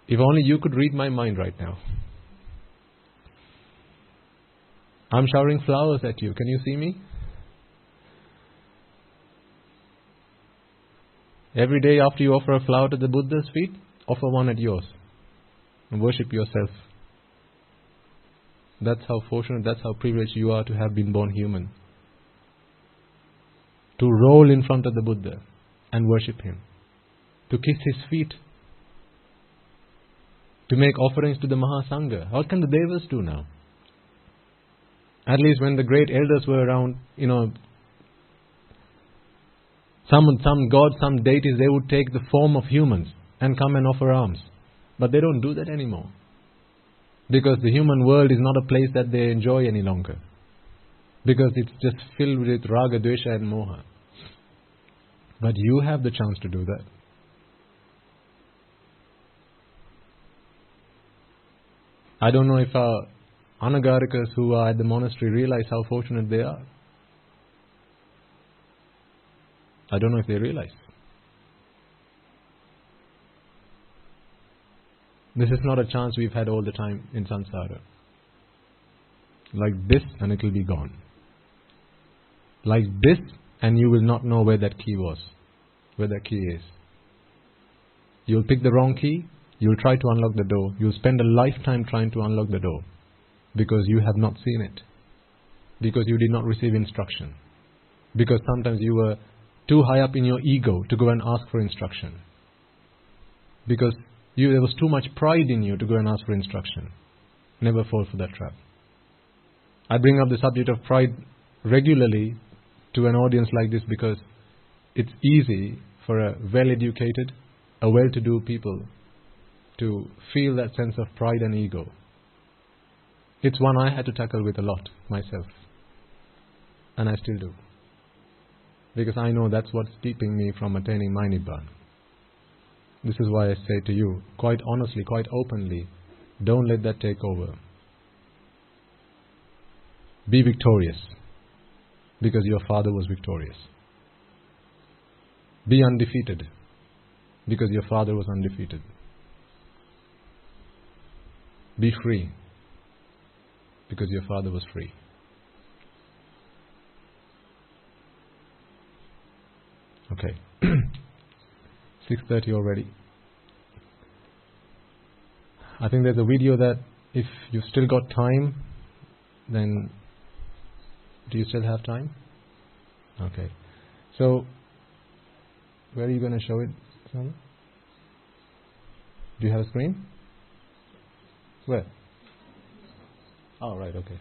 If only you could read my mind right now. I'm showering flowers at you. Can you see me? Every day after you offer a flower to the Buddha's feet, offer one at yours. And worship yourself. That's how fortunate, that's how privileged you are to have been born human. To roll in front of the Buddha and worship him. To kiss his feet. To make offerings to the Mahasangha. What can the Devas do now? At least when the great elders were around, some gods, some deities, they would take the form of humans and come and offer alms. But they don't do that anymore. Because the human world is not a place that they enjoy any longer. Because it's just filled with raga, dvesha and moha. But you have the chance to do that. I don't know if our anagarikas who are at the monastery realize how fortunate they are. I don't know if they realize. This is not a chance we've had all the time in samsara. Like this and it will be gone. Like this and you will not know where that key was. Where that key is. You'll pick the wrong key. You'll try to unlock the door. You'll spend a lifetime trying to unlock the door. Because you have not seen it. Because you did not receive instruction. Because sometimes you were too high up in your ego to go and ask for instruction. Because there was too much pride in you to go and ask for instruction. Never fall for that trap. I bring up the subject of pride regularly to an audience like this because it's easy for a well-educated, a well-to-do people to feel that sense of pride and ego. It's one I had to tackle with a lot myself. And I still do. Because I know that's what's keeping me from attaining my Nibbana. This is why I say to you, quite honestly, quite openly, don't let that take over. Be victorious. Because your father was victorious. Be undefeated. Because your father was undefeated. Be free. Because your father was free. Okay. 6:30 already. I think there's a video that if you've still got time, then do you still have time? Okay. So, where are you going to show it, Sana? Do you have a screen? Where? Oh, right, okay.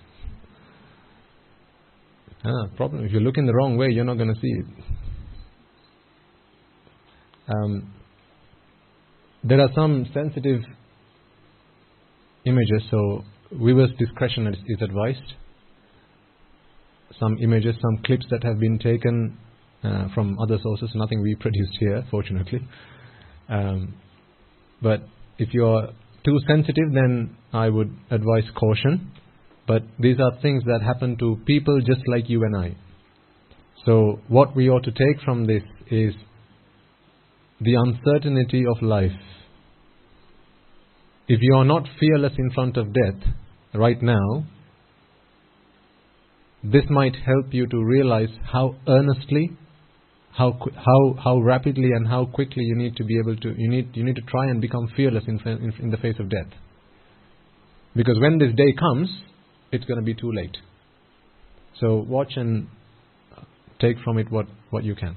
Problem. If you look in the wrong way, you're not going to see it. There are some sensitive images, so viewers' discretion is advised. Some images, some clips that have been taken from other sources, nothing we produced here, fortunately. But if you are too sensitive, then I would advise caution. But these are things that happen to people just like you and I. So what we ought to take from this is the uncertainty of life. If you are not fearless in front of death right now, this might help you to realize how earnestly, how rapidly and how quickly you need to be able to, you need to try and become fearless in the face of death. Because when this day comes, it's going to be too late. So watch and take from it what you can.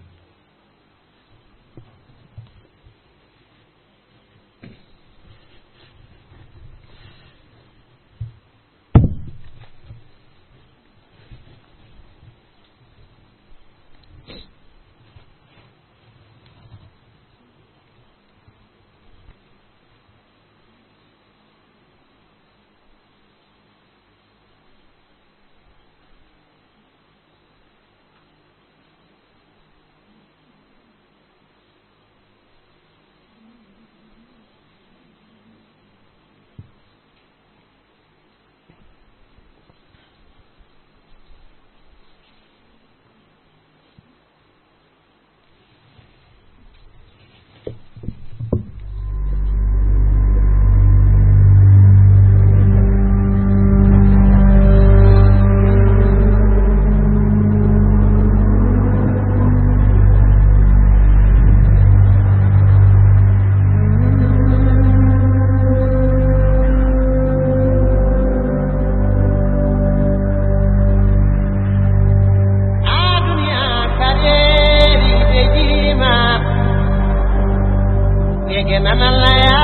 nanalaya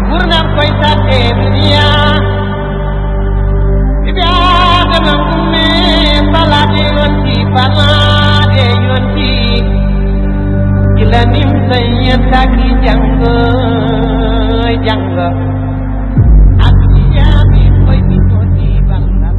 gurnam koy sate dunia biya ganam me balade yonti balade yonti ilanim sayyata ki jang adiya bi koy bi toti balal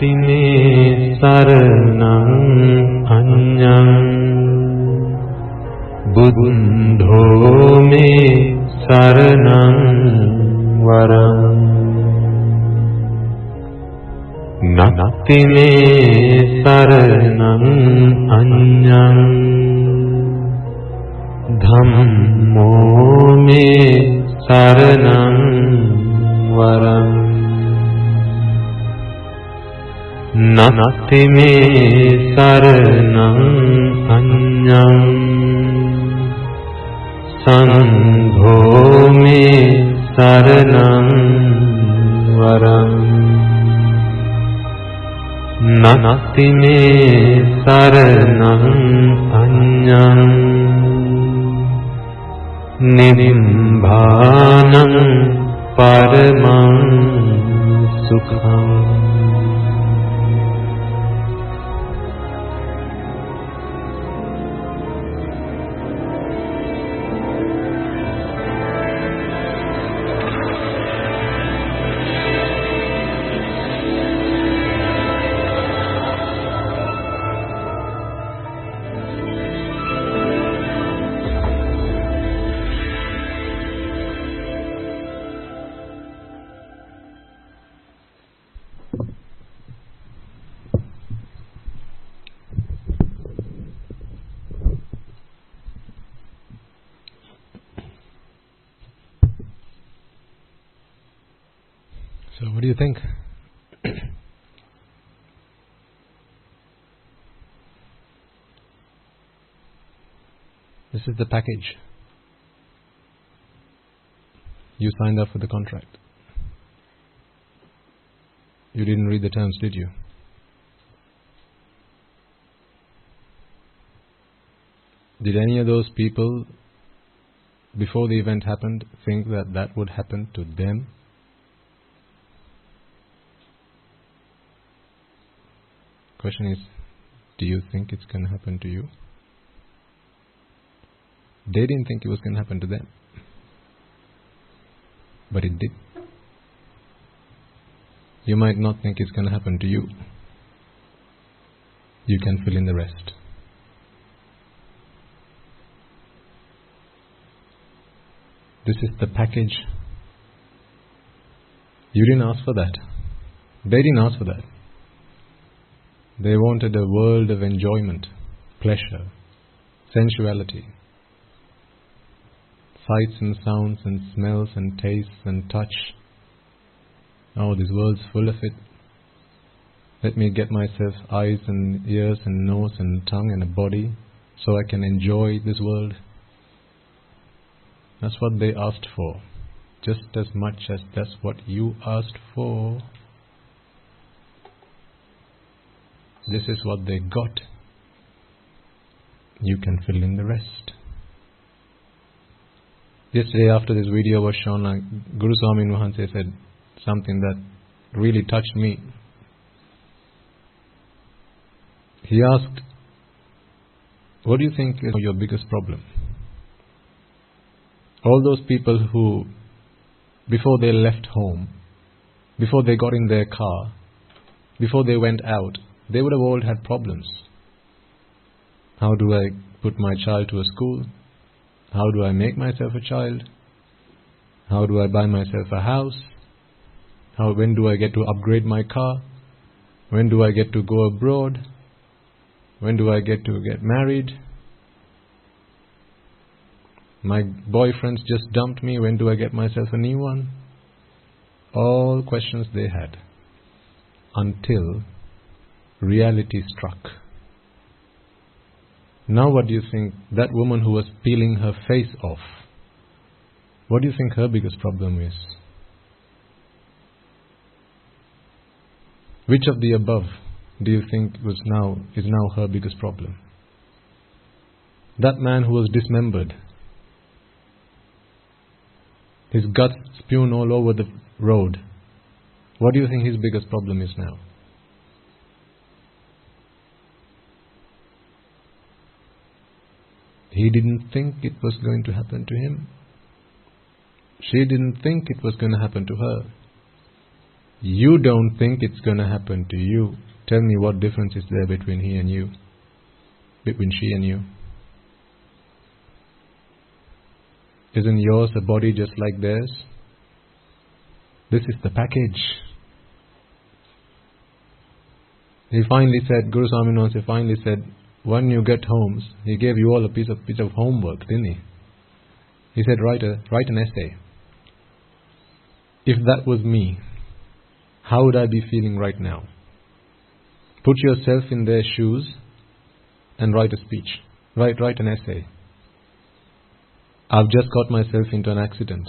Natti me saranam anyam buddho me saranam varam Natti me saranam anyam dhammo me saranam varam Natti me saranam anyam sangho me saranam varam Natti me saranam anyam nibbānam paramam sukham So what do you think? This is the package. You signed up for the contract. You didn't read the terms, did you? Did any of those people, before the event happened, think that that would happen to them? Question is, do you think it's going to happen to you? They didn't think it was going to happen to them. But it did. You might not think it's going to happen to you. You can fill in the rest. This is the package. You didn't ask for that. They didn't ask for that. They wanted a world of enjoyment, pleasure, sensuality, sights and sounds and smells and tastes and touch. Oh, this world's full of it. Let me get myself eyes and ears and nose and tongue and a body so I can enjoy this world. That's what they asked for, just as much as that's what you asked for. This is what they got. You can fill in the rest. Yesterday after this video was shown, Guru Swami Mahanse said something that really touched me. He asked, what do you think is your biggest problem? All those people who, before they left home, before they got in their car, before they went out, they would have all had problems. How do I put my child to a school? How do I make myself a child? How do I buy myself a house? When do I get to upgrade my car? When do I get to go abroad? When do I get to get married? My boyfriend's just dumped me. When do I get myself a new one? All questions they had. Until reality struck. Now what do you think? That woman who was peeling her face off, what do you think her biggest problem is? Which of the above do you think is now her biggest problem? That man who was dismembered, his guts spewed all over the road, what do you think his biggest problem is now? He didn't think it was going to happen to him. She didn't think it was going to happen to her. You don't think it's going to happen to you. Tell me what difference is there between he and you? Between she and you? Isn't yours a body just like theirs? This is the package. He finally said, Guru Swaminathan finally said, when you get home, he gave you all a piece of homework, didn't he? He said, write an essay. If that was me, how would I be feeling right now? Put yourself in their shoes and write a speech. Write an essay. I've just got myself into an accident.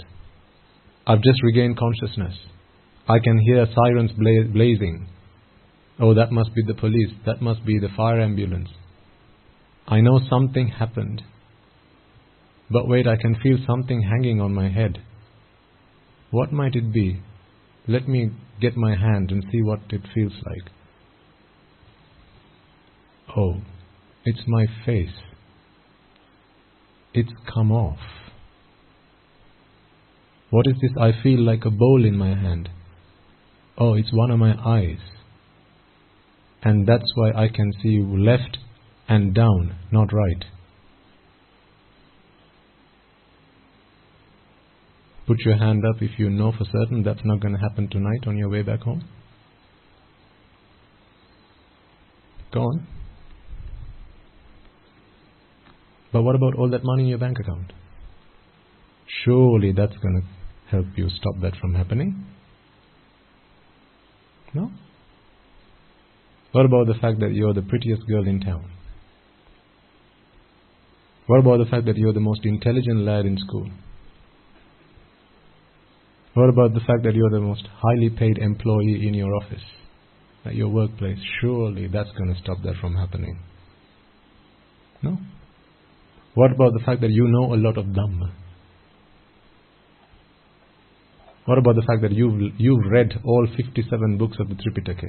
I've just regained consciousness. I can hear sirens blazing. Oh, that must be the police. That must be the fire ambulance. I know something happened. But wait, I can feel something hanging on my head. What might it be? Let me get my hand and see what it feels like. Oh, it's my face. It's come off. What is this? I feel like a bowl in my hand. Oh, it's one of my eyes. And that's why I can see left and down, not right. Put your hand up if you know for certain that's not going to happen tonight on your way back home. Go on. But what about all that money in your bank account? Surely that's going to help you stop that from happening. No? What about the fact that you're the prettiest girl in town? What about the fact that you're the most intelligent lad in school? What about the fact that you're the most highly paid employee in your office, at your workplace? Surely that's going to stop that from happening. No? What about the fact that you know a lot of Dhamma? What about the fact that you've read all 57 books of the Tripitaka?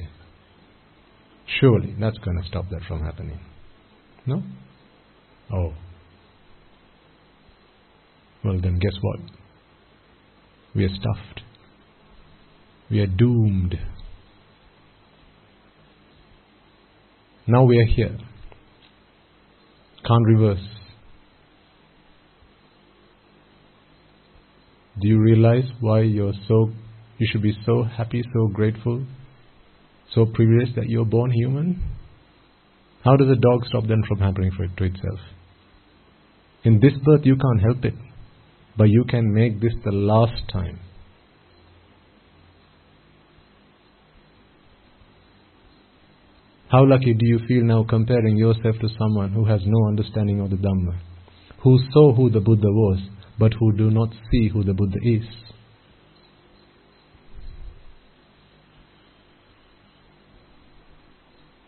Surely that's going to stop that from happening. No? Oh. Well then, guess what? We are stuffed. We are doomed. Now we are here. Can't reverse. Do you realize why you should be so happy, so grateful, so privileged that you're born human? How does a dog stop that from happening to itself? In this birth you can't help it, but you can make this the last time. How lucky do you feel now comparing yourself to someone who has no understanding of the Dhamma, who saw who the Buddha was, but who do not see who the Buddha is?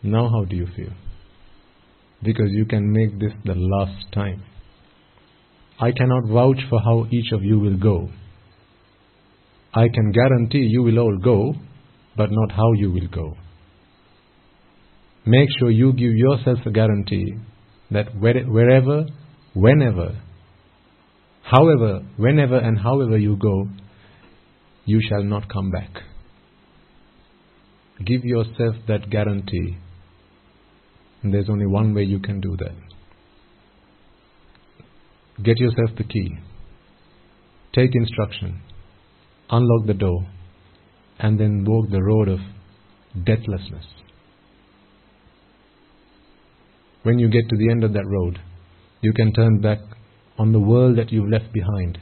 Now how do you feel? Because you can make this the last time. I cannot vouch for how each of you will go. I can guarantee you will all go, but not how you will go. Make sure you give yourself a guarantee that wherever, whenever, however, whenever and however you go, you shall not come back. Give yourself that guarantee. And there's only one way you can do that. Get yourself the key. Take instruction. Unlock the door. And then walk the road of deathlessness. When you get to the end of that road, you can turn back on the world that you've left behind.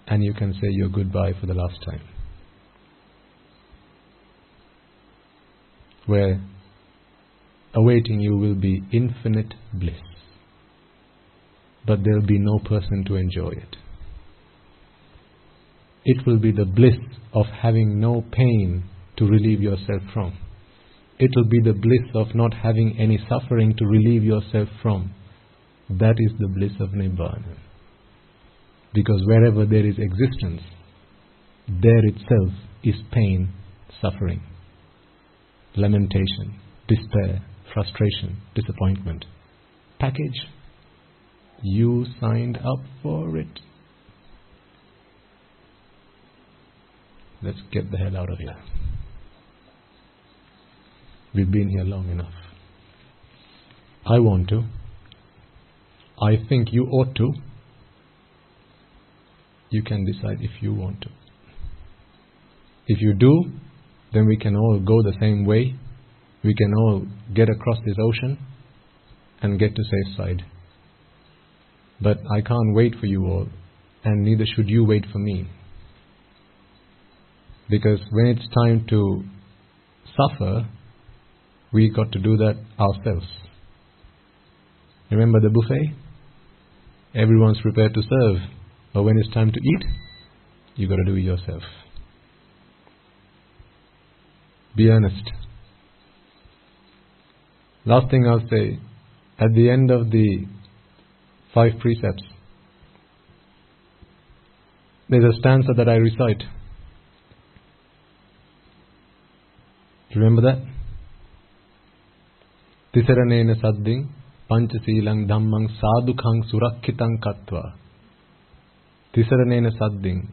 And you can say your goodbye for the last time. Where awaiting you will be infinite bliss. But there will be no person to enjoy it. It will be the bliss of having no pain to relieve yourself from. It will be the bliss of not having any suffering to relieve yourself from. That is the bliss of Nibbana. Because wherever there is existence, there itself is pain, suffering, lamentation, despair, frustration, disappointment. Package. You signed up for it. Let's get the hell out of here. We've been here long enough. I want to. I think you ought to. You can decide if you want to. If you do, then we can all go the same way. We can all get across this ocean and get to safe side. But I can't wait for you all, and neither should you wait for me. Because when it's time to suffer, we got to do that ourselves. Remember the buffet? Everyone's prepared to serve, but when it's time to eat, you got to do it yourself. Be earnest. Last thing I'll say, at the end of the 5 precepts, there's a stanza that I recite. Do you remember that? Tisaranena sadding panchasilang dhammang sadhukhang surakkitang katva. Tisaranena sadding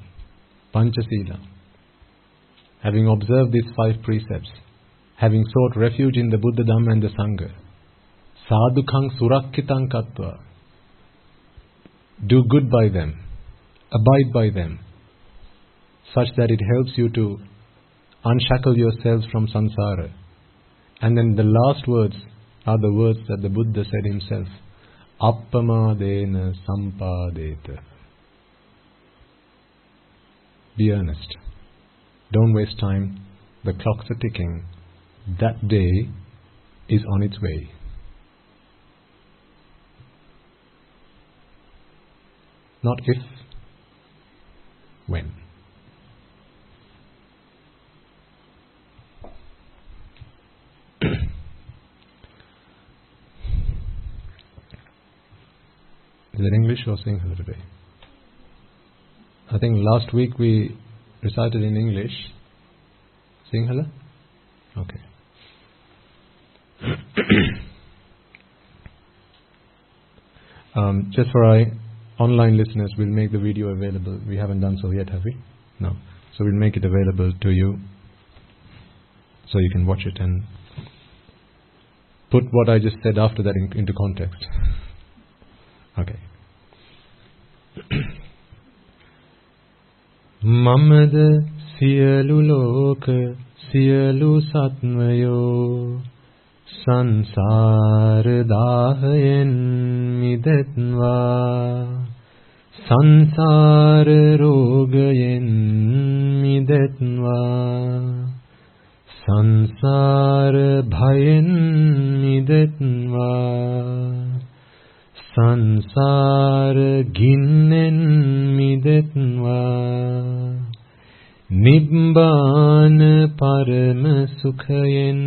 panchasila. Having observed these 5 precepts, having sought refuge in the Buddha, Dhamma and the Sangha, sadhukhang surakkitang katva. Do good by them, abide by them, such that it helps you to unshackle yourselves from samsara. And then the last words are the words that the Buddha said himself. Appamadena sampadeta. Be earnest. Don't waste time. The clocks are ticking. That day is on its way. Not if, when. Is it English or Sinhala today? I think last week we recited in English. Sinhala? Okay. Just for our online listeners, we'll make the video available. We haven't done so yet, have we? No. So we'll make it available to you so you can watch it and put what I just said after that into context. Okay. Mamada siyalu loka siyalu satmayo sansar dahayen midetva sansar rogayen midetva sansar bhayen midetva sansar ginnen midetva Nibbana parama sukhayen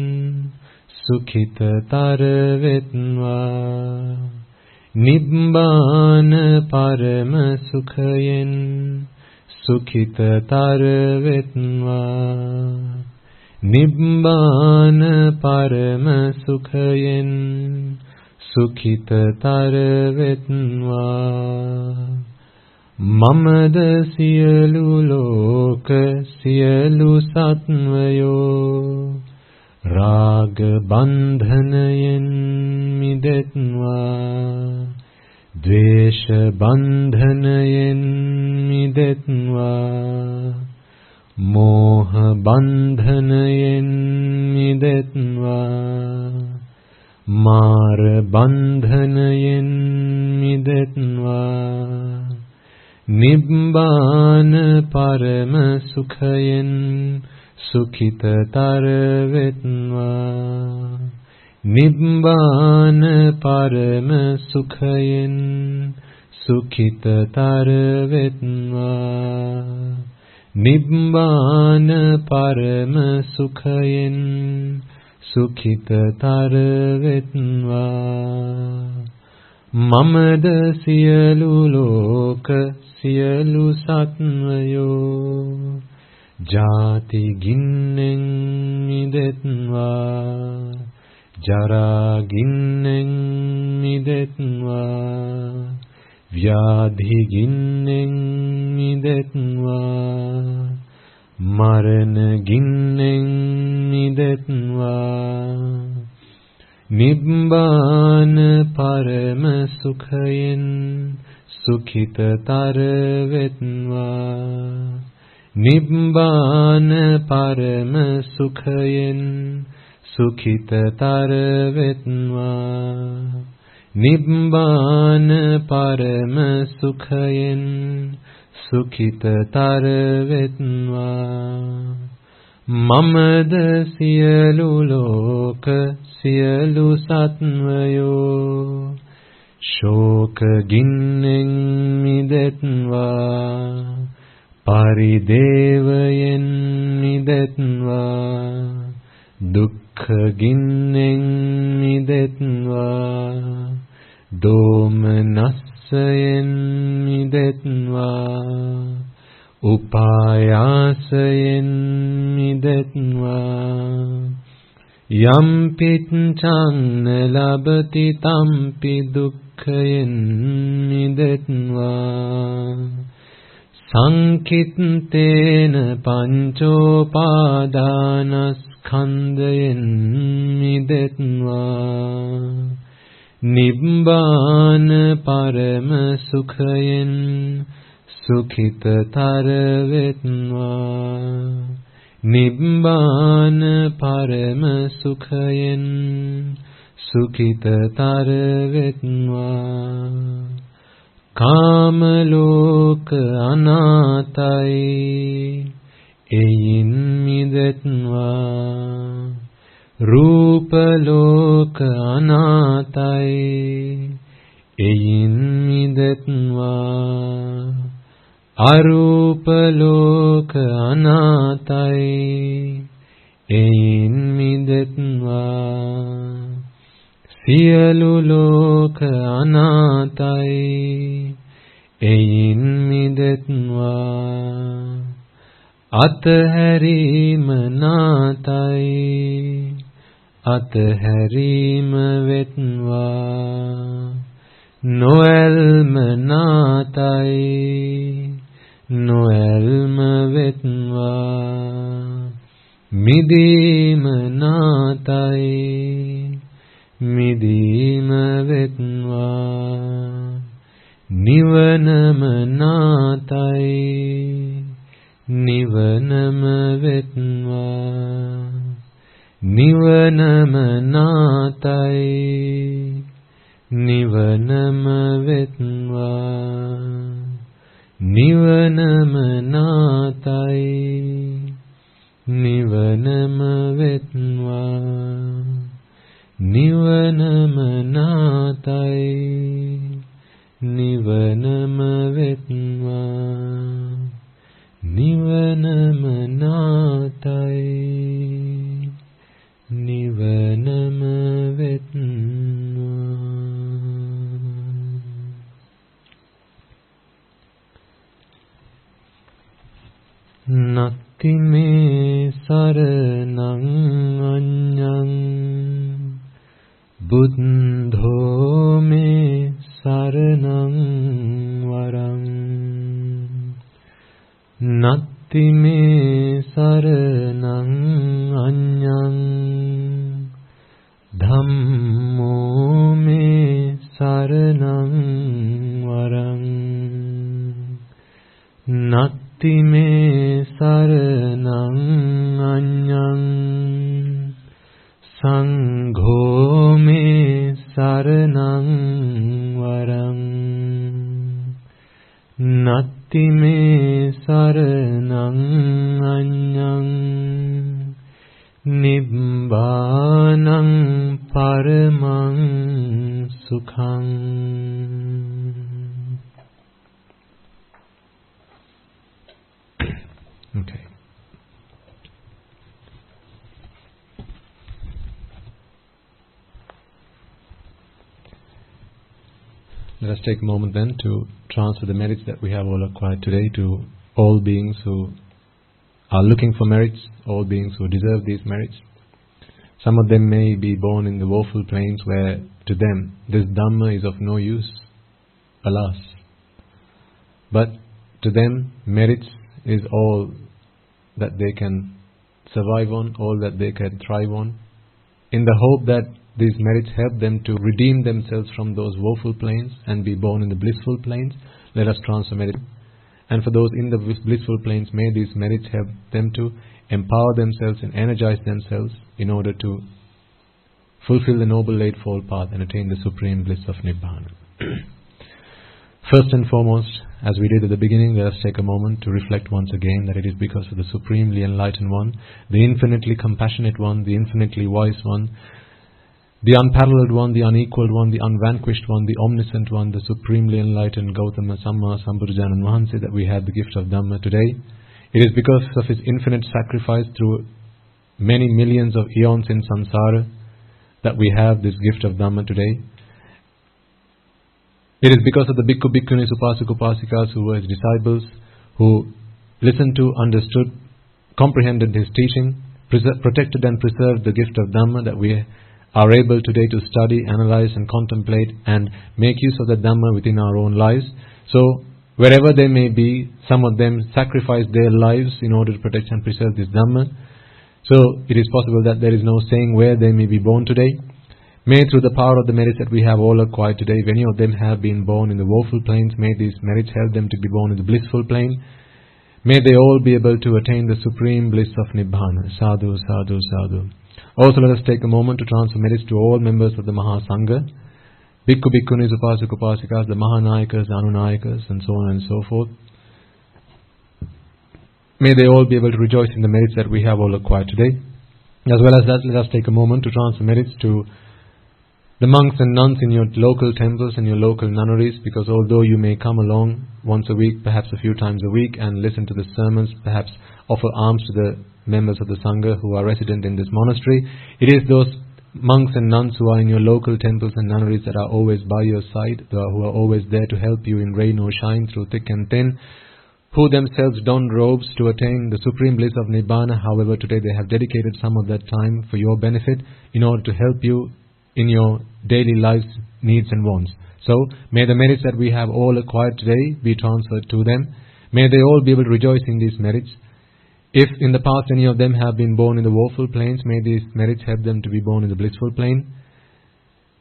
sukhitatar vetva Nibbana parama sukhayen sukhitatar vetva Nibbana parama sukhayen sukhitatar vetva Mamada siyalu loka siyalu satmayo raga bandhanayen midetva dvesha bandhanayen midetva moha bandhanayen midetva mara bandhanayen midetva Nibbana parama sukhayen sukhitatar vetva Nibbana parama sukhayen sukhitatar vetva Nibbana parama sukhayen sukhitatar vetva Mamada siyalu loka siyalu satmayo jati ginnen midetva jara ginnen midetva vyadhi ginnen midetva මරණ ගින්නෙන් මිදෙත්වා නිබ්බාන පරම සුඛයෙන් සුඛිතතර වෙත්වා නිබ්බාන පරම සුඛයෙන් සුඛිතතර වෙත්වා නිබ්බාන පරම සුඛයෙන් සුඛිතතර වෙත්වා මමද සියලු ලෝක සියලු සත්වයෝ ශෝක ගින්නෙන් මිදෙත්වා පරිදේවයෙන් මිදෙත්වා දුක්ඛ ගින්නෙන් මිදෙත්වා දෝමනස්සයෙන් මිදෙත්වා උපායාසයෙන් මිදෙත්වා යම් පිච්ඡං ලබති තම්පි දුක්ඛයෙන් මිදෙත්වා සංකිට්ඨේන පංචෝපාදානස්කන්ධයෙන් මිදෙත්වා නිබ්බාන පරම සුඛයෙන් සුඛිතතර වෙත්වා නිබ්බාන පරම සුඛයෙන් සුඛිතතර වෙත්වා කාම ලෝක අනාතයි එයින් මිදෙත්වා රූප ලෝක අනාතයි එයින් මිදෙත්වා අරූප ලෝක අනාතයි එයින් මිදෙත්වා සියලු ලෝක අනාතයි එයින් මිදෙත්වා අතහැරීම නාතයි අතහැරීම වෙත්වා නොඇල්ම නාතයි නොඇල්ම වෙත්වා මිදීම නාතයි මිදීම වෙත්වා නිවනම නාතයි නිවනම වෙත්වා නිවනම නාතයි නිවනම වෙත්වා නිවනම නාතයි නිවනම වෙත්වා නිවනම නාතයි නිවනම වෙත්වා නිවනම නාතයි නිවනම වෙත්වා නත්ති මේ සරණං අඤ්ඤං බුද්ධෝ මේ සරණං වරං නත්ති මේ සරණං අඤ්ඤං ධම්මෝ මේ සරණං වරං නත්ති මේ සරණං අඤ්ඤං සංඝෝ මේ සරණං වරං නත්ති මේ සරණං අඤ්ඤං නිබ්බානං පරමං සුඛං Okay. Let us take a moment then to transfer the merits that we have all acquired today to all beings who are looking for merits, all beings who deserve these merits. Some of them may be born in the woeful plains where to them this Dhamma is of no use, alas. But to them merits is all that they can survive on, all that they can thrive on, in the hope that these merits help them to redeem themselves from those woeful planes and be born in the blissful planes. Let us transfer merit. And for those in the blissful planes, may these merits help them to empower themselves and energize themselves in order to fulfill the Noble Eightfold Path and attain the supreme bliss of Nibbana. First and foremost, as we did at the beginning, let us take a moment to reflect once again that it is because of the Supremely Enlightened One, the infinitely compassionate One, the infinitely wise One, the unparalleled One, the unequaled One, the unvanquished One, the omniscient One, the Supremely Enlightened Gautama Samma Sambuddhajan Mahansi, that we have the gift of Dhamma today. It is because of His infinite sacrifice through many millions of eons in samsara that we have this gift of Dhamma today. It is because of the Bhikkhu, Bhikkhunis, Upasaka, Upasikas who were His disciples, who listened to, understood, comprehended His teaching, protected and preserved the gift of Dhamma, that we are able today to study, analyze and contemplate and make use of the Dhamma within our own lives. So, wherever they may be, some of them sacrifice their lives in order to protect and preserve this Dhamma. So, it is possible that there is no saying where they may be born today. May through the power of the merits that we have all acquired today, if any of them have been born in the woeful planes, may these merits help them to be born in the blissful plane. May they all be able to attain the supreme bliss of Nibbana. Sadhu, sadhu, sadhu. Also let us take a moment to transfer merits to all members of the Mahasangha, Bhikkhu, Bhikkhunis, Upasaka, Upasikas, the Mahanayakas, the Anunayakas, and so on and so forth. May they all be able to rejoice in the merits that we have all acquired today. As well as that, let us take a moment to transfer merits to the monks and nuns in your local temples and your local nunneries, because although you may come along once a week, perhaps a few times a week, and listen to the sermons, perhaps offer alms to the members of the Sangha who are resident in this monastery, it is those monks and nuns who are in your local temples and nunneries that are always by your side, who are always there to help you in rain or shine, through thick and thin, who themselves don robes to attain the supreme bliss of Nibbana. However, today they have dedicated some of that time for your benefit in order to help you in your daily life's needs and wants. So, may the merits that we have all acquired today be transferred to them. May they all be able to rejoice in these merits. If in the past any of them have been born in the woeful planes, may these merits help them to be born in the blissful plane.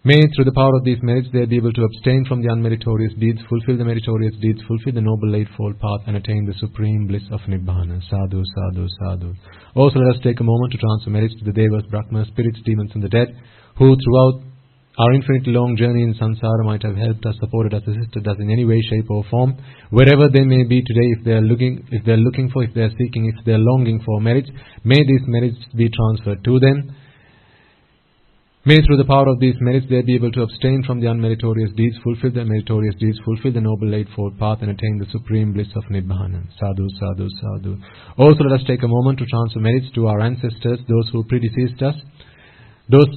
May through the power of these merits they be able to abstain from the unmeritorious deeds, fulfill the meritorious deeds, fulfill the Noble Eightfold Path and attain the supreme bliss of Nibbana. Sadhu, sadhu, sadhu. Also let us take a moment to transfer merits to the Devas, Brahmas, spirits, demons and the dead, who throughout our infinitely long journey in samsara might have helped us, supported us, assisted us in any way, shape or form. Wherever they may be today, if they are looking for, if they are seeking, if they are longing for merits, may these merits be transferred to them. May through the power of these merits they be able to abstain from the unmeritorious deeds, fulfill the meritorious deeds, fulfill the Noble Eightfold Path and attain the supreme bliss of Nibbana. Sadhu, sadhu, sadhu. Also let us take a moment to transfer merits to our ancestors, those who predeceased us, those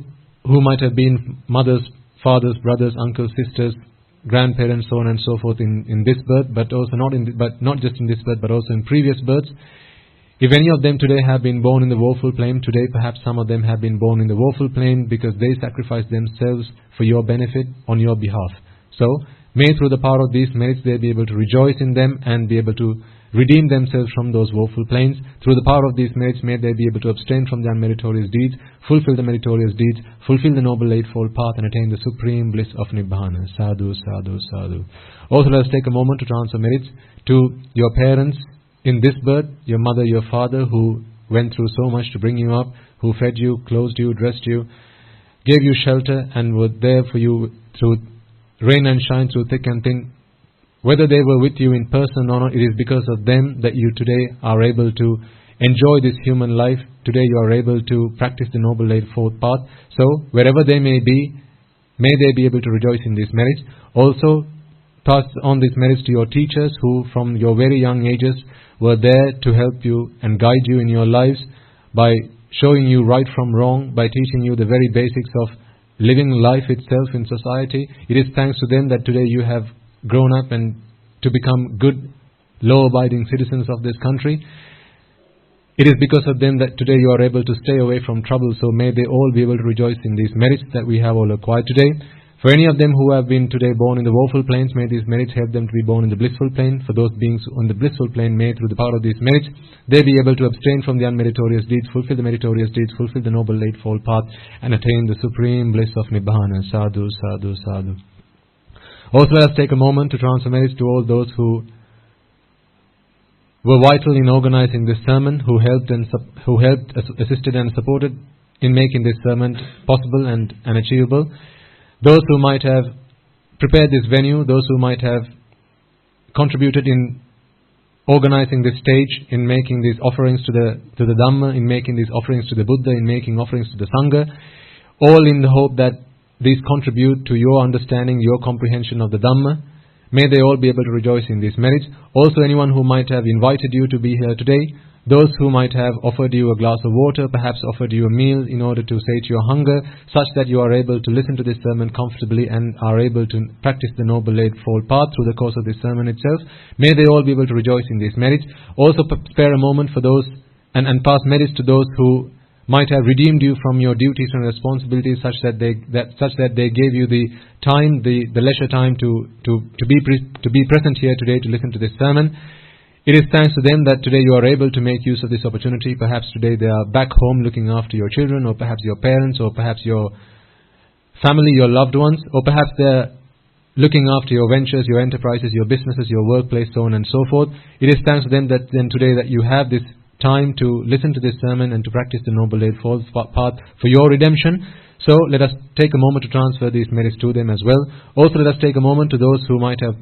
who might have been mothers, fathers, brothers, uncles, sisters, grandparents, so on and so forth in this birth, but also not just in this birth, but also in previous births. If any of them today have been born in the woeful plane, today perhaps some of them have been born in the woeful plane because they sacrificed themselves for your benefit on your behalf. So, may through the power of these merits they be able to rejoice in them and be able to redeem themselves from those woeful planes. Through the power of these merits, may they be able to abstain from the unmeritorious deeds, fulfill the meritorious deeds, fulfill the Noble Eightfold Path and attain the supreme bliss of Nibbana. Sadhu, sadhu, sadhu. Also let us take a moment to transfer merits to your parents in this birth, your mother, your father, who went through so much to bring you up, who fed you, clothed you, dressed you, gave you shelter and were there for you through rain and shine, through thick and thin. Whether they were with you in person or not, it is because of them that you today are able to enjoy this human life. Today you are able to practice the Noble Eightfold Path. So, wherever they may be, may they be able to rejoice in these merits. Also, pass on these merits to your teachers who from your very young ages were there to help you and guide you in your lives by showing you right from wrong, by teaching you the very basics of living life itself in society. It is thanks to them that today you have grown up and to become good, law-abiding citizens of this country. It is because of them that today you are able to stay away from trouble. So may they all be able to rejoice in these merits that we have all acquired today. For any of them who have been today born in the woeful planes, may these merits help them to be born in the blissful plane. For those beings on the blissful plane, may through the power of these merits, they be able to abstain from the unmeritorious deeds, fulfill the meritorious deeds, fulfill the noble eightfold path, and attain the supreme bliss of Nibbana. Sadhu, sadhu, sadhu. Also, let us take a moment to transfer merits to all those who were vital in organizing this sermon, who helped, assisted and supported in making this sermon possible and achievable. Those who might have prepared this venue, those who might have contributed in organizing this stage, in making these offerings to the Dhamma, in making these offerings to the Buddha, in making offerings to the Sangha, all in the hope that these contribute to your understanding, your comprehension of the Dhamma. May they all be able to rejoice in these merits. Also, anyone who might have invited you to be here today, those who might have offered you a glass of water, perhaps offered you a meal in order to sate your hunger, such that you are able to listen to this sermon comfortably and are able to practice the Noble Eightfold Path through the course of this sermon itself. May they all be able to rejoice in these merits. Also spare a moment for those and pass merits to those who might have redeemed you from your duties and responsibilities, such that they gave you the time, the leisure time to be present here today to listen to this sermon. It is thanks to them that today you are able to make use of this opportunity. Perhaps today they are back home looking after your children, or perhaps your parents, or perhaps your family, your loved ones, or perhaps they are looking after your ventures, your enterprises, your businesses, your workplace, so on and so forth. It is thanks to them that then today that you have this time to listen to this sermon and to practice the Noble Eightfold Path for your redemption. So let us take a moment to transfer these merits to them as well. Also let us take a moment to those who might have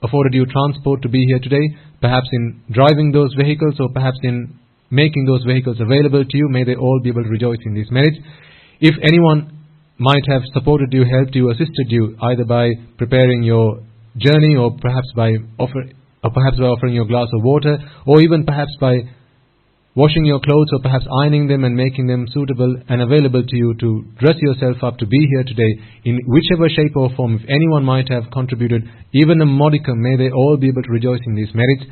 afforded you transport to be here today, perhaps in driving those vehicles or perhaps in making those vehicles available to you. May they all be able to rejoice in these merits. If anyone might have supported you, helped you, assisted you, either by preparing your journey or perhaps by offering you a glass of water, or even perhaps by washing your clothes or perhaps ironing them and making them suitable and available to you to dress yourself up to be here today, in whichever shape or form, if anyone might have contributed even a modicum, may they all be able to rejoice in these merits.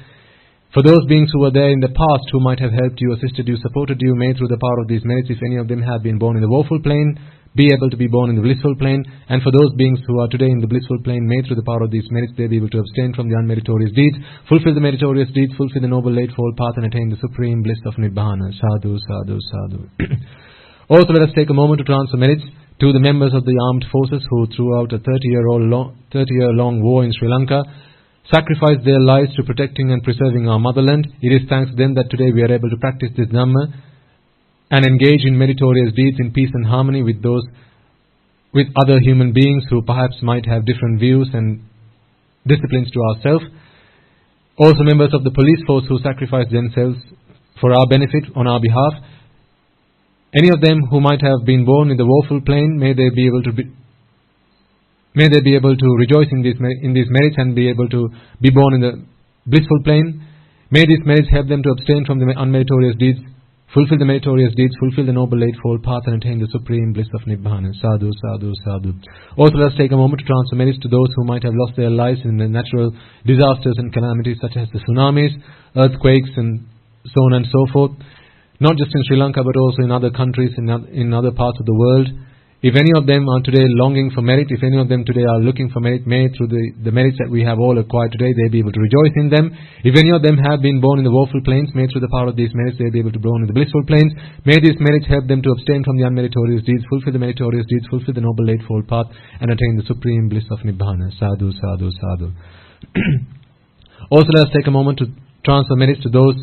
For those beings who were there in the past, who might have helped you, assisted you, supported you, may through the power of these merits, if any of them have been born in the woeful plane, be able to be born in the blissful plane. And for those beings who are today in the blissful plane, may through the power of these merits they be able to abstain from the unmeritorious deeds, fulfill the meritorious deeds, fulfill the Noble Eightfold Path, and attain the supreme bliss of Nibbana. Sadhu, sadhu, sadhu. Also let us take a moment to transfer merits to the members of the armed forces who throughout a 30-year-long war in Sri Lanka sacrificed their lives to protecting and preserving our motherland. It is thanks to them that today we are able to practice this Dhamma and engage in meritorious deeds in peace and harmony with other human beings who perhaps might have different views and disciplines to ourselves. Also members of the police force who sacrificed themselves for our benefit on our behalf. Any of them who might have been born in the woeful plane, may they be able to rejoice in these merits and be able to be born in the blissful plane. May these merits help them to abstain from the unmeritorious deeds, fulfill the meritorious deeds, fulfill the Noble Eightfold Path, and attain the supreme bliss of Nibbana. Sadhu, sadhu, sadhu. Also let us take a moment to transfer merits to those who might have lost their lives in the natural disasters and calamities such as the tsunamis, earthquakes, and so on and so forth. Not just in Sri Lanka but also in other countries, in other parts of the world. If any of them are today longing for merit, if any of them today are looking for merit, may through the merits that we have all acquired today, they be able to rejoice in them. If any of them have been born in the woeful planes, may through the power of these merits they be able to be born in the blissful planes. May these merits help them to abstain from the unmeritorious deeds, fulfill the meritorious deeds, fulfill the Noble Eightfold Path, and attain the supreme bliss of Nibbana. Sadhu, sadhu, sadhu. Also let us take a moment to transfer merits to those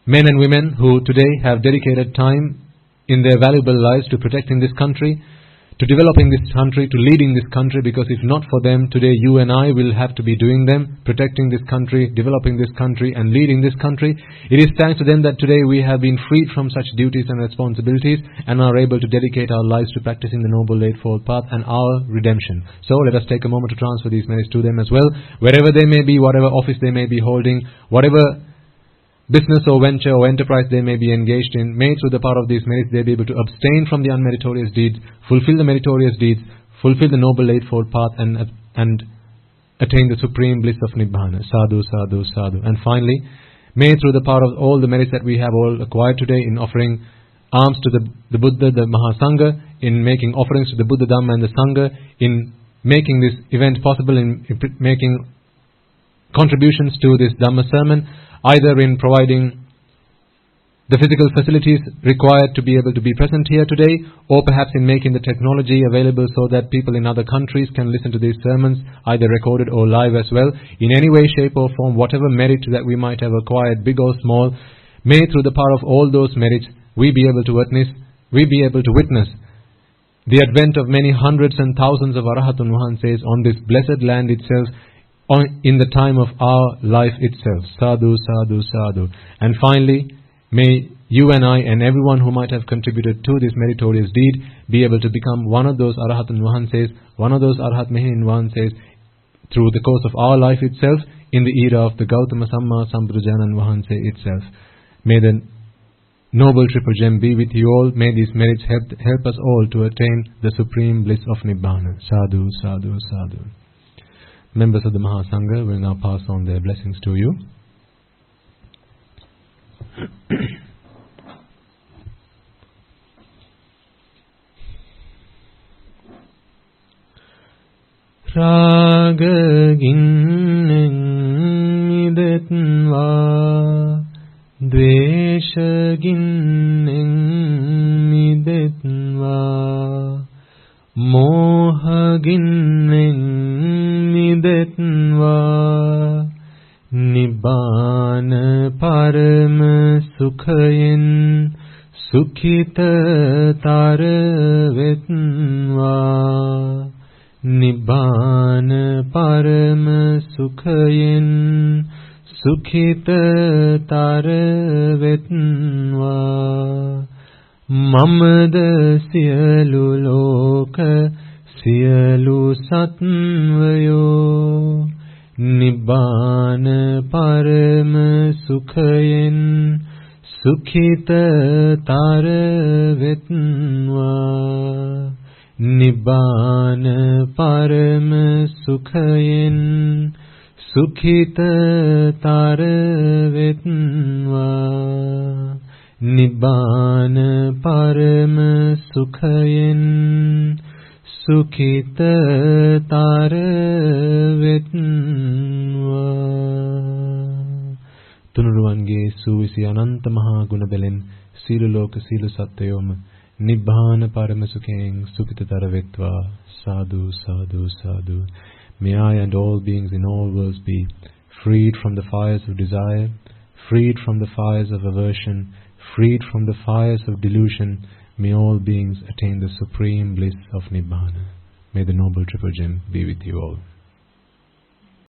men and women who today have dedicated time in their valuable lives to protecting this country, to developing this country, to leading this country, because if not for them, today you and I will have to be doing them, protecting this country, developing this country, and leading this country. It is thanks to them that today we have been freed from such duties and responsibilities and are able to dedicate our lives to practicing the Noble Eightfold Path and our redemption. So let us take a moment to transfer these merits to them as well, wherever they may be, whatever office they may be holding, whatever business or venture or enterprise they may be engaged in. May through the power of these merits they be able to abstain from the unmeritorious deeds, fulfill the meritorious deeds, fulfill the Noble Eightfold Path, and attain the supreme bliss of Nibbana. Sadhu, sadhu, sadhu. And finally, may through the power of all the merits that we have all acquired today in offering alms to the Buddha, the Mahasangha, in making offerings to the Buddha, Dhamma and the Sangha, in making this event possible, in making contributions to this Dhamma sermon, either in providing the physical facilities required to be able to be present here today, or perhaps in making the technology available so that people in other countries can listen to these sermons, either recorded or live as well. In any way, shape or form, whatever merit that we might have acquired, big or small, may through the power of all those merits, we be able to witness the advent of many hundreds and thousands of Arahatun Vahanses on this blessed land itself, in the time of our life itself. Sadhu, sadhu, sadhu. And finally, may you and I and everyone who might have contributed to this meritorious deed be able to become one of those Arahatun Vahanses, one of those Arahat Mehin Vahanses, through the course of our life itself, in the era of the Gautama Samma Sambuddhajanan Vahanse itself. May the Noble Triple Gem be with you all. May these merits help us all to attain the supreme bliss of Nibbana. Sadhu, sadhu, sadhu. Members of the Mahasangha will now pass on their blessings to you. Raga ginnen midetva, Dvesha ginnen midetva, Moha ginnen midetva, Nibbana parama sukhayen sukhita taravetva, Nibbana parama sukhayen sukhita taravetva, Mamada siyalu loka siyalu satvayo, Nibbana parama sukhayen sukhita taravetva, Nibbana parama sukhayen sukhita taravetva, Nibbana parama sukhayen sukhita taravetva. Tunuruwange suvisi ananta maha guna belen silu loka silu satyoma, Nibbana parama sukhayen sukhita taravetva. Sadhu, sadhu, sadhu. May I and all beings in all worlds be freed from the fires of desire, freed from the fires of aversion, freed from the fires of delusion. May all beings attain the supreme bliss of Nibbana. May the Noble Triple Gem be with you all.